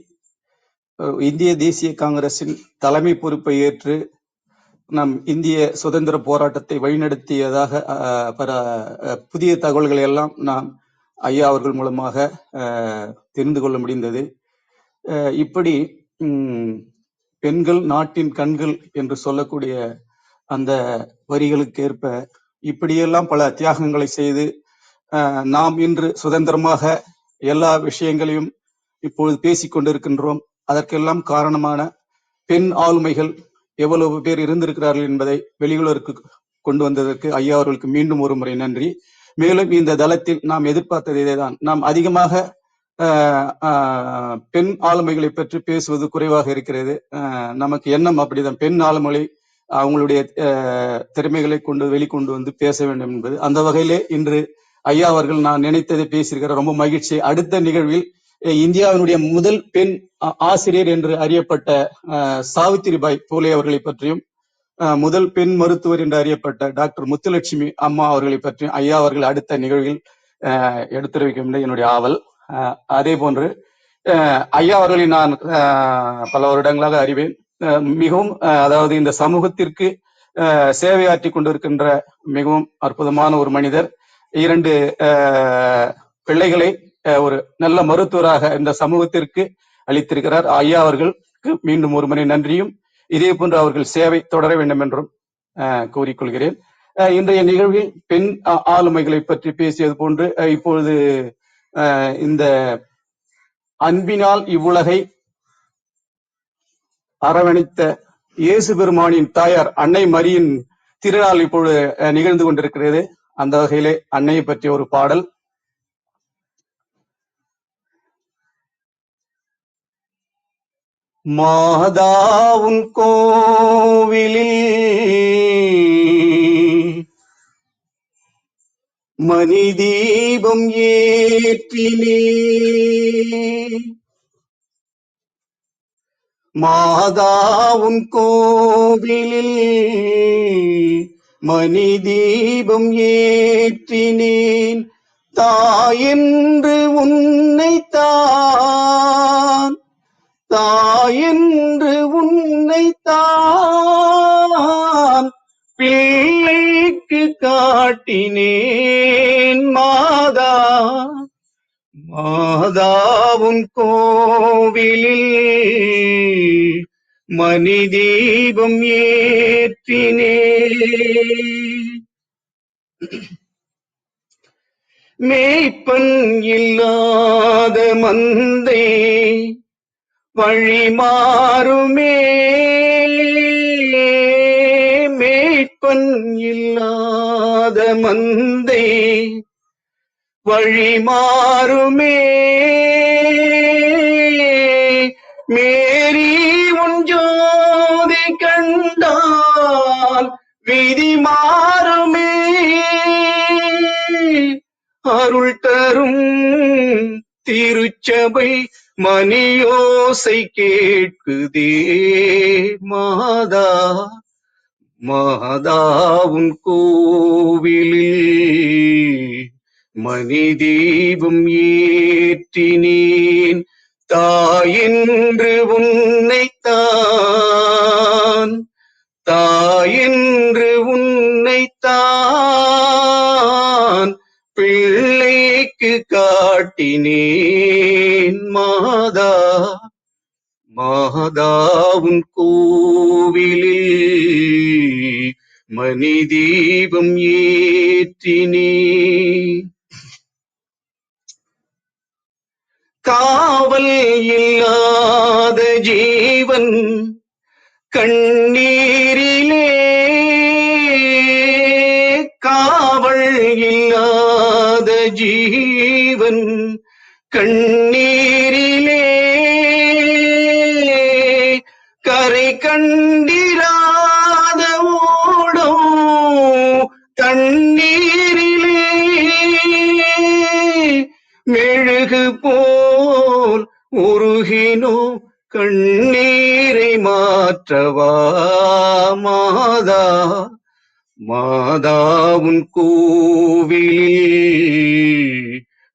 இந்திய தேசிய காங்கிரசின் தலைமை பொறுப்பை ஏற்று நம் இந்திய சுதந்திர போராட்டத்தை வழிநடத்தியதாக புதிய தகவல்களை எல்லாம் நாம் ஐயா அவர்கள் மூலமாக தெரிந்து கொள்ள முடிந்தது. இப்படி பெண்கள் நாட்டின் கண்கள் என்று சொல்லக்கூடிய அந்த வரிகளுக்கு ஏற்ப இப்படியெல்லாம் பல தியாகங்களை செய்து நாம் இன்று சுதந்திரமாக எல்லா விஷயங்களையும் இப்பொழுது பேசிக் கொண்டிருக்கின்றோம். அதற்கெல்லாம் காரணமான பெண் ஆளுமைகள் எவ்வளவு பேர் இருந்திருக்கிறார்கள் என்பதை வெளியுலகிற்கு கொண்டு வந்ததற்கு ஐயா அவர்களுக்கு மீண்டும் ஒரு முறை நன்றி. மேலும் இந்த தளத்தில் நாம் எதிர்பார்த்தது இதேதான். நாம் அதிகமாக பெண் ஆளுமைகளை பற்றி பேசுவது குறைவாக இருக்கிறது. நமக்கு எண்ணம் அப்படிதான், பெண் ஆளுமை அவங்களுடைய திறமைகளை வெளிக்கொண்டு வந்து பேச வேண்டும் என்பது. அந்த வகையிலே இன்று ஐயா அவர்கள் நான் நினைத்ததை பேசியிருக்கிற ரொம்ப மகிழ்ச்சி. அடுத்த நிகழ்வில் இந்தியாவினுடைய முதல் பெண் ஆசிரியர் என்று அறியப்பட்ட சாவித்திரிபாய் பூலே அவர்களை பற்றியும், முதல் பெண் மருத்துவர் என்று அறியப்பட்ட டாக்டர் முத்துலட்சுமி அம்மா அவர்களை பற்றியும் ஐயா அவர்கள் அடுத்த நிகழ்வில் எடுத்துரைக்க என்னுடைய ஆவல். அதே போன்று ஐயா அவர்களை நான் பல வருடங்களாக அறிவேன். மிகவும் அதாவது இந்த சமூகத்திற்கு சேவையாற்றி கொண்டிருக்கின்ற மிகவும் அற்புதமான ஒரு மனிதர். 2 பிள்ளைகளை ஒரு நல்ல மருத்துவராக இந்த சமூகத்திற்கு அளித்திருக்கிறார். ஐயா அவர்களுக்கு மீண்டும் ஒரு முறை நன்றியும், இதே போன்று அவர்கள் சேவை தொடர வேண்டும் என்றும் கூறிக்கொள்கிறேன். இன்றைய நிகழ்வில் பெண் ஆளுமைகளை பற்றி பேசியது போன்று இப்பொழுது இந்த அன்பினால் இவ்வுலகை அரவணைத்த இயேசு பெருமானின் தாயார் அன்னை மரியின் திருநாள் இப்பொழுது நிகழ்ந்து கொண்டிருக்கிறது. அந்த வகையிலே அன்னையை பற்றிய ஒரு பாடல். மாதாவுன் கோவிலில் மணி தீபம் ஏற்றினே, மாதாவுன் கோவிலில் மணி தீபம் ஏற்றினேன், தாயென்று உன்னைத்தான், தாயென்று உன்னைத்தான் பிள்ளைக்கு காட்டினேன். மாதா, மாதாவுன் கோவிலில் மணி தீபம் ஏற்றினேன். மேய்ப்பன் இல்லாத மந்தை வழி மாறுமே, மேய்ப்பன் இல்லாத மந்தை வழி மாறுமே, மேரி உன் ஜோதி கண்டால் விதி மாறுமே, அருள் தரும் திருச்சபை மணியோசை கேட்குதே. மாதா, மாதாவுன் கோவிலில் மணி தீபம் ஏற்றினேன், தாயென்று உன்னைத்தான், தாயென்று உன்னைத்தான் பிள்ளைக்கு காட்டினேன். மாதா, மாதாவுன் கோவிலில் மணி தீபம் ஏற்றினேன். காவல் இல்லாத ஜீவன் கண்ணீரிலே, காவல் இல்லாத ஜீவன் கண்ணீரிலே, கரை கண்டிராத ஓடும் தண்ணீரிலே, மெழுகு போல் உருகினோ கண்ணீரை மாற்றவா. மாதா, மாதாவுன் கோவிலில்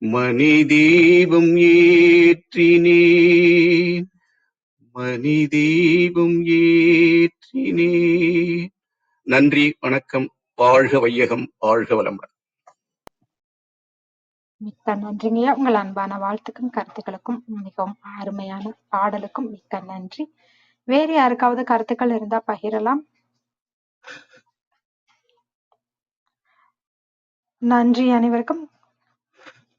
மணி தீபம் ஏற்றினேன், மணி தீபம் ஏற்றினேன். நன்றி, வணக்கம். வாழ்க வையகம், வாழ்க வளமுடன். மிக்க நன்றிங்கய்யா. உங்கள் அன்பான வாழ்த்துக்கும் கருத்துக்களுக்கும் மிகவும் அருமையான பாடலுக்கும் மிக்க நன்றி. வேறு யாருக்காவது கருத்துக்கள் இருந்தா பகிரலாம். நன்றி அனைவருக்கும்.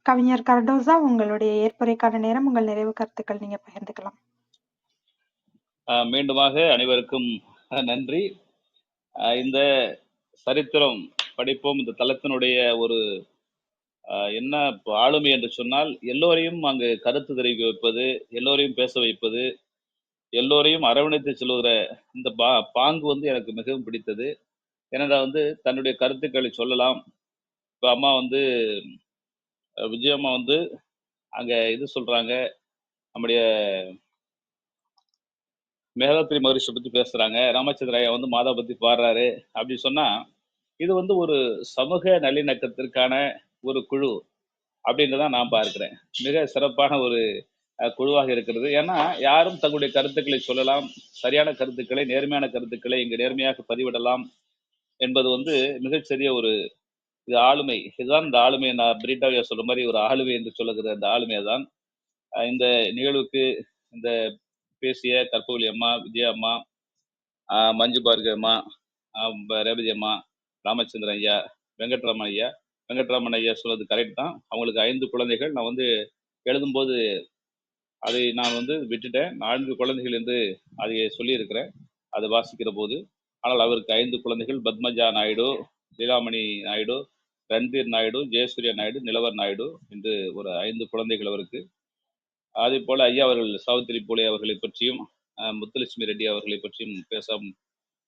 கவிஞர் கர்டோசா, உங்களுடைய ஏற்புரைக்கான நேரம். உங்கள் நிறைவு கருத்துக்கள் நீங்க பகிர்ந்துக்கலாம். மீண்டுமாக அனைவருக்கும் நன்றி. இந்த சரித்திரம் படிப்போம் இந்த தளத்தினுடைய ஒரு என்ன ஆளுமை என்று சொன்னால், எல்லோரையும் அங்கு கருத்து தெரிவிக்க வைப்பது, எல்லோரையும் பேச வைப்பது, எல்லோரையும் அரவணைத்து செல்லுகிற இந்த பாங்கு வந்து எனக்கு மிகவும் பிடித்தது. ஏன்னா வந்து தன்னுடைய கருத்துக்களை சொல்லலாம். இப்போ அம்மா வந்து விஜயம்மா வந்து அங்கே இது சொல்கிறாங்க, நம்முடைய மேதாத்ரி மகரிஷி பற்றி பேசுகிறாங்க, ராமச்சந்திர ஐயா வந்து மாதா பற்றி பாடுறாரு அப்படின்னு சொன்னால், இது வந்து ஒரு சமூக நல்லிணக்கத்திற்கான ஒரு குழு அப்படின்றதான் நான் பார்க்கிறேன். மிக சிறப்பான ஒரு குழுவாக இருக்கிறது. ஏன்னா யாரும் தங்களுடைய கருத்துக்களை சொல்லலாம், சரியான கருத்துக்களை, நேர்மையான கருத்துக்களை இங்கு நேர்மையாக பதிவிடலாம் என்பது வந்து மிகச்சிறிய ஒரு இது ஆளுமை. இதுதான் இந்த ஆளுமை. நான் பிரிட்டாவியா சொல்ற மாதிரி ஒரு ஆளுமை என்று சொல்லுகிற இந்த ஆளுமையை தான் இந்த நிகழ்வுக்கு இந்த பேசிய கற்பூலி அம்மா, விஜயா அம்மா, மஞ்சு பார்கர் அம்மா, ரேவதி அம்மா, ராமச்சந்திரன் ஐயா, வெங்கட்ராமன் ஐயா சொல்றது கரெக்ட் தான். அவங்களுக்கு 5 குழந்தைகள். நான் வந்து எழுதும்போது அதை நான் வந்து விட்டுட்டேன். 4 குழந்தைகள் என்று அதை சொல்லியிருக்கிறேன் அதை வாசிக்கிற போது. ஆனால் அவருக்கு 5 குழந்தைகள். பத்மஜா நாயுடு, லீலாமணி நாயுடு, ரன்வீர் நாயுடு, ஜெயசூர்யா நாயுடு, நிலவர் நாயுடு என்று ஒரு 5 குழந்தைகள் அவருக்கு. அதே போல ஐயா அவர்கள் சாவித்திரி பூலே அவர்களை பற்றியும் முத்துலட்சுமி ரெட்டி அவர்களை பற்றியும் பேசாம்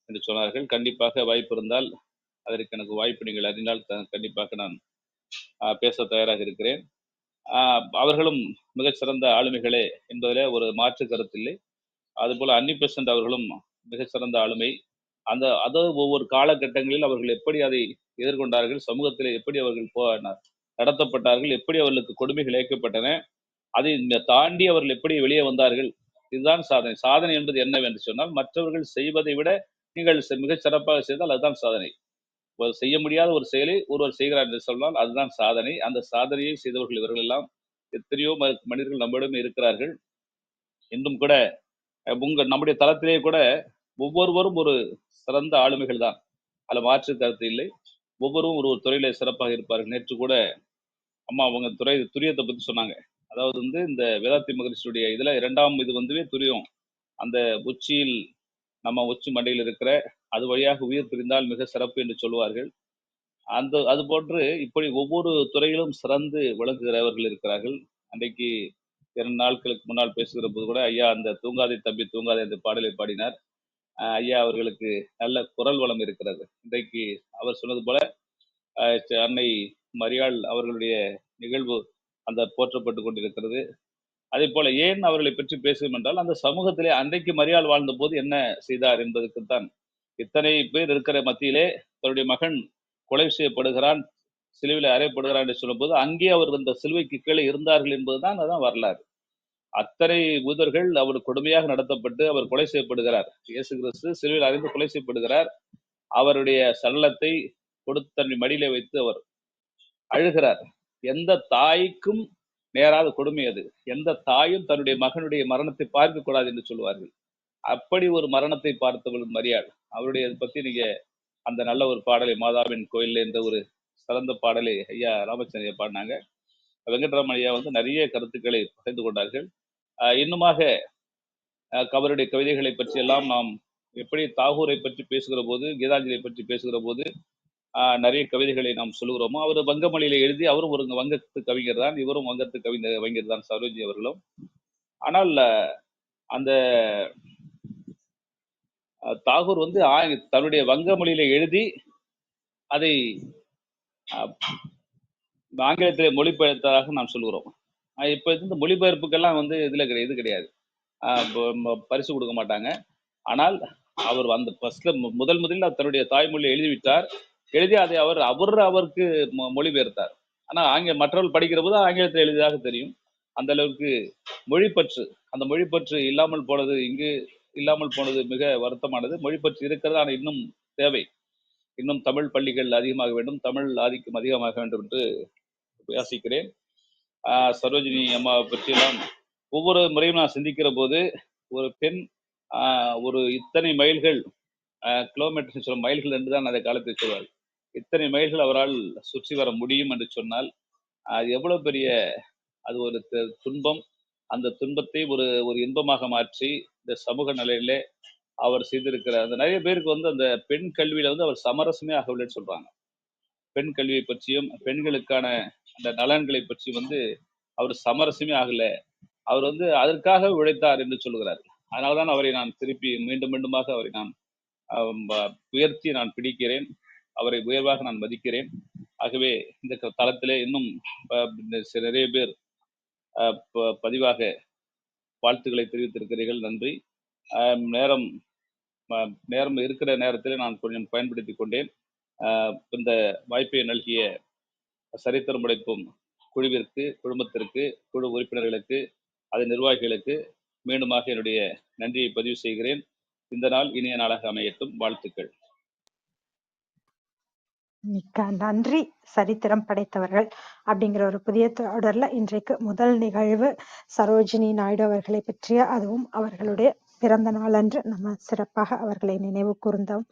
என்று சொன்னார்கள். கண்டிப்பாக வாய்ப்பு இருந்தால் அதற்கு எனக்கு வாய்ப்பு நீங்கள் அறிந்தால் கண்டிப்பாக நான் பேச தயாராக இருக்கிறேன். அவர்களும் மிகச்சிறந்த ஆளுமைகளே என்பதிலே ஒரு மாற்று கருத்தில்லை. அதுபோல அன்னி பெசன்ட் அவர்களும் மிகச்சிறந்த ஆளுமை. அதாவது ஒவ்வொரு காலகட்டங்களில் அவர்கள் எப்படி அதை எதிர்கொண்டார்கள், சமூகத்தில் எப்படி அவர்கள் நடத்தப்பட்டார்கள், எப்படி அவர்களுக்கு கொடுமைகள் இழைக்கப்பட்டன, அதை தாண்டி அவர்கள் எப்படி வெளியே வந்தார்கள், இதுதான் சாதனை. சாதனை என்பது என்னவென்று சொன்னால், மற்றவர்கள் செய்வதை விட நீங்கள் மிகச் சிறப்பாக செய்தால் அதுதான் சாதனை. செய்ய முடியாத ஒரு செயலை ஒருவர் செய்கிறார் என்று சொன்னால் அதுதான் சாதனை. அந்த சாதனையை செய்தவர்கள் இவர்கள் எல்லாம். எத்தனையோ மனிதர்கள் நம்மிடம் இருக்கிறார்கள். இன்னும் கூட நம்முடைய தளத்திலே கூட ஒவ்வொருவரும் ஒரு சிறந்த ஆளுமைகள் தான், அதில் மாற்று கருத்து இல்லை. ஒவ்வொருவரும் ஒரு துறையில சிறப்பாக இருப்பார்கள். நேற்று கூட அம்மா அவங்க துரியத்தை பத்தி சொன்னாங்க. அதாவது இந்த வேதாத்தி மகரிஷியுடைய இதுல 2ஆம் இது துரியம். அந்த உச்சியில் நம்ம உச்சி மண்டையில் இருக்கிற அது வழியாக உயிர் பிரிந்தால் மிக சிறப்பு என்று சொல்லுவார்கள். அது போன்று இப்படி ஒவ்வொரு துறையிலும் சிறந்து விளங்குகிறவர்கள் இருக்கிறார்கள். அன்றைக்கு 2 நாட்களுக்கு முன்னால் பேசுகிற போது கூட ஐயா அந்த தூங்காதே தம்பி தூங்காதே அந்த பாடலை பாடினார். ஐயா அவர்களுக்கு நல்ல குரல் வளம் இருக்கிறது. இன்றைக்கு அவர் சொன்னது போல அன்னை மரியாள் அவர்களுடைய நிகழ்வு அந்த போற்றப்பட்டு கொண்டிருக்கிறது. அதே போல ஏன் அவர்களை பற்றி பேசுவோம் என்றால், அந்த சமூகத்திலே அன்றைக்கு மரியாள் வாழ்ந்த போது என்ன செய்தார் என்பதற்குத்தான். இத்தனை பேர் இருக்கிற மத்தியிலே தன்னுடைய மகன் கொலை செய்யப்படுகிறான், சிலுவையில் அறையப்படுகிறான் என்று சொல்லும்போது அங்கே அவர் அந்த சிலுவைக்கு கீழே இருந்தார்கள் என்பதுதான் அதான் வரலாறு. அத்தனை யூதர்கள் அவர் கொடுமையாக நடத்தப்பட்டு அவர் கொலை செய்யப்படுகிறார். இயேசு கிறிஸ்து சிலுவையில் அறைந்து கொலை செய்யப்படுகிறார். அவருடைய சடலத்தை கொடுத்து தன்னை மடியிலே வைத்து அவர் அழுகிறார். எந்த தாய்க்கும் நேராத கொடுமை அது. எந்த தாயும் தன்னுடைய மகனுடைய மரணத்தை பார்க்க கூடாது என்று சொல்லுவார்கள். அப்படி ஒரு மரணத்தை பார்த்தவள் மரியாள். அவருடைய பத்தி நீங்க அந்த நல்ல ஒரு பாடலை மாதாவின் கோயில் என்ற ஒரு சிறந்த பாடலை ஐயா ராமச்சந்திரன் பாடினாங்க. வெங்கட்ராமன் ஐயா நிறைய கருத்துக்களை பகிர்ந்து கொண்டார்கள். இன்னுமாக அவருடைய கவிதைகளை பற்றி எல்லாம் நாம் எப்படி தாகூரை பற்றி பேசுகிற போது, கீதாஞ்சலியை பற்றி பேசுகிற போது நிறைய கவிதைகளை நாம் சொல்லுகிறோமோ, அவர் வங்கமொழியில எழுதி அவரும் ஒரு வங்கத்து கவிஞர் தான், இவரும் வங்கத்து கவிஞர் தான் சரோஜி அவர்களும். ஆனால் அந்த தாகூர் தன்னுடைய வங்க மொழியில எழுதி அதை ஆங்கிலத்திலே மொழிபெயர்த்ததாக நாம் சொல்கிறோம். இப்ப இந்த மொழிபெயர்ப்புக்கெல்லாம் இதுல இது கிடையாது, பரிசு கொடுக்க மாட்டாங்க. ஆனால் அவர் முதலில் தன்னுடைய தாய்மொழியை எழுதிவிட்டார். எழுதி அதை அவருக்கு மொழிபெயர்த்தார். ஆனா மற்றவர்கள் படிக்கிற போது ஆங்கிலத்தில் எழுதியதாக தெரியும். அந்த அளவுக்கு மொழிப்பற்று, அந்த மொழிப்பற்று இல்லாமல் போனது, இங்கு இல்லாமல் போனது மிக வருத்தமானது. மொழிப்பற்று இருக்கிறது, ஆனால் இன்னும் தேவை. இன்னும் தமிழ் பள்ளிகள் அதிகமாக வேண்டும், தமிழ் ஆதிக்கம் அதிகமாக வேண்டும் என்று யோசிக்கிறேன். சரோஜினி அம்மாவை பற்றியெல்லாம் ஒவ்வொரு முறையும் நான் சிந்திக்கிற போது, ஒரு பெண் ஒரு இத்தனை மைல்கள், கிலோமீட்டர் சொல்ல மைல்கள் என்றுதான் அந்த காலத்தில் சொல்வார், இத்தனை மைல்கள் அவரால் சுற்றி வர முடியும் என்று சொன்னால் அது எவ்வளவு பெரிய அது ஒரு துன்பம். அந்த துன்பத்தை ஒரு இன்பமாக மாற்றி இந்த சமூக நிலையிலே அவர் செய்திருக்கிற அந்த நிறைய பேருக்கு அந்த பெண் கல்வியில அவர் சமரசமே ஆகவில்லைன்னு சொல்றாங்க. பெண் கல்வியை பற்றியும் பெண்களுக்கான அந்த நலன்களை பற்றி அவர் சமரசமே ஆகல. அவர் அதற்காக உழைத்தார் என்று சொல்லுகிறார். அதனால்தான் அவரை நான் திருப்பி மீண்டும் மீண்டுமாக அவரை நான் உயர்த்தி நான் பிடிக்கிறேன், அவரை உயர்வாக நான் மதிக்கிறேன். ஆகவே இந்த தளத்திலே இன்னும் நிறைய பேர் பதிவாக வாழ்த்துக்களை தெரிவித்திருக்கிறீர்கள், நன்றி. நேரம் இருக்கிற நேரத்தில் நான் கொஞ்சம் பயன்படுத்தி கொண்டேன். இந்த வாய்ப்பை நல்கிய சரித்திரம் படைப்பும் குழுவிற்கு, குடும்பத்திற்கு, குழு உறுப்பினர்களுக்கு, அதன் நிர்வாகிகளுக்கு மீண்டுமாக என்னுடைய நன்றியை பதிவு செய்கிறேன். இந்த நாள் இனிய நாளாக அமையட்டும். வாழ்த்துக்கள். மிக்க நன்றி. சரித்திரம் படைத்தவர்கள் அப்படிங்கிற ஒரு புதிய தொடர்ல இன்றைக்கு முதல் நிகழ்வு சரோஜினி நாயுடு அவர்களை பற்றிய, அதுவும் அவர்களுடைய பிறந்த நாள் அன்று நம்ம சிறப்பாக அவர்களை நினைவு கூர்ந்தோம்.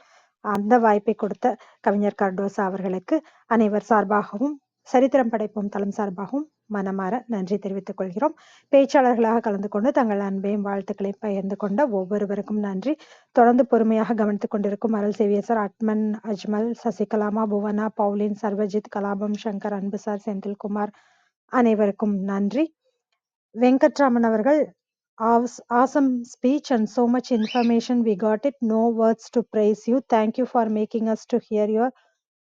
அந்த வாய்ப்பை கொடுத்த கவிஞர் கர்டோசா அவர்களுக்கு அனைவர் சார்பாகவும் சரித்திரம் படைப்போம் தளம் சார்பாகவும் மனமாற நன்றி தெரிவித்துக் கொள்கிறோம். பேச்சாளர்களாக கலந்து கொண்டு தங்கள் அன்பையும் வாழ்த்துக்களையும் பகிர்ந்து கொண்ட ஒவ்வொருவருக்கும் நன்றி. தொடர்ந்து பொறுமையாக கவனித்துக் கொண்டிருக்கும் அருள் சேவியர் சார், அட்மன், அஜ்மல், சசிகலாமா, புவனா, பவுலின், சர்வஜித், கலாபம், சங்கர், அன்பு சார், செந்தில்குமார் அனைவருக்கும் நன்றி. வெங்கட்ராமன் அவர்கள், awesome speech and so much information we got it. No words to praise you. Thank you for making us to hear your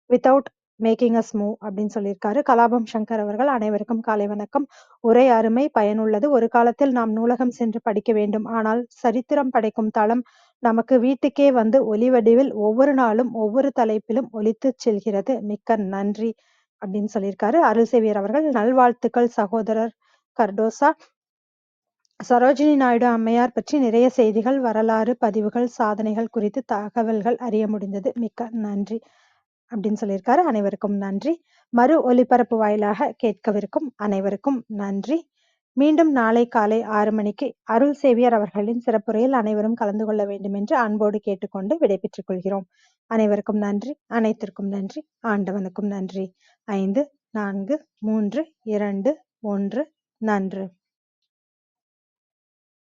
without making us move அப்படின்னு சொல்லியிருக்காரு. கலாபம் சங்கர் அவர்கள், அனைவருக்கும் காலை வணக்கம். உரை அருமை, பயனுள்ளது. ஒரு காலத்தில் நாம் நூலகம் சென்று படிக்க வேண்டும். ஆனால் சரித்திரம் படைக்கும் தளம் நமக்கு வீட்டுக்கே வந்து ஒலி வடிவில் ஒவ்வொரு நாளும் ஒவ்வொரு தலைப்பிலும் ஒலித்துச் செல்கிறது. மிக்க நன்றி அப்படின்னு சொல்லியிருக்காரு. அருள் சேவியர் அவர்கள், நல்வாழ்த்துக்கள் சகோதரர் கர்டோசா. சரோஜினி நாயுடு அம்மையார் பற்றி நிறைய செய்திகள், வரலாறு பதிவுகள், சாதனைகள் குறித்து தகவல்கள் அறிய முடிந்தது. மிக்க நன்றி அப்படின்னு சொல்லியிருக்காரு. அனைவருக்கும் நன்றி. மறு ஒலிபரப்பு வாயிலாக கேட்கவிருக்கும் அனைவருக்கும் நன்றி. மீண்டும் நாளை காலை 6 மணிக்கு அருள் சேவியர் அவர்களின் சிறப்புரையில் அனைவரும் கலந்து கொள்ள வேண்டும் என்று அன்போடு கேட்டுக்கொண்டு விடைபெற்றுக் கொள்கிறோம். அனைவருக்கும் நன்றி, அனைத்திற்கும் நன்றி, ஆண்டவனுக்கும் நன்றி. 5, 4, 3, 2, 1 நன்று.